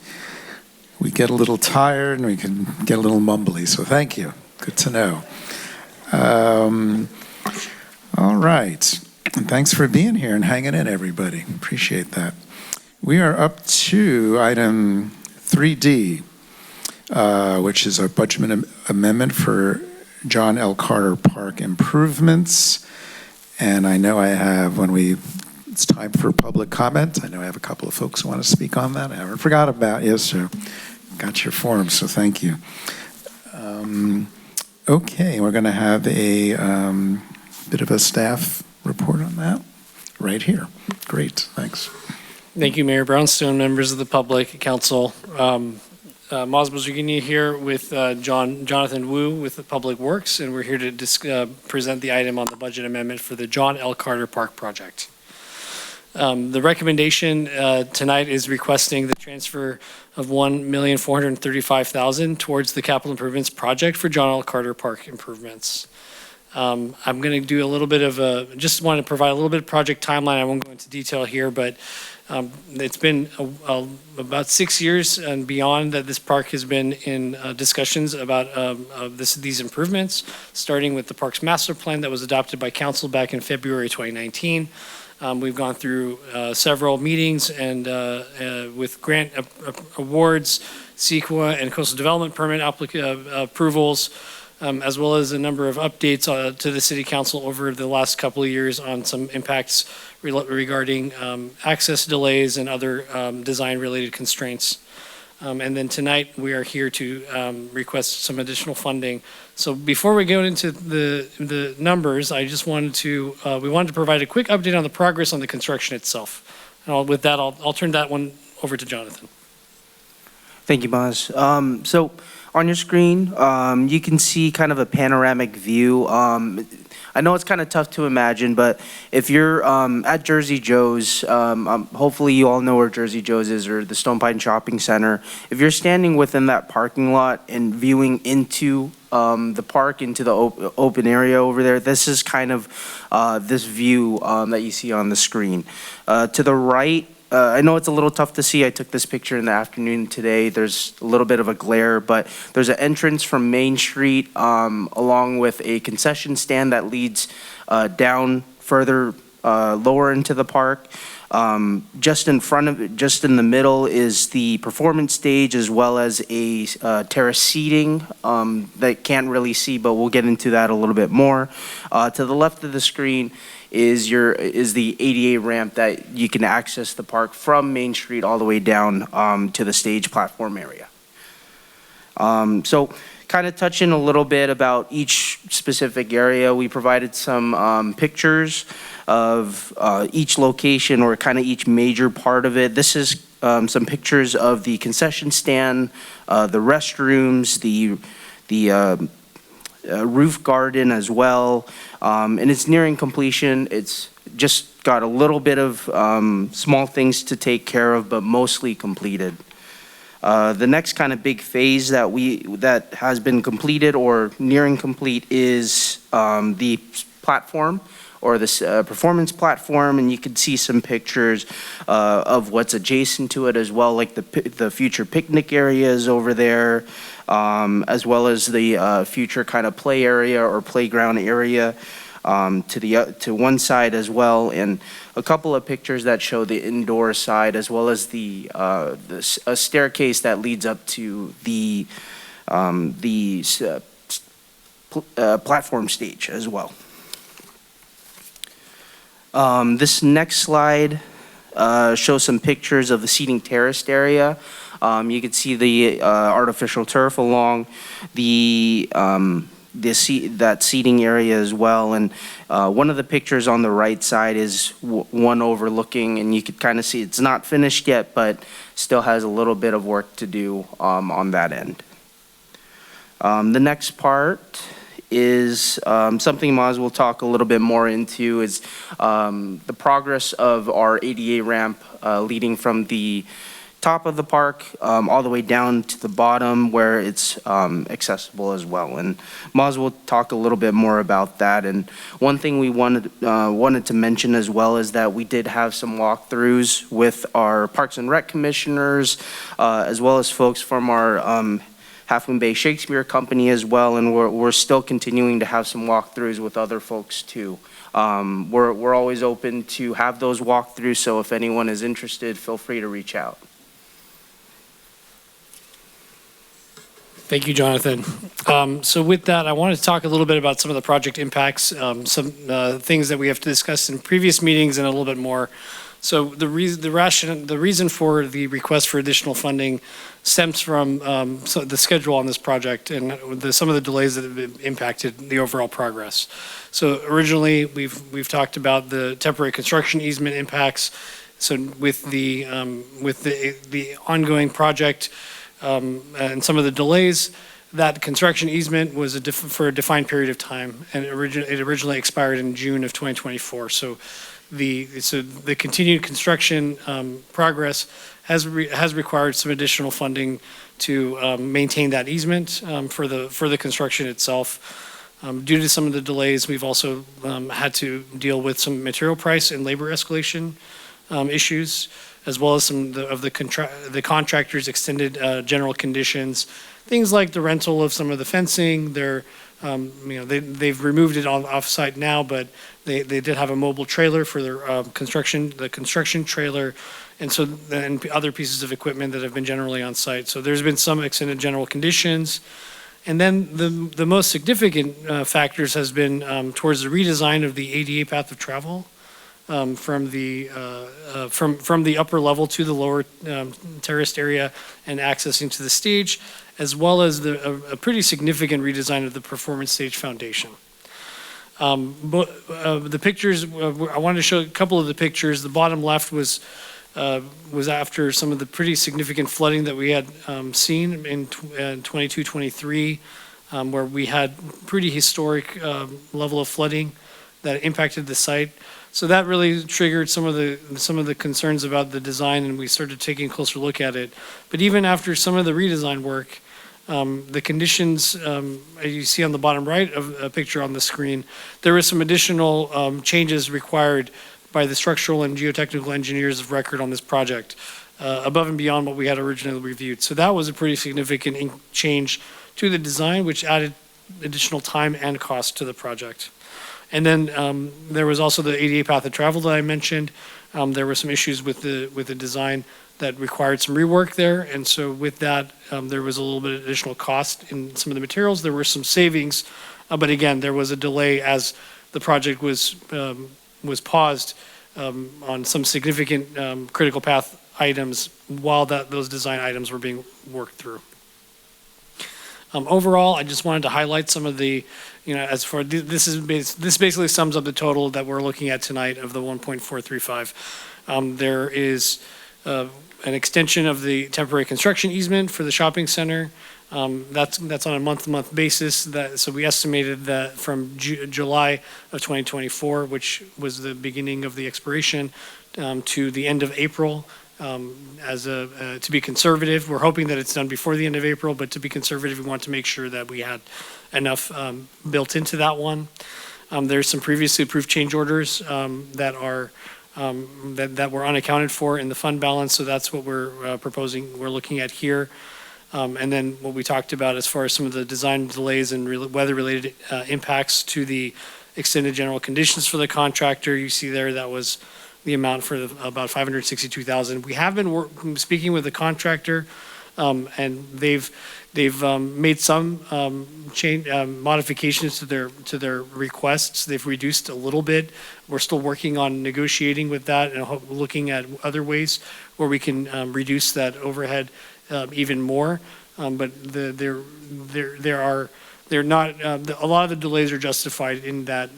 we get a little tired, and we can get a little mumbly, so thank you. Good to know. All right, and thanks for being here and hanging in, everybody. Appreciate that. We are up to item 3D, which is a budget amendment for John L. Carter Park improvements. And I know I have, it's time for public comment. I know I have a couple of folks who want to speak on that. I haven't forgot about you, so got your form, so thank you. Okay, we're going to have a bit of a staff report on that right here. Great, thanks. Thank you, Mayor Brownstone, members of the public, council. Maz Bozrigini here with Jonathan Wu with the Public Works, and we're here to present the item on the budget amendment for the John L. Carter Park project. The recommendation tonight is requesting the transfer of $1,435,000 towards the capital improvements project for John L. Carter Park improvements. I'm going to do a little bit of just want to provide a little bit of project timeline. I won't go into detail here, but it's been about 6 years and beyond that this park has been in discussions about these improvements, starting with the park's master plan that was adopted by council back in February 2019. We've gone through several meetings and with grant awards, CEQA and coastal development permit approvals, as well as a number of updates to the city council over the last couple of years on some impacts regarding access delays and other design-related constraints. And then tonight, we are here to request some additional funding. So before we go into the numbers, I just wanted to, we wanted to provide a quick update on the progress on the construction itself. And with that, I'll turn that one over to Jonathan. Thank you, Maz. So on your screen, you can see kind of a panoramic view. I know it's kind of tough to imagine, but if you're at Jersey Joe's, hopefully you all know where Jersey Joe's is, or the Stone Pine Shopping Center. If you're standing within that parking lot and viewing into the park, into the open area over there, this is kind of this view that you see on the screen. To the right, I know it's a little tough to see. I took this picture in the afternoon today. There's a little bit of a glare, but there's an entrance from Main Street along with a concession stand that leads down further lower into the park. Just in front of it, just in the middle, is the performance stage, as well as a terrace seating that can't really see, but we'll get into that a little bit more. To the left of the screen is the ADA ramp that you can access the park from Main Street all the way down to the stage platform area. So kind of touching a little bit about each specific area, we provided some pictures of each location, or kind of each major part of it. This is some pictures of the concession stand, the restrooms, the roof garden as well, and it's nearing completion. It's just got a little bit of small things to take care of, but mostly completed. The next kind of big phase that has been completed or nearing complete is the platform, or this performance platform, and you can see some pictures of what's adjacent to it as well, like the future picnic areas over there, as well as the future kind of play area or playground area to one side as well, and a couple of pictures that show the indoor side, as well as a staircase that leads up to the platform stage as well. This next slide shows some pictures of the seating terraced area. You can see the artificial turf along that seating area as well. And one of the pictures on the right side is one overlooking, and you could kind of see it's not finished yet, but still has a little bit of work to do on that end. The next part is something Maz will talk a little bit more into, is the progress of our ADA ramp leading from the top of the park all the way down to the bottom where it's accessible as well. And Maz will talk a little bit more about that. And one thing we wanted to mention as well is that we did have some walkthroughs with our Parks and Rec commissioners, as well as folks from our Half Moon Bay Shakespeare Company as well, and we're still continuing to have some walkthroughs with other folks too. We're always open to have those walkthroughs, so if anyone is interested, feel free to reach out. Thank you, Jonathan. So with that, I wanted to talk a little bit about some of the project impacts, some things that we have to discuss in previous meetings, and a little bit more. So the reason for the request for additional funding stems from the schedule on this project and some of the delays that have impacted the overall progress. So originally, we've talked about the temporary construction easement impacts. So with the ongoing project and some of the delays, that construction easement was for a defined period of time, and it originally expired in June of 2024. So the continued construction progress has required some additional funding to maintain that easement for the construction itself. Due to some of the delays, we've also had to deal with some material price and labor escalation issues, as well as some of the contractors' extended general conditions, things like the rental of some of the fencing. They've removed it off-site now, but they did have a mobile trailer for their construction trailer, and other pieces of equipment that have been generally on site. So there's been some extended general conditions. And then the most significant factors has been towards the redesign of the ADA path of travel from the upper level to the lower terraced area and accessing to the stage, as well as a pretty significant redesign of the performance stage foundation. The pictures, I wanted to show a couple of the pictures. The bottom left was was after some of the pretty significant flooding that we had seen in 22, 23, where we had pretty historic level of flooding that impacted the site. So that really triggered some of the concerns about the design, and we started taking a closer look at it. But even after some of the redesign work, the conditions, as you see on the bottom right of a picture on the screen, there were some additional changes required by the structural and geotechnical engineers of record on this project, above and beyond what we had originally reviewed. So that was a pretty significant change to the design, which added additional time and cost to the project. And then there was also the ADA path of travel that I mentioned. There were some issues with the design that required some rework there. And so with that, there was a little bit of additional cost in some of the materials. There were some savings, but again, there was a delay as the project was paused on some significant critical path items while those design items were being worked through. Overall, I just wanted to highlight some of the, as for this basically sums up the total that we're looking at tonight of the 1.435. There is an extension of the temporary construction easement for the shopping center. That's on a month-to-month basis. So we estimated that from July of 2024, which was the beginning of the expiration, to the end of April. To be conservative, we're hoping that it's done before the end of April, but to be conservative, we want to make sure that we had enough built into that one. There's some previously approved change orders that were unaccounted for in the fund balance, so that's what we're proposing, we're looking at here. And then what we talked about as far as some of the design delays and weather-related impacts to the extended general conditions for the contractor. You see there, that was the amount for about $562,000. We have been speaking with the contractor, and they've made some modifications to their requests. They've reduced a little bit. We're still working on negotiating with that and looking at other ways where we can reduce that overhead even more. But they're not. A lot of the delays are justified in that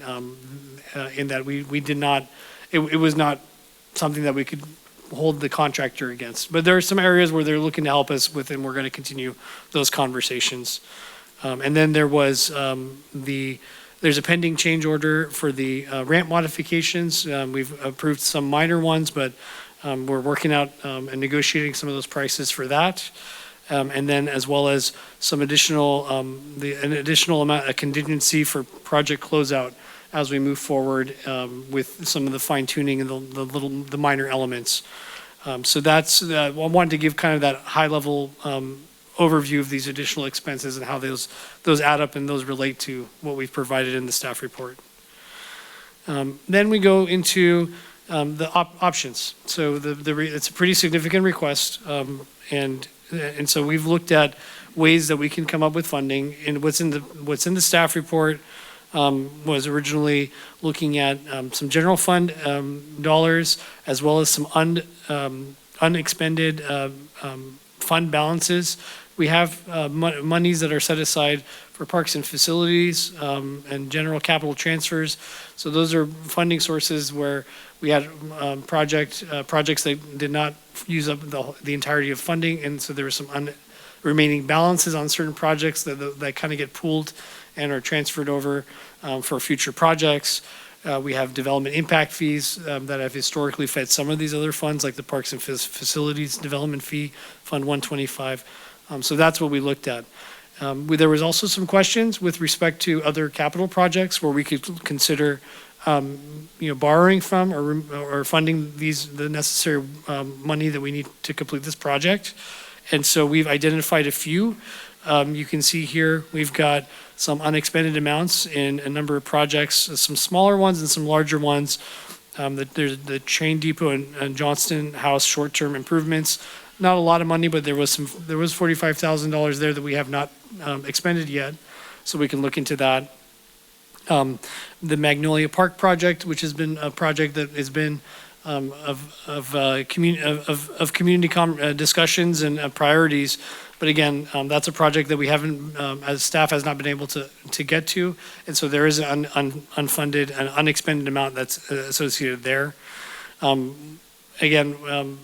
we did not. It was not something that we could hold the contractor against. But there are some areas where they're looking to help us with, and we're going to continue those conversations. And then there's a pending change order for the ramp modifications. We've approved some minor ones, but we're working out and negotiating some of those prices for that. And then as well as some additional, an additional amount of contingency for project closeout as we move forward with some of the fine tuning and the minor elements. So that's, I wanted to give kind of that high level overview of these additional expenses and how those add up and those relate to what we've provided in the staff report. Then we go into the options. So it's a pretty significant request, and so we've looked at ways that we can come up with funding. And what's in the staff report was originally looking at some general fund dollars as well as some unexpended fund balances. We have monies that are set aside for parks and facilities and general capital transfers. So those are funding sources where we had projects that did not use up the entirety of funding, and so there were some remaining balances on certain projects that kind of get pooled and are transferred over for future projects. We have development impact fees that have historically fed some of these other funds, like the Parks and Facilities Development Fee, Fund 125. So that's what we looked at. There was also some questions with respect to other capital projects where we could consider borrowing from or funding the necessary money that we need to complete this project. And so we've identified a few. You can see here we've got some unexpended amounts in a number of projects, some smaller ones and some larger ones. There's the train depot and Johnston House short-term improvements. Not a lot of money, but there was $45,000 there that we have not expended yet, so we can look into that. The Magnolia Park project, which has been a project that has been of community discussions and priorities. But again, that's a project that we haven't, as staff, has not been able to get to, and so there is an unfunded and unexpended amount that's associated there. again,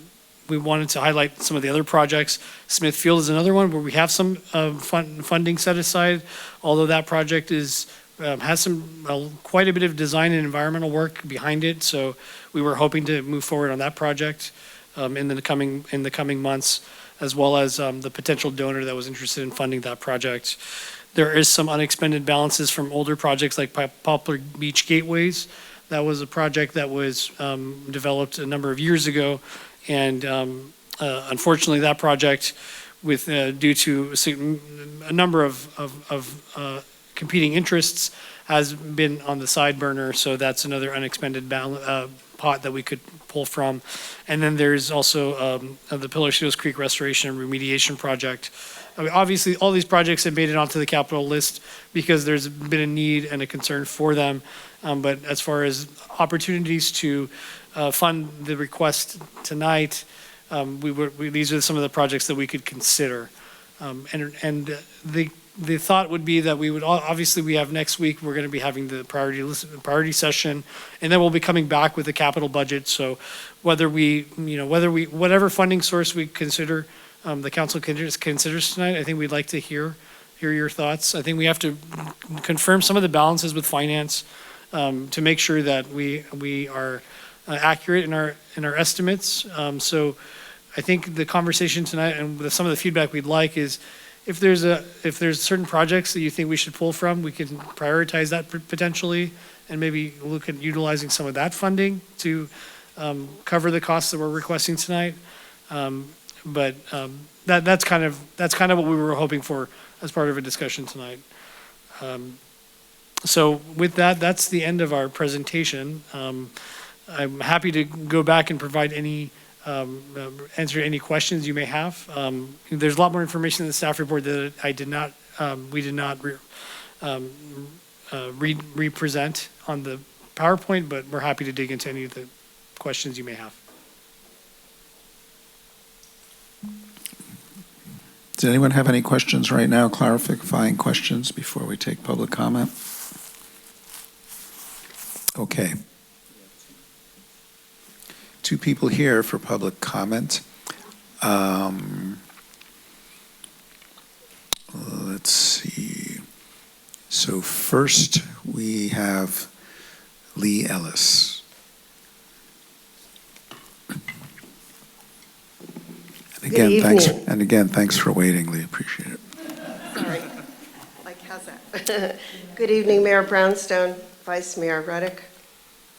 we wanted to highlight some of the other projects. Smithfield is another one where we have some funding set aside, although that project has quite a bit of design and environmental work behind it. So we were hoping to move forward on that project in the coming months, as well as the potential donor that was interested in funding that project. There is some unexpended balances from older projects like Poplar Beach Gateways. That was a project that was developed a number of years ago. And unfortunately, that project, due to a number of competing interests, has been on the side burner. So that's another unexpended pot that we could pull from. And then there's also the Pillar Seals Creek Restoration and Remediation Project. I mean, obviously, all these projects have made it onto the capital list because there's been a need and a concern for them. But as far as opportunities to fund the request tonight, these are some of the projects that we could consider. And the thought would be that we would obviously, we have next week, we're going to be having the priority session, and then we'll be coming back with the capital budget. So whatever funding source we consider, the council considers tonight, I think we'd like to hear your thoughts. I think we have to confirm some of the balances with finance to make sure that we are accurate in our estimates. So I think the conversation tonight and some of the feedback we'd like is if there's certain projects that you think we should pull from, we can prioritize that potentially and maybe look at utilizing some of that funding to cover the costs that we're requesting tonight. But that's kind of what we were hoping for as part of a discussion tonight. So with that, that's the end of our presentation. I'm happy to go back and provide answer any questions you may have. There's a lot more information in the staff report that we did not represent on the PowerPoint, but we're happy to dig into any of the questions you may have. Does anyone have any questions right now, clarifying questions before we take public comment? Okay. 2 people here for public comment. Let's see. So first we have Lee Ellis. And again, thanks for waiting, Lee. Appreciate it. Sorry. How's that? Good evening, Mayor Brownstone, Vice Mayor Ruddick,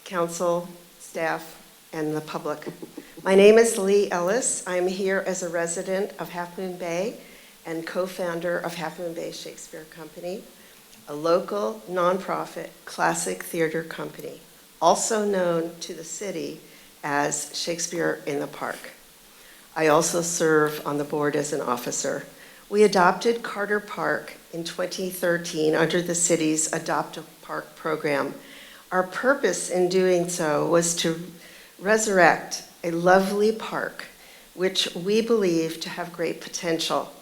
council, staff, and the public. My name is Lee Ellis. I'm here as a resident of Half Moon Bay and co-founder of Half Moon Bay Shakespeare Company, a local nonprofit classic theater company, also known to the city as Shakespeare in the Park. I also serve on the board as an officer. We adopted Carter Park in 2013 under the city's Adopt a Park program. Our purpose in doing so was to resurrect a lovely park, which we believe to have great potential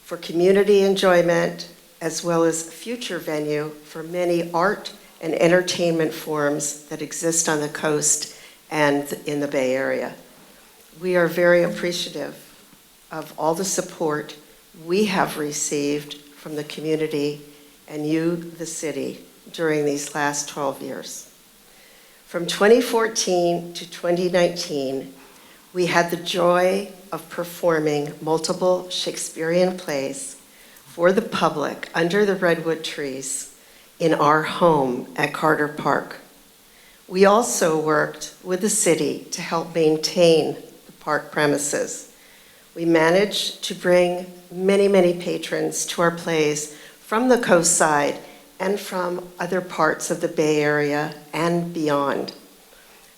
for community enjoyment, as well as future venue for many art and entertainment forms that exist on the coast and in the Bay Area. We are very appreciative of all the support we have received from the community and you, the city, during these last 12 years. From 2014 to 2019, we had the joy of performing multiple Shakespearean plays for the public under the redwood trees in our home at Carter Park. We also worked with the city to help maintain the park premises. We managed to bring many, many patrons to our plays from the coast side and from other parts of the Bay Area and beyond.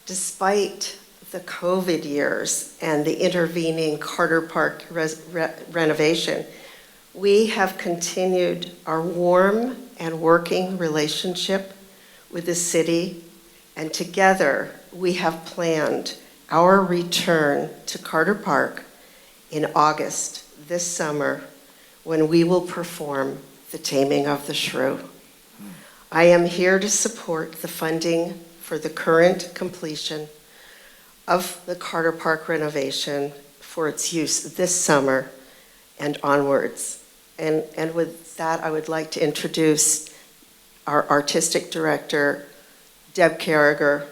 Despite the COVID years and the intervening Carter Park renovation, we have continued our warm and working relationship with the city, and together we have planned our return to Carter Park in August this summer, when we will perform The Taming of the Shrew. I am here to support the funding for the current completion of the Carter Park renovation for its use this summer and onwards. And with that, I would like to introduce our artistic director, Deb Carriger.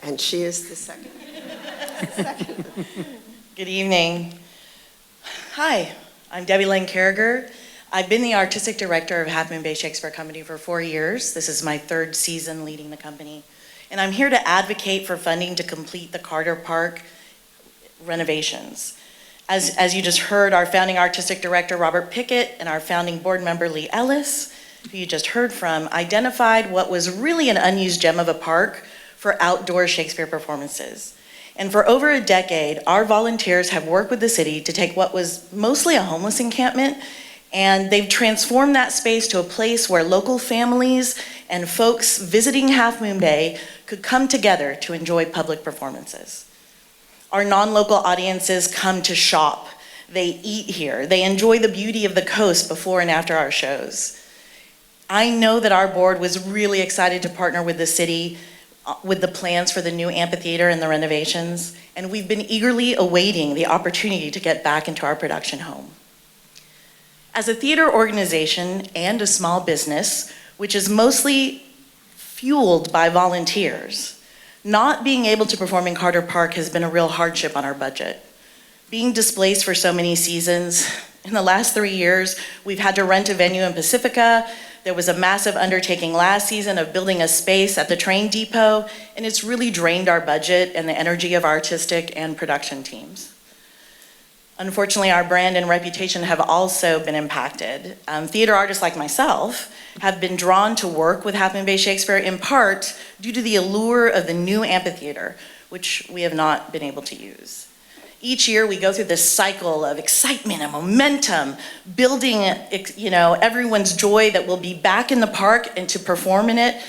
And she is the second. Good evening. Hi, I'm Debbie Lane Carriger. I've been the artistic director of Half Moon Bay Shakespeare Company for 4 years. This is my 3rd season leading the company. And I'm here to advocate for funding to complete the Carter Park renovations. As you just heard, our founding artistic director, Robert Pickett, and our founding board member, Lee Ellis, who you just heard from, identified what was really an unused gem of a park for outdoor Shakespeare performances. And for over a decade, our volunteers have worked with the city to take what was mostly a homeless encampment, and they've transformed that space to a place where local families and folks visiting Half Moon Bay could come together to enjoy public performances. Our non-local audiences come to shop. They eat here. They enjoy the beauty of the coast before and after our shows. I know that our board was really excited to partner with the city with the plans for the new amphitheater and the renovations, and we've been eagerly awaiting the opportunity to get back into our production home. As a theater organization and a small business, which is mostly fueled by volunteers, not being able to perform in Carter Park has been a real hardship on our budget. Being displaced for so many seasons, in the last 3 years, we've had to rent a venue in Pacifica. There was a massive undertaking last season of building a space at the train depot, and it's really drained our budget and the energy of artistic and production teams. Unfortunately, our brand and reputation have also been impacted. Theater artists like myself have been drawn to work with Half Moon Bay Shakespeare in part due to the allure of the new amphitheater, which we have not been able to use. Each year we go through this cycle of excitement and momentum, building, everyone's joy that we'll be back in the park and to perform in it.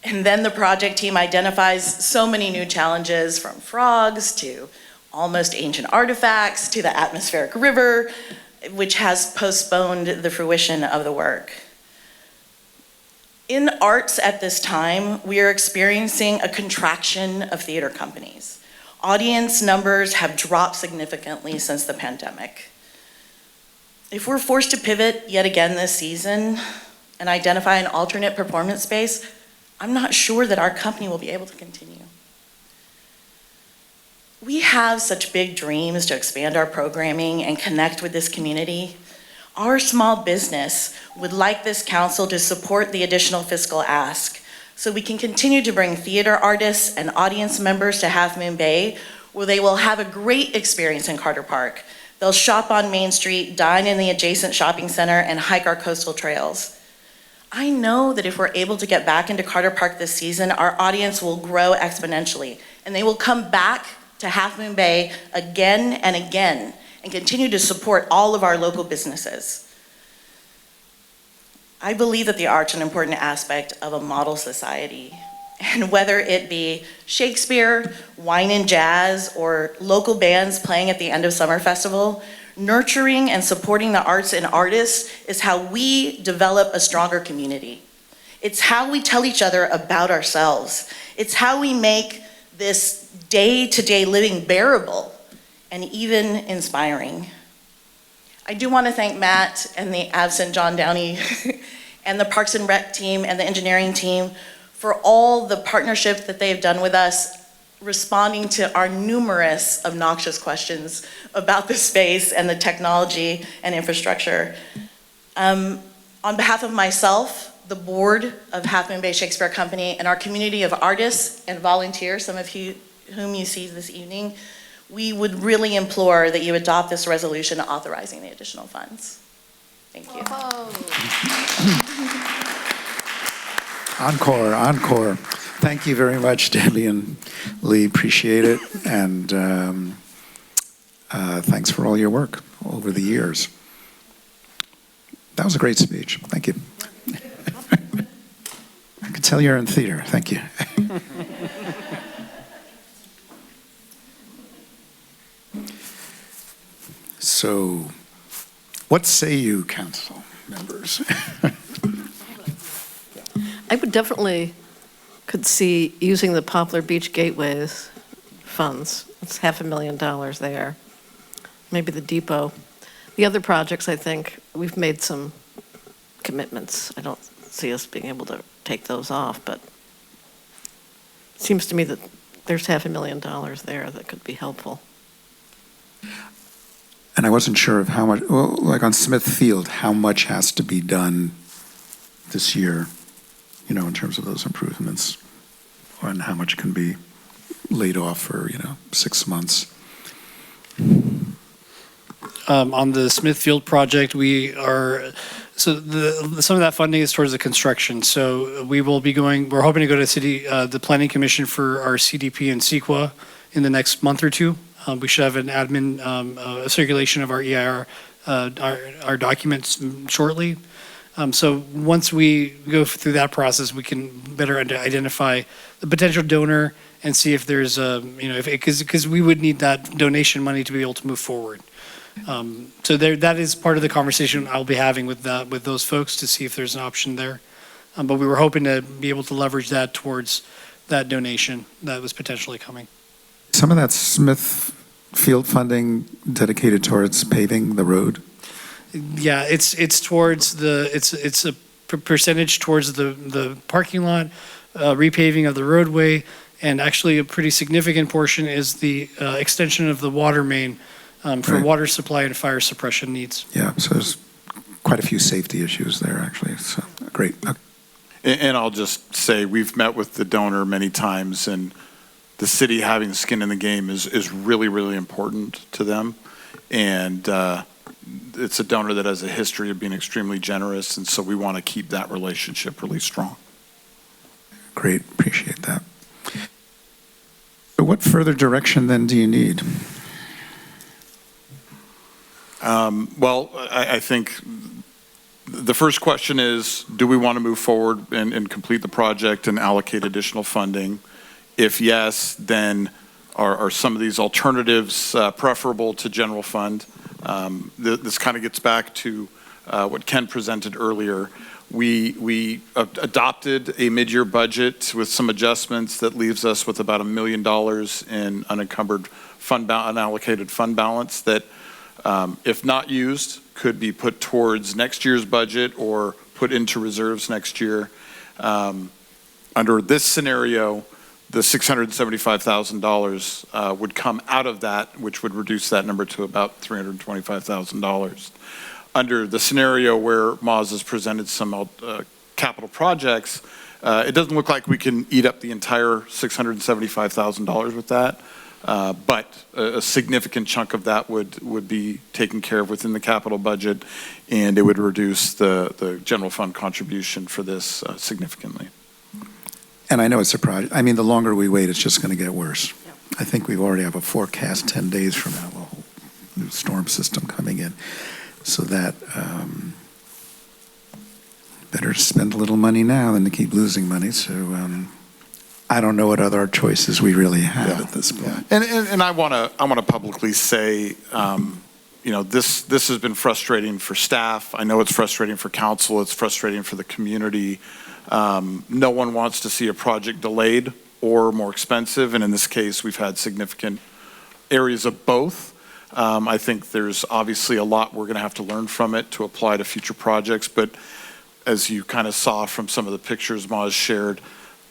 And then the project team identifies so many new challenges, from frogs to almost ancient artifacts to the atmospheric river, which has postponed the fruition of the work. In arts at this time, we are experiencing a contraction of theater companies. Audience numbers have dropped significantly since the pandemic. If we're forced to pivot yet again this season and identify an alternate performance space, I'm not sure that our company will be able to continue. We have such big dreams to expand our programming and connect with this community. Our small business would like this council to support the additional fiscal ask so we can continue to bring theater artists and audience members to Half Moon Bay, where they will have a great experience in Carter Park. They'll shop on Main Street, dine in the adjacent shopping center, and hike our coastal trails. I know that if we're able to get back into Carter Park this season, our audience will grow exponentially, and they will come back to Half Moon Bay again and again and continue to support all of our local businesses. I believe that the arts are an important aspect of a model society, and whether it be Shakespeare, wine and jazz, or local bands playing at the end of summer festival, nurturing and supporting the arts and artists is how we develop a stronger community. It's how we tell each other about ourselves. It's how we make this day-to-day living bearable and even inspiring. I do want to thank Matt and the absent John Downey and the Parks and Rec team and the engineering team for all the partnership that they've done with us, responding to our numerous obnoxious questions about the space and the technology and infrastructure. On behalf of myself, the board of Half Moon Bay Shakespeare Company, and our community of artists and volunteers, some of whom you see this evening, we would really implore that you adopt this resolution authorizing the additional funds. Thank you. Encore, encore. Thank you very much, Debbie and Lee. Appreciate it. And thanks for all your work over the years. That was a great speech. Thank you. I could tell you're in theater. Thank you. So, what say you, council members? I would definitely could see using the Poplar Beach Gateways funds. It's $500,000 there. Maybe the depot. The other projects, I think, we've made some commitments. I don't see us being able to take those off, but it seems to me that there's $500,000 there that could be helpful. And I wasn't sure of how much, well, like on Smith Field, how much has to be done this year, you know, in terms of those improvements, and how much can be laid off for, 6 months. On the Smithfield project, some of that funding is towards the construction. So we're hoping to go to the Planning Commission for our CDP and CEQA in the next month or two. We should have an admin circulation of our EIR, our documents shortly. So once we go through that process, we can better identify the potential donor and see if there's because we would need that donation money to be able to move forward. So that is part of the conversation I'll be having with those folks to see if there's an option there. But we were hoping to be able to leverage that towards that donation that was potentially coming. Some of that Smithfield funding dedicated towards paving the road? Yeah, it's towards it's a percentage towards the parking lot, repaving of the roadway, and actually a pretty significant portion is the extension of the water main for Right. water supply and fire suppression needs. Yeah, so there's quite a few safety issues there, actually, so great. And I'll just say, we've met with the donor many times, and the city having skin in the game is really, really important to them. And it's a donor that has a history of being extremely generous, and so we want to keep that relationship really strong. Great, appreciate that. So what further direction then do you need? Well, I think the first question is, do we want to move forward and complete the project and allocate additional funding? If yes, then are some of these alternatives preferable to general fund? This kind of gets back to what Ken presented earlier. We adopted a mid-year budget with some adjustments that leaves us with about $1 million in unencumbered unallocated fund balance that, if not used, could be put towards next year's budget or put into reserves next year. Under this scenario, the $675,000 would come out of that, which would reduce that number to about $325,000. Under the scenario where Moz has presented some capital projects, it doesn't look like we can eat up the entire $675,000 with that. But a significant chunk of that would be taken care of within the capital budget, and it would reduce the general fund contribution for this significantly. And I know it's a project. I mean, the longer we wait, it's just going to get worse. Yeah. I think we already have a forecast 10 days from now, a whole new storm system coming in. So that better spend a little money now than to keep losing money. So I don't know what other choices we really have at this point. And I want to publicly say, this has been frustrating for staff. I know it's frustrating for council. It's frustrating for the community. No one wants to see a project delayed or more expensive, and in this case, we've had significant areas of both. I think there's obviously a lot we're going to have to learn from it to apply to future projects, but as you kind of saw from some of the pictures Moz shared,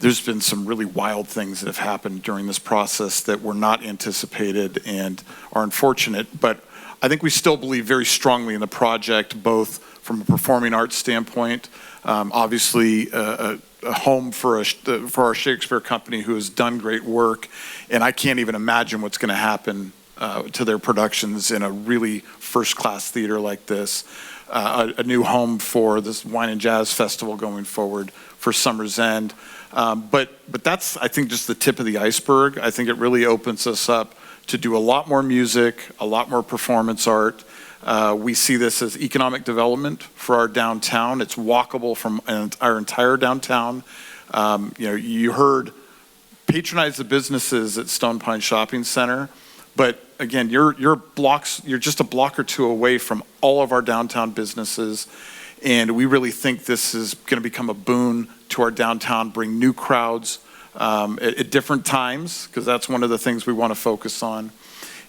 there's been some really wild things that have happened during this process that were not anticipated and are unfortunate, but I think we still believe very strongly in the project, both from a performing arts standpoint, obviously a home for our Shakespeare company who has done great work, and I can't even imagine what's going to happen to their productions in a really first-class theater like this. A new home for this Wine and Jazz Festival going forward for Summer's End. But that's, I think, just the tip of the iceberg. I think it really opens us up to do a lot more music, a lot more performance art. We see this as economic development for our downtown. It's walkable from our entire downtown. You heard patronize the businesses at Stone Pine Shopping Center, but again, you're just a block or two away from all of our downtown businesses, and we really think this is going to become a boon to our downtown, bring new crowds at different times, because that's one of the things we want to focus on,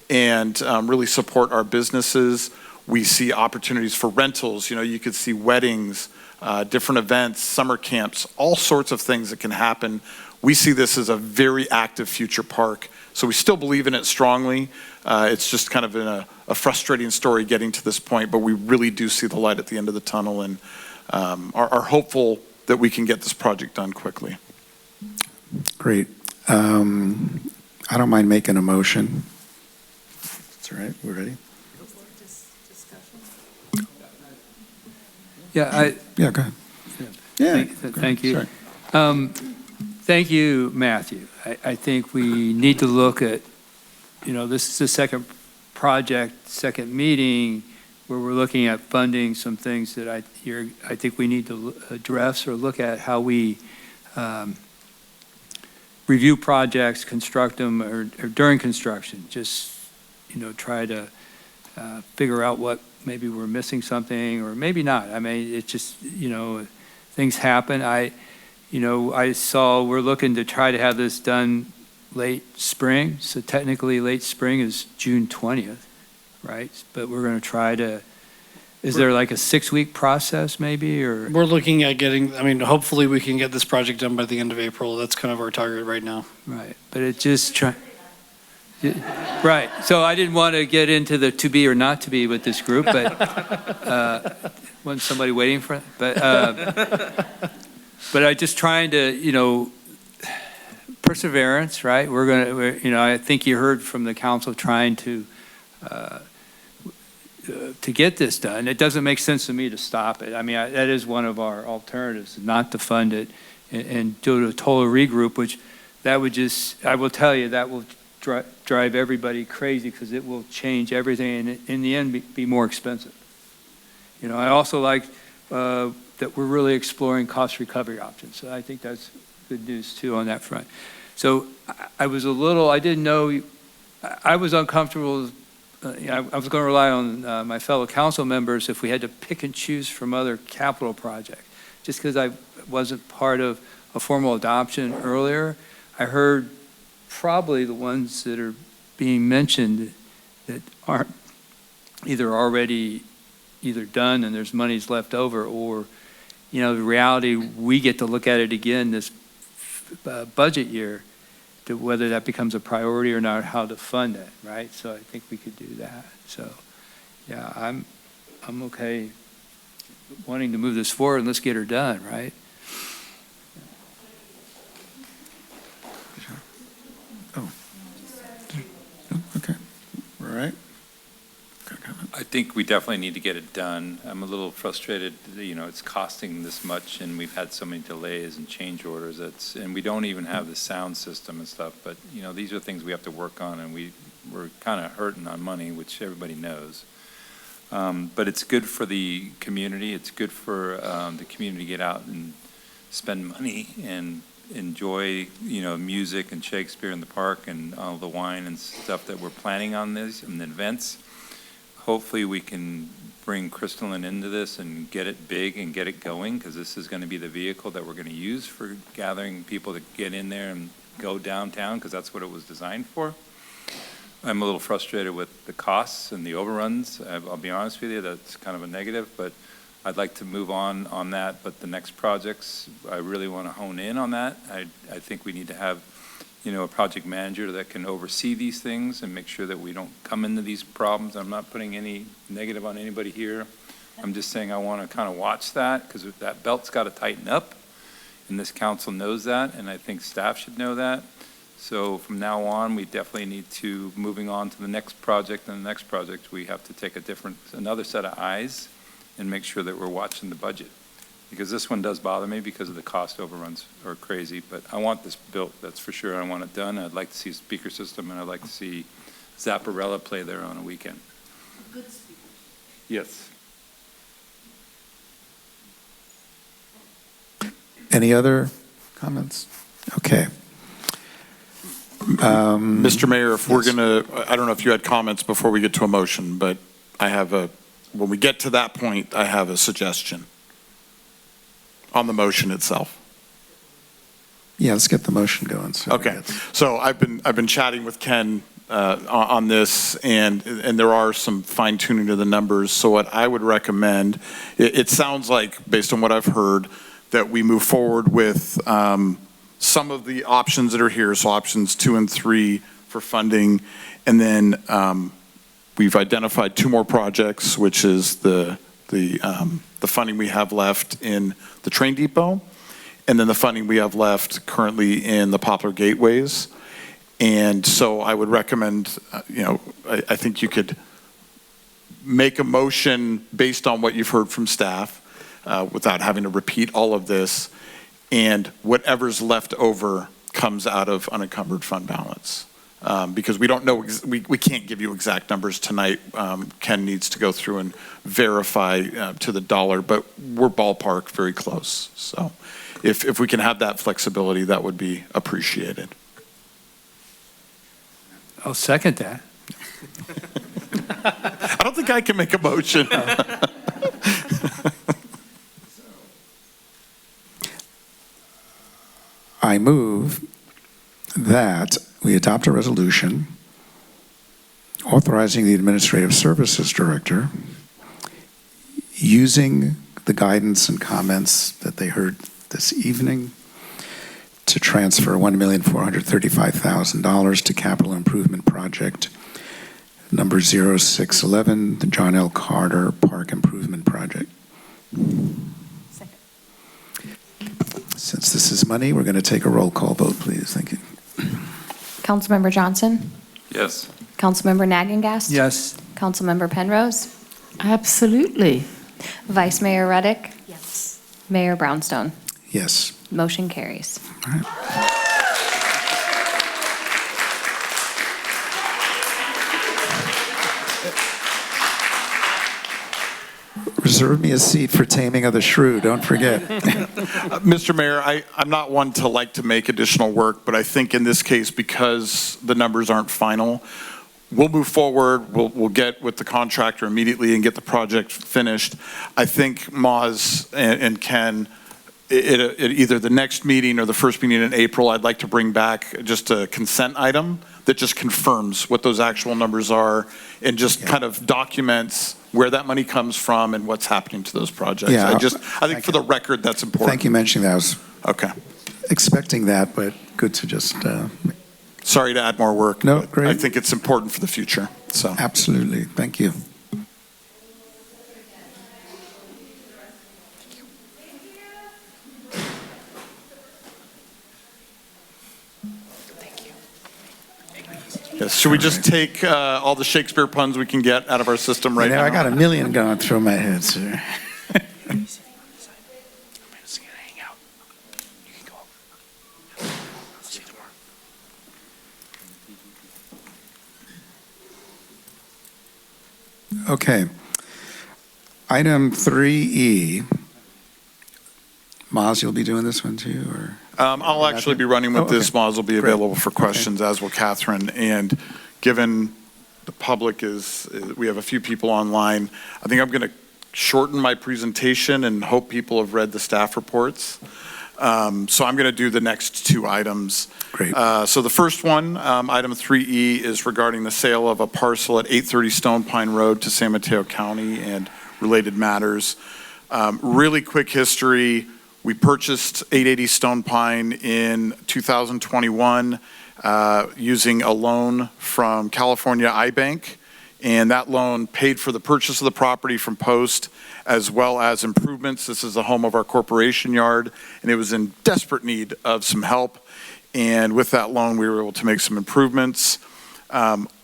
and really support our businesses. We see opportunities for rentals. You could see weddings, different events, summer camps, all sorts of things that can happen. We see this as a very active future park. So we still believe in it strongly. It's just kind of been a frustrating story getting to this point, but we really do see the light at the end of the tunnel, and are hopeful that we can get this project done quickly. Great. I don't mind making a motion. That's all right. We're ready? Yeah, Yeah, go ahead. Yeah. Thank you. Sorry. Thank you, Matthew. I think we need to look at, this is the second project, second meeting where we're looking at funding some things that I think we need to address or look at how we review projects, construct them, or during construction. Just, try to figure out what maybe we're missing something or maybe not. I mean, it's just, things happen. I saw we're looking to try to have this done late spring. So technically late spring is June 20th, right? But we're going to try to, is there like a 6-week process maybe, or? We're looking at hopefully we can get this project done by the end of April. That's kind of our target right now. Right, but it just right. So I didn't want to get into the to be or not to be with this group, but wasn't somebody waiting for it? But I just trying to, perseverance, right? I think you heard from the council trying to get this done. It doesn't make sense to me to stop it. I mean, that is one of our alternatives, not to fund it and do a total regroup, which that would just, I will tell you, that will drive everybody crazy because it will change everything and in the end be more expensive. I also like that we're really exploring cost recovery options. So I think that's good news too on that front. So I didn't know, I was uncomfortable. I was going to rely on my fellow council members if we had to pick and choose from other capital projects. Just because I wasn't part of a formal adoption earlier, I heard probably the ones that are being mentioned that aren't either done and there's monies left over, or the reality, we get to look at it again this budget year to whether that becomes a priority or not, how to fund it, right? So I think we could do that. So, yeah, I'm okay wanting to move this forward and let's get her done, right? Oh, okay. All right. I think we definitely need to get it done. I'm a little frustrated, it's costing this much and we've had so many delays and change orders. And we don't even have the sound system and stuff, but these are things we have to work on, and we're kind of hurting on money, which everybody knows. But it's good for the community. It's good for the community to get out and spend money and enjoy, music and Shakespeare in the park and all the wine and stuff that we're planning on this and the events. Hopefully we can bring Crystalline into this and get it big and get it going, because this is going to be the vehicle that we're going to use for gathering people to get in there and go downtown, because that's what it was designed for. I'm a little frustrated with the costs and the overruns. I'll be honest with you, that's kind of a negative, but I'd like to move on that. But the next projects, I really want to hone in on that. I think we need to have a project manager that can oversee these things and make sure that we don't come into these problems. I'm not putting any negative on anybody here. I'm just saying I want to kind of watch that, because that belt's got to tighten up, and this council knows that, and I think staff should know that. So from now on, we definitely need to, moving on to the next project and the next project, we have to take another set of eyes and make sure that we're watching the budget. Because this one does bother me because of the cost overruns are crazy, but I want this built, that's for sure. I want it done. I'd like to see a speaker system, and I'd like to see Zapparella play there on a weekend. Good speaker. Yes. Any other comments? Okay. Mr. Mayor, if we're going to, I don't know if you had comments before we get to a motion, but when we get to that point, I have a suggestion on the motion itself. Yeah, let's get the motion going. So Okay, so I've been chatting with Ken on this, and there are some fine tuning to the numbers. So what I would recommend, it sounds like, based on what I've heard, that we move forward with some of the options that are here, so options 2 and 3 for funding, and then we've identified 2 more projects, which is the funding we have left in the train depot, and then the funding we have left currently in the Poplar Gateways. And so I would recommend, I think you could make a motion based on what you've heard from staff without having to repeat all of this, and whatever's left over comes out of unencumbered fund balance. Because we don't know, we can't give you exact numbers tonight. Ken needs to go through and verify to the dollar, but we're ballpark very close. So if we can have that flexibility, that would be appreciated. I'll second that. I don't think I can make a motion. I move that we adopt a resolution authorizing the Administrative Services Director, using the guidance and comments that they heard this evening, to transfer $1,435,000 to Capital Improvement Project number 0611, the John L. Carter Park Improvement Project. Since this is money, we're going to take a roll call vote, please. Thank you. Councilmember Johnson? Yes. Councilmember Nagengast? Yes. Councilmember Penrose? Absolutely. Vice Mayor Reddick? Yes. Mayor Brownstone? Yes. Motion carries. All right. Reserve me a seat for taming of the shrew, don't forget. Mr. Mayor, I'm not one to like to make additional work, but I think in this case, because the numbers aren't final, we'll move forward, we'll get with the contractor immediately and get the project finished. I think Moz and Ken, at either the next meeting or the first meeting in April, I'd like to bring back just a consent item that just confirms what those actual numbers are and just kind of documents where that money comes from and what's happening to those projects. Yeah, I think for the record, that's important. Thank you for mentioning that. I was okay. Expecting that, but good to just... Sorry to add more work. No, great. I think it's important for the future. So absolutely. Thank you. Yes. Should we just take all the Shakespeare puns we can get out of our system right now? I got a million going through my head, sir. Okay. Item 3E. Maz, you'll be doing this one too, or? I'll actually be running with this. Okay. Maz will be Great. available for questions, as will Catherine. And given the public we have a few people online, I think I'm going to shorten my presentation and hope people have read the staff reports. So I'm going to do the next 2 items. Great. So the first one, item 3E, is regarding the sale of a parcel at 830 Stone Pine Road to San Mateo County and related matters. Really quick history. We purchased 880 Stone Pine in 2021 using a loan from California iBank, and that loan paid for the purchase of the property from Post as well as improvements. This is the home of our corporation yard, and it was in desperate need of some help, and with that loan we were able to make some improvements.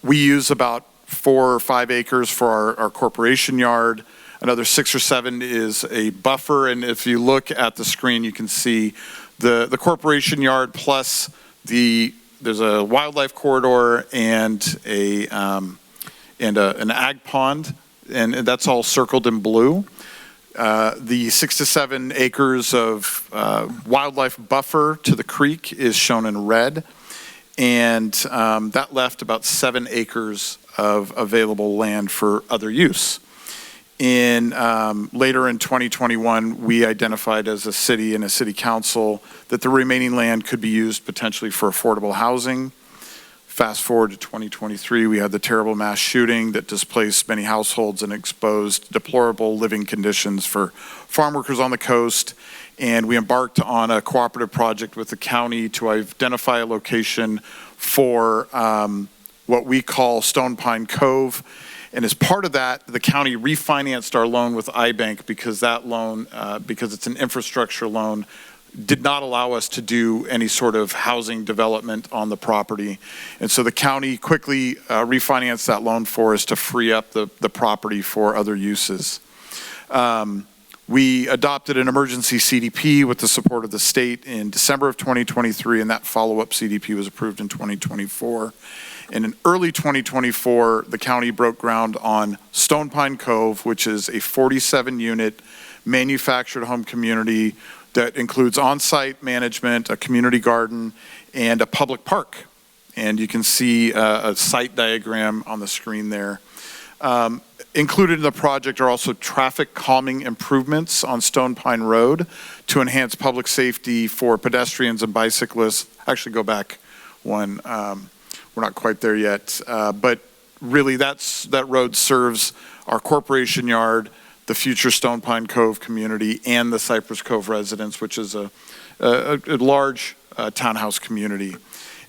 We use about 4 or 5 acres for our corporation yard. Another 6 or 7 is a buffer, and if you look at the screen, you can see the corporation yard plus there's a wildlife corridor and an ag pond, and that's all circled in blue. The 6 to 7 acres of wildlife buffer to the creek is shown in red, and that left about 7 acres of available land for other use. Later in 2021, we identified as a city and a city council that the remaining land could be used potentially for affordable housing. Fast forward to 2023, we had the terrible mass shooting that displaced many households and exposed deplorable living conditions for farm workers on the coast. And we embarked on a cooperative project with the county to identify a location for what we call Stone Pine Cove. And as part of that, the county refinanced our loan with iBank because that loan, because it's an infrastructure loan, did not allow us to do any sort of housing development on the property. And so the county quickly refinanced that loan for us to free up the property for other uses. We adopted an emergency CDP with the support of the state in December of 2023, and that follow-up CDP was approved in 2024. And in early 2024, the county broke ground on Stone Pine Cove, which is a 47-unit manufactured home community that includes on-site management, a community garden, and a public park. And you can see a site diagram on the screen there. Included in the project are also traffic calming improvements on Stone Pine Road to enhance public safety for pedestrians and bicyclists. Actually, go back one. We're not quite there yet. But really, that road serves our Corporation Yard, the future Stone Pine Cove community, and the Cypress Cove residents, which is a large townhouse community.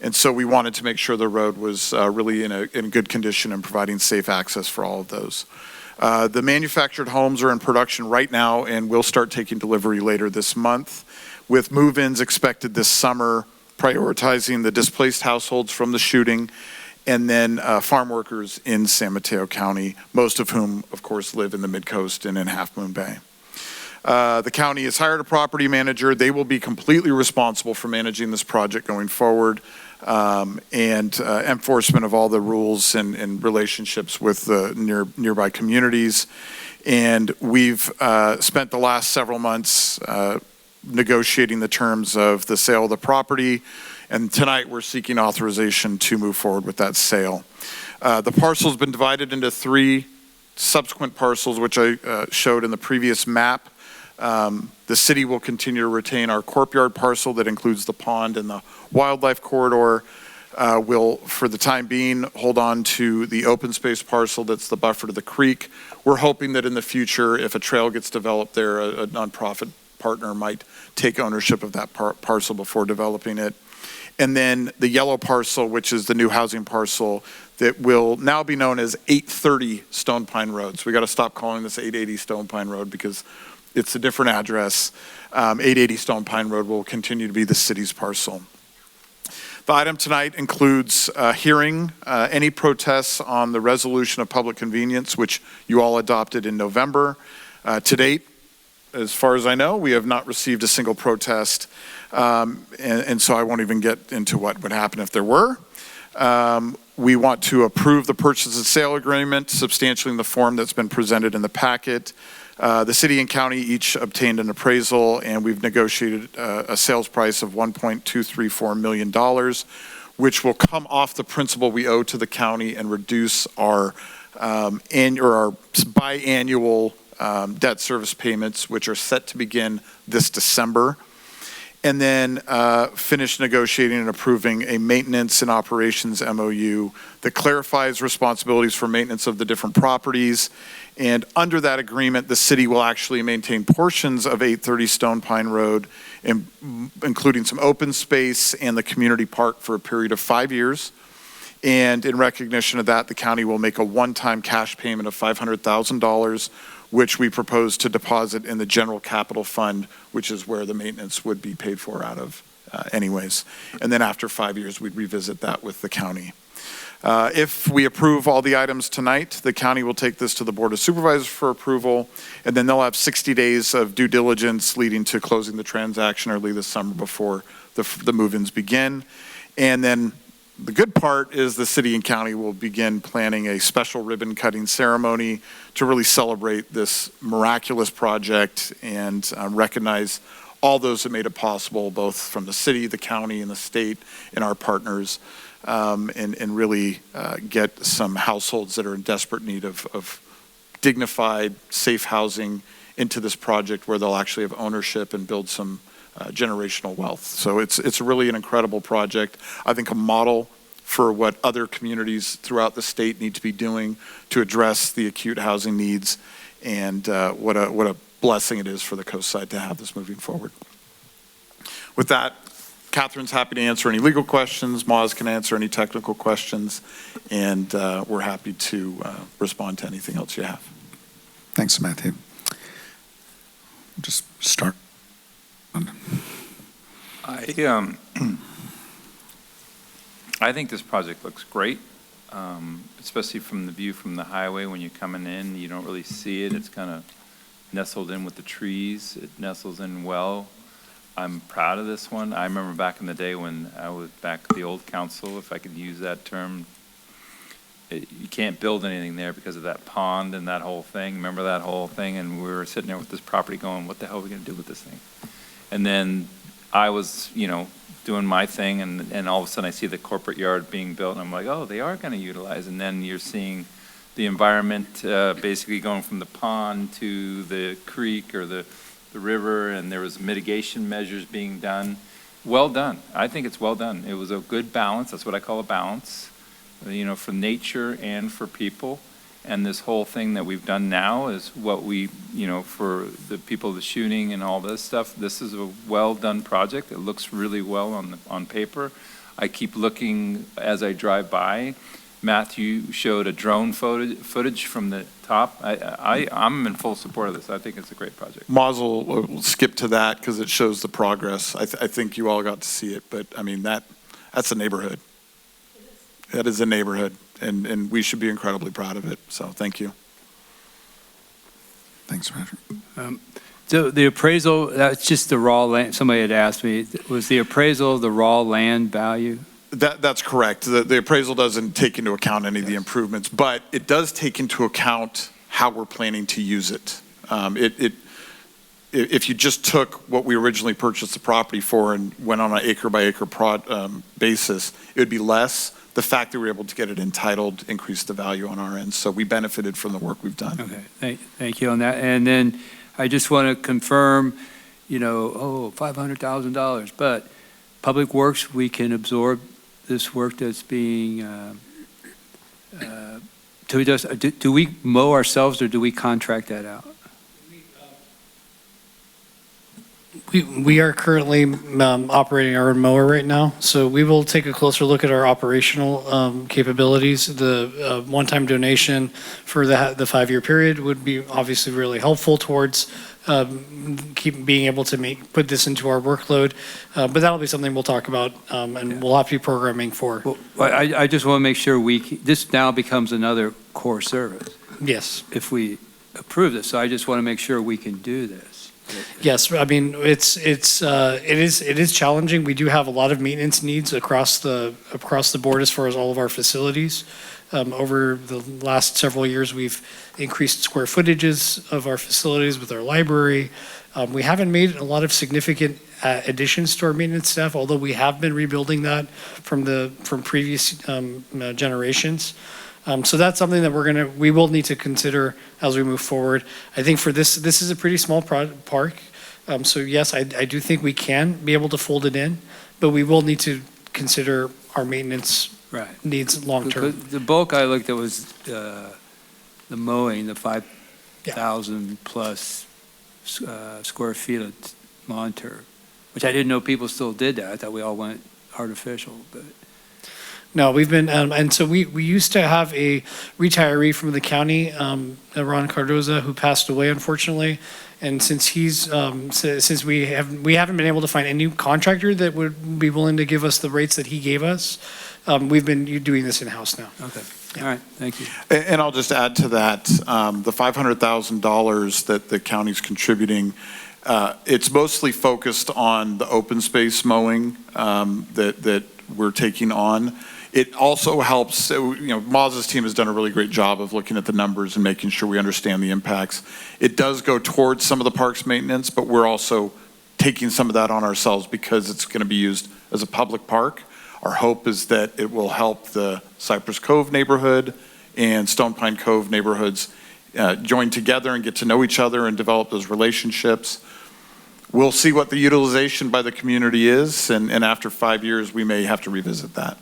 And so we wanted to make sure the road was really in good condition and providing safe access for all of those. The manufactured homes are in production right now and will start taking delivery later this month, with move-ins expected this summer, prioritizing the displaced households from the shooting, and then farm workers in San Mateo County, most of whom, of course, live in the Mid-Coast and in Half Moon Bay. The county has hired a property manager. They will be completely responsible for managing this project going forward, and enforcement of all the rules and relationships with the nearby communities. And we've spent the last several months negotiating the terms of the sale of the property. And tonight we're seeking authorization to move forward with that sale. The parcel's been divided into 3 subsequent parcels, which I showed in the previous map. The city will continue to retain our Corp Yard parcel that includes the pond and the wildlife corridor. We'll, for the time being, hold on to the open space parcel that's the buffer to the creek. We're hoping that in the future, if a trail gets developed there, a nonprofit partner might take ownership of that parcel before developing it. And then the yellow parcel, which is the new housing parcel that will now be known as 830 Stone Pine Road. So we got to stop calling this 880 Stone Pine Road because it's a different address. 880 Stone Pine Road will continue to be the city's parcel. The item tonight includes hearing any protests on the resolution of public convenience, which you all adopted in November. To date, as far as I know, we have not received a single protest, and so I won't even get into what would happen if there were. We want to approve the purchase and sale agreement substantially in the form that's been presented in the packet. The city and county each obtained an appraisal, and we've negotiated a sales price of $1.234 million, which will come off the principal we owe to the county and reduce our biannual debt service payments, which are set to begin this December. And then finish negotiating and approving a maintenance and operations MOU that clarifies responsibilities for maintenance of the different properties. And under that agreement, the city will actually maintain portions of 830 Stone Pine Road, including some open space and the community park for a period of 5 years. And in recognition of that, the county will make a one-time cash payment of $500,000, which we propose to deposit in the general capital fund, which is where the maintenance would be paid for out of anyways. And then after 5 years, we'd revisit that with the county. If we approve all the items tonight, the county will take this to the Board of Supervisors for approval, and then they'll have 60 days of due diligence leading to closing the transaction early this summer before the move-ins begin. And then the good part is the city and county will begin planning a special ribbon cutting ceremony to really celebrate this miraculous project and recognize all those that made it possible, both from the city, the county, and the state, and our partners, and really get some households that are in desperate need of dignified, safe housing into this project where they'll actually have ownership and build some generational wealth. So it's really an incredible project. I think a model for what other communities throughout the state need to be doing to address the acute housing needs, and what a blessing it is for the coast side to have this moving forward. With that, Catherine's happy to answer any legal questions. Moz can answer any technical questions, and we're happy to respond to anything else you have. Thanks, Matthew. Just start. I think this project looks great, especially from the view from the highway. When you're coming in, you don't really see it. It's kind of nestled in with the trees. It nestles in well. I'm proud of this one. I remember back in the day when I was back at the old council, if I could use that term, you can't build anything there because of that pond and that whole thing. Remember that whole thing? And we were sitting there with this property going, what the hell are we going to do with this thing? And then I was, doing my thing, and all of a sudden I see the corporate yard being built, and I'm like, oh, they are going to utilize. And then you're seeing the environment basically going from the pond to the creek or the river, and there was mitigation measures being done. Well done. I think it's well done. It was a good balance. That's what I call a balance, for nature and for people. And this whole thing that we've done now is what we, for the people, the shooting and all this stuff, this is a well-done project. It looks really well on paper. I keep looking as I drive by. Matthew showed a drone footage from the top. I'm in full support of this. I think it's a great project. Moz will skip to that because it shows the progress. I think you all got to see it, but I mean, that's a neighborhood. That is a neighborhood, and we should be incredibly proud of it. So thank you. Thanks, Roger. So the appraisal, that's just the raw land. Somebody had asked me, was the appraisal the raw land value? That's correct. The appraisal doesn't take into account any of the improvements, but it does take into account how we're planning to use it. If you just took what we originally purchased the property for and went on an acre by acre basis, it would be less. The fact that we were able to get it entitled increased the value on our end, so we benefited from the work we've done. Okay, thank you on that. And then I just want to confirm, $500,000, but Public Works, we can absorb this work that's being, do we mow ourselves or do we contract that out? We are currently operating our own mower right now, so we will take a closer look at our operational capabilities. The one-time donation for the 5-year period would be obviously really helpful towards keep being able to put this into our workload, but that'll be something we'll talk about, and we'll have to be programming for. Well, I just want to make sure this now becomes another core service. Yes. If we approve this, so I just want to make sure we can do this. Yes, I mean, it is challenging. We do have a lot of maintenance needs across the board as far as all of our facilities. Over the last several years, we've increased square footages of our facilities with our library. We haven't made a lot of significant additions to our maintenance staff, although we have been rebuilding that from previous generations. So that's something that we will need to consider as we move forward. I think for this is a pretty small park. So yes, I do think we can be able to fold it in, but we will need to consider our maintenance needs long term. The bulk I looked at was the mowing, the 5,000 plus square feet of lawn turf, which I didn't know people still did that. I thought we all went artificial, but. No, we've been, and so we used to have a retiree from the county, Ron Cardoza, who passed away unfortunately. And since we haven't been able to find any contractor that would be willing to give us the rates that he gave us, we've been doing this in-house now. Okay, all right, thank you. And I'll just add to that, the $500,000 that the county's contributing, it's mostly focused on the open space mowing that we're taking on. It also helps, Moz's team has done a really great job of looking at the numbers and making sure we understand the impacts. It does go towards some of the park's maintenance, but we're also taking some of that on ourselves because it's going to be used as a public park. Our hope is that it will help the Cypress Cove neighborhood and Stone Pine Cove neighborhoods join together and get to know each other and develop those relationships. We'll see what the utilization by the community is, and after 5 years, we may have to revisit that.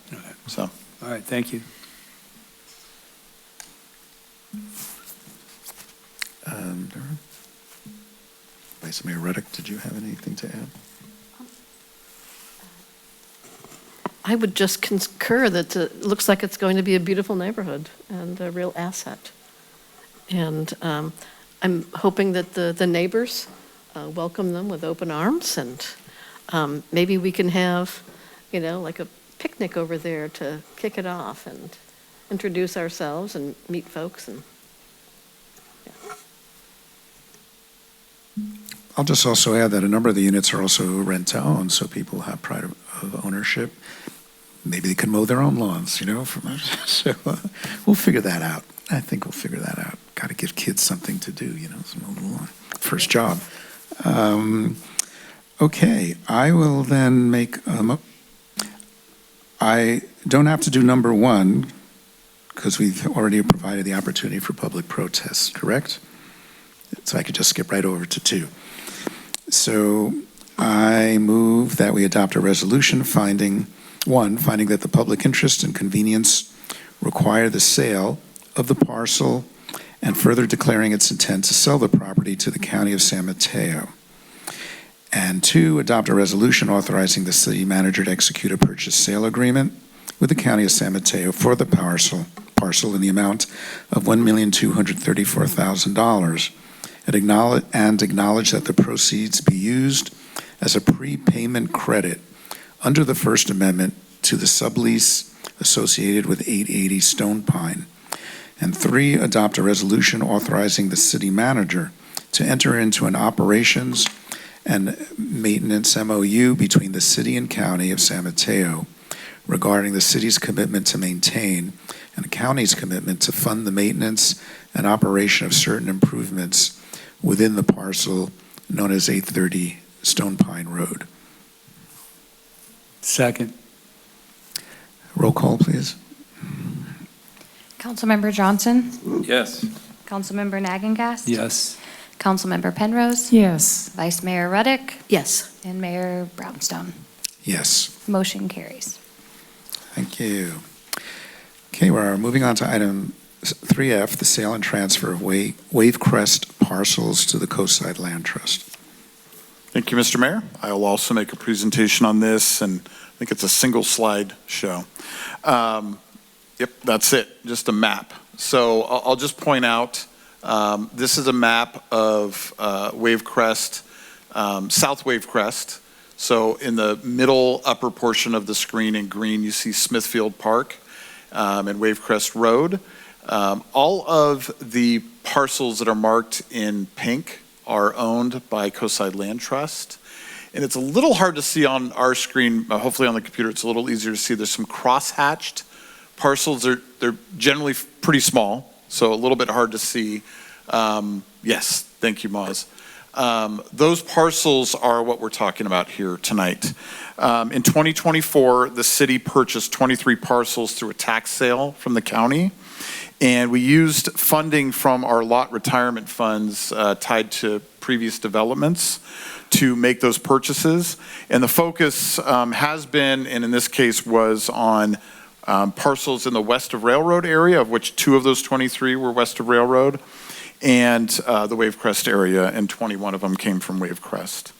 So. All right, thank you. Vice Mayor Reddick, did you have anything to add? I would just concur that it looks like it's going to be a beautiful neighborhood and a real asset. And I'm hoping that the neighbors welcome them with open arms, and maybe we can have, like a picnic over there to kick it off and introduce ourselves and meet folks. And I'll just also add that a number of the units are also rent to own, so people have pride of ownership. Maybe they can mow their own lawns, so we'll figure that out. I think we'll figure that out. Got to give kids something to do, mow the lawn. First job. Okay, I will then make, I don't have to do number 1 because we've already provided the opportunity for public protests, correct? So I could just skip right over to 2. So I move that we adopt a resolution finding that the public interest and convenience require the sale of the parcel and further declaring its intent to sell the property to the County of San Mateo. And 2, adopt a resolution authorizing the city manager to execute a purchase sale agreement with the County of San Mateo for the parcel in the amount of $1,234,000 and acknowledge that the proceeds be used as a prepayment credit under the First Amendment to the sublease associated with 880 Stone Pine. And 3, adopt a resolution authorizing the city manager to enter into an operations and maintenance MOU between the city and county of San Mateo regarding the city's commitment to maintain and the county's commitment to fund the maintenance and operation of certain improvements within the parcel known as 830 Stone Pine Road. Second. Roll call, please. Councilmember Johnson? Yes. Councilmember Nagengast? Yes. Councilmember Penrose? Yes. Vice Mayor Reddick? yes. And Mayor Brownstone. Yes. Motion carries. Thank you. Okay, we're moving on to item 3F, the sale and transfer of Wavecrest parcels to the Coastside Land Trust. Thank you, Mr. Mayor. I will also make a presentation on this, and I think it's a single slide show. Yep, that's it, just a map. So I'll just point out, this is a map of Wavecrest, South Wavecrest. So in the middle upper portion of the screen in green, you see Smithfield Park and Wavecrest Road. All of the parcels that are marked in pink are owned by Coastside Land Trust. And it's a little hard to see on our screen. Hopefully on the computer it's a little easier to see. There's some cross-hatched parcels. They're generally pretty small, so a little bit hard to see. Yes, thank you, Moz. Those parcels are what we're talking about here tonight. In 2024, the city purchased 23 parcels through a tax sale from the county. And we used funding from our lot retirement funds tied to previous developments to make those purchases. And the focus has been, and in this case was on parcels in the west of Railroad area, of which 2 of those 23 were west of Railroad, and the Wavecrest area, and 21 of them came from Wavecrest.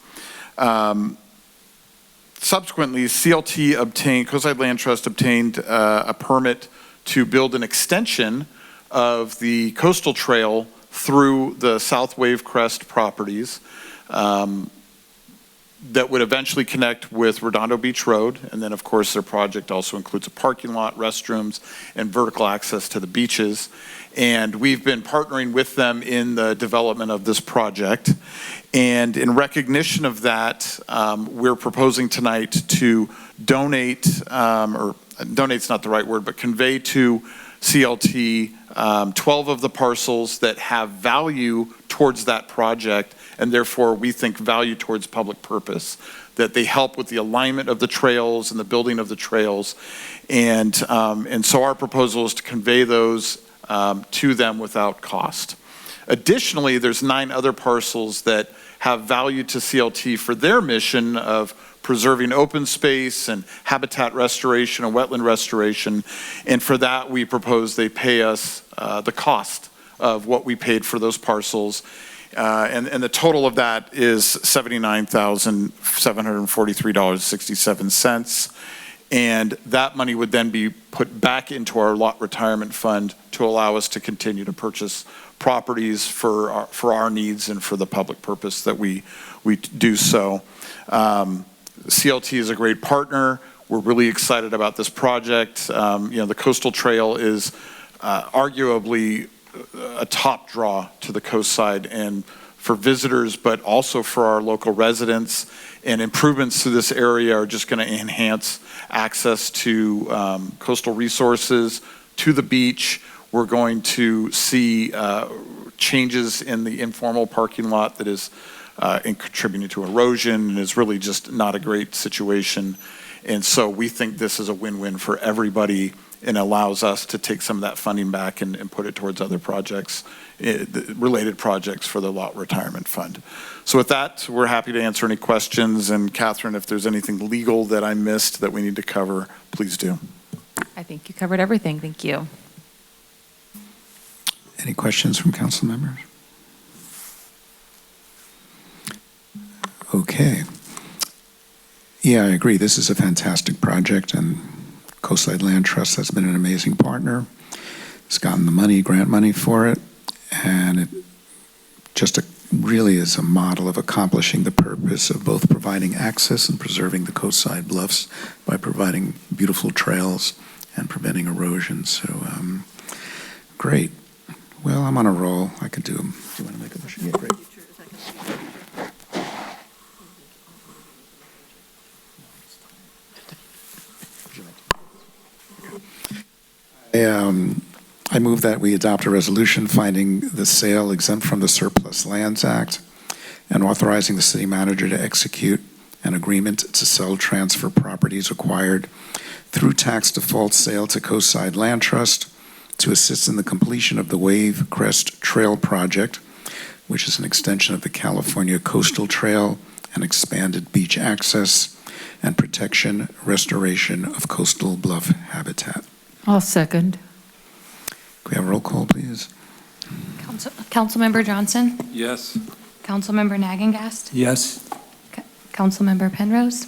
Subsequently, Coastside Land Trust obtained a permit to build an extension of the coastal trail through the South Wavecrest properties that would eventually connect with Redondo Beach Road. And then, of course, their project also includes a parking lot, restrooms, and vertical access to the beaches. And we've been partnering with them in the development of this project. And in recognition of that, we're proposing tonight to donate, or donate's not the right word, but convey to CLT 12 of the parcels that have value towards that project, and therefore we think value towards public purpose, that they help with the alignment of the trails and the building of the trails. And so our proposal is to convey those to them without cost. Additionally, there's 9 other parcels that have value to CLT for their mission of preserving open space and habitat restoration and wetland restoration. And for that, we propose they pay us the cost of what we paid for those parcels. And the total of that is $79,743.67. And that money would then be put back into our lot retirement fund to allow us to continue to purchase properties for our needs and for the public purpose that we do so. CLT is a great partner. We're really excited about this project. The Coastal Trail is arguably a top draw to the coast side and for visitors, but also for our local residents. And improvements to this area are just going to enhance access to coastal resources, to the beach. We're going to see changes in the informal parking lot that is contributing to erosion and is really just not a great situation. And so we think this is a win-win for everybody and allows us to take some of that funding back and put it towards other projects, related projects for the lot retirement fund. So with that, we're happy to answer any questions. And Catherine, if there's anything legal that I missed that we need to cover, please do. I think you covered everything. Thank you. Any questions from council members? Okay. Yeah, I agree. This is a fantastic project, and Coastside Land Trust has been an amazing partner. It's gotten the money, grant money for it, and it just really is a model of accomplishing the purpose of both providing access and preserving the coastside bluffs by providing beautiful trails and preventing erosion. So, great. Well, I'm on a roll. I could do them. Do you want to make a motion? Yeah, great. I move that we adopt a resolution finding the sale exempt from the Surplus Lands Act and authorizing the city manager to execute an agreement to sell transfer properties acquired through tax default sale to Coastside Land Trust to assist in the completion of the Wave Crest Trail Project, which is an extension of the California Coastal Trail and expanded beach access and protection, restoration of coastal bluff habitat. I'll second. Can we have a roll call, please? Councilmember Johnson? Yes. Councilmember Nagengast? Yes. Councilmember Penrose?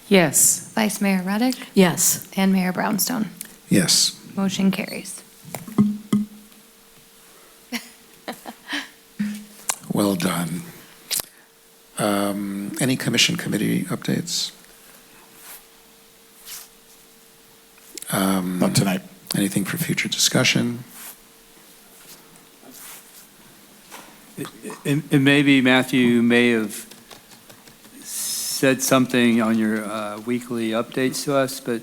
Yes. Vice Mayor Ruddick? Yes. And Mayor Brownstone? Yes. Motion carries. Well done. Any commission committee updates? Not tonight. Anything for future discussion? And maybe, Matthew, you may have said something on your weekly updates to us, but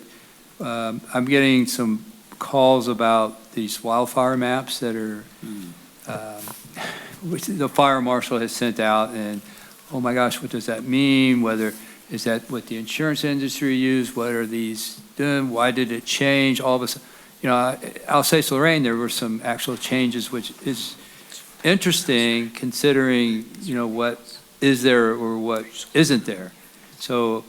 I'm getting some calls about these wildfire maps that are, which the fire marshal has sent out, and oh my gosh, what does that mean? Whether, is that what the insurance industry used? What are these doing? Why did it change? All of a sudden, Alsace-Lorraine, there were some actual changes, which is interesting considering, what is there or what isn't there. So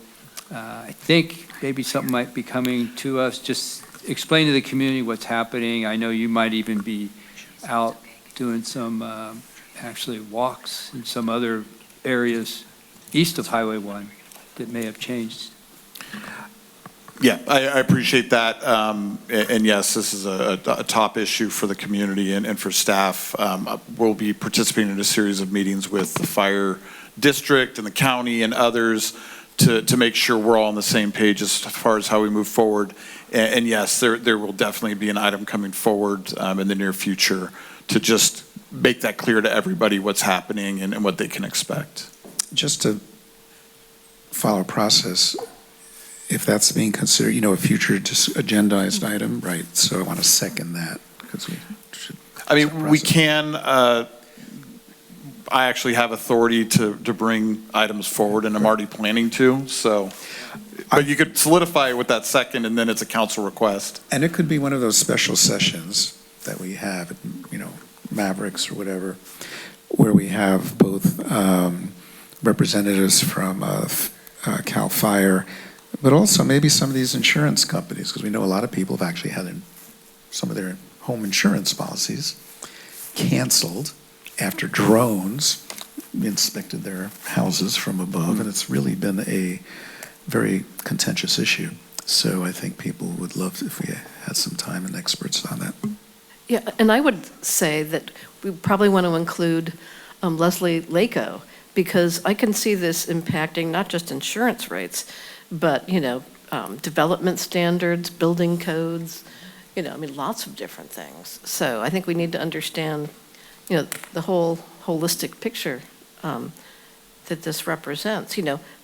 I think maybe something might be coming to us. Just explain to the community what's happening. I know you might even be out doing some actually walks in some other areas east of Highway 1 that may have changed. Yeah, I appreciate that. And yes, this is a top issue for the community and for staff. We'll be participating in a series of meetings with the fire district and the county and others to make sure we're all on the same page as far as how we move forward. And yes, there will definitely be an item coming forward in the near future to just make that clear to everybody what's happening and what they can expect. Just to follow process, if that's being considered, a future agendized item, right? So I want to second that because we should. I mean, we can. I actually have authority to bring items forward, and I'm already planning to. So, but you could solidify it with that second, and then it's a council request. And it could be one of those special sessions that we have, Mavericks or whatever, where we have both representatives from CAL FIRE, but also maybe some of these insurance companies, because we know a lot of people have actually had some of their home insurance policies canceled after drones inspected their houses from above, and it's really been a very contentious issue. So I think people would love if we had some time and experts on that. Yeah, and I would say that we probably want to include Leslie Lako, because I can see this impacting not just insurance rates, but, development standards, building codes, lots of different things. So I think we need to understand, the whole holistic picture that this represents,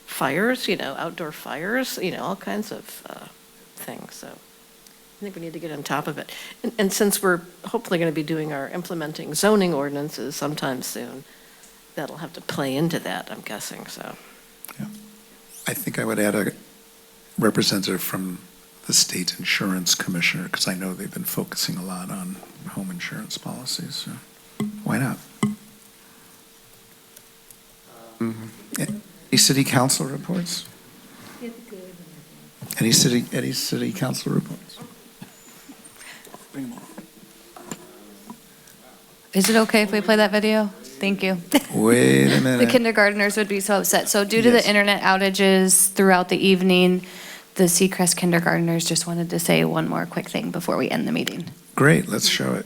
fires, outdoor fires, all kinds of things. So I think we need to get on top of it. And since we're hopefully going to be doing our implementing zoning ordinances sometime soon, that'll have to play into that, I'm guessing, so. Yeah. I think I would add a representative from the state insurance commissioner, because I know they've been focusing a lot on home insurance policies, so why not? Any city council reports? Any city council reports? Is it okay if we play that video? Thank you. Wait a minute. The kindergartners would be so upset. So due to Yes. the internet outages throughout the evening, the Seacrest kindergartners just wanted to say one more quick thing before we end the meeting. Great, let's show it.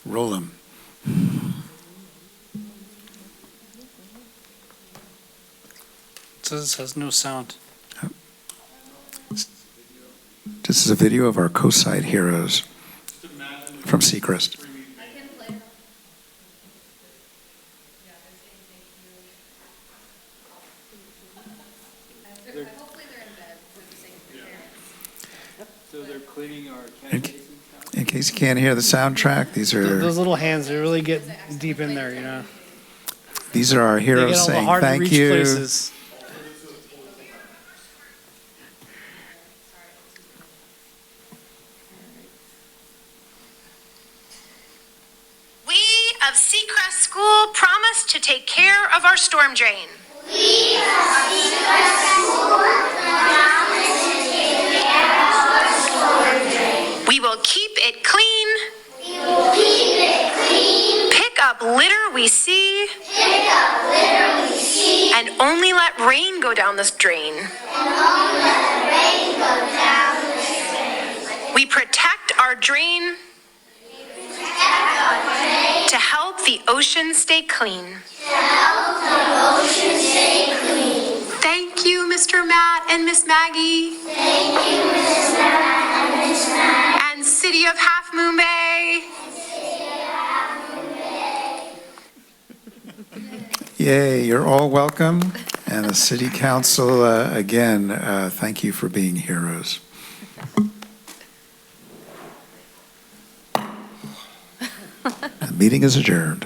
Roll them. It says it has no sound. This is a video of our coastside heroes from Seacrest. So they're cleaning our In case you can't hear the soundtrack, these are Those little hands, they really get deep in there, these are our They get heroes all the saying hard to thank reach you. places. We of Seacrest School promise to take care of our storm drain. We of Seacrest School promise to take care of our storm drain. We will keep it clean. We will keep it clean. Pick up litter we see. Pick up litter we see. And only let rain go down this drain. And only let rain go down this drain. We protect our drain. To help the ocean stay clean. To help the ocean stay clean. Thank you, Mr. Matt and Miss Maggie. Thank you, Mrs. Matt and Miss Maggie. And City of Half Moon Bay. Yay, you're all welcome. And the city council, again, thank you for being heroes. The meeting is adjourned.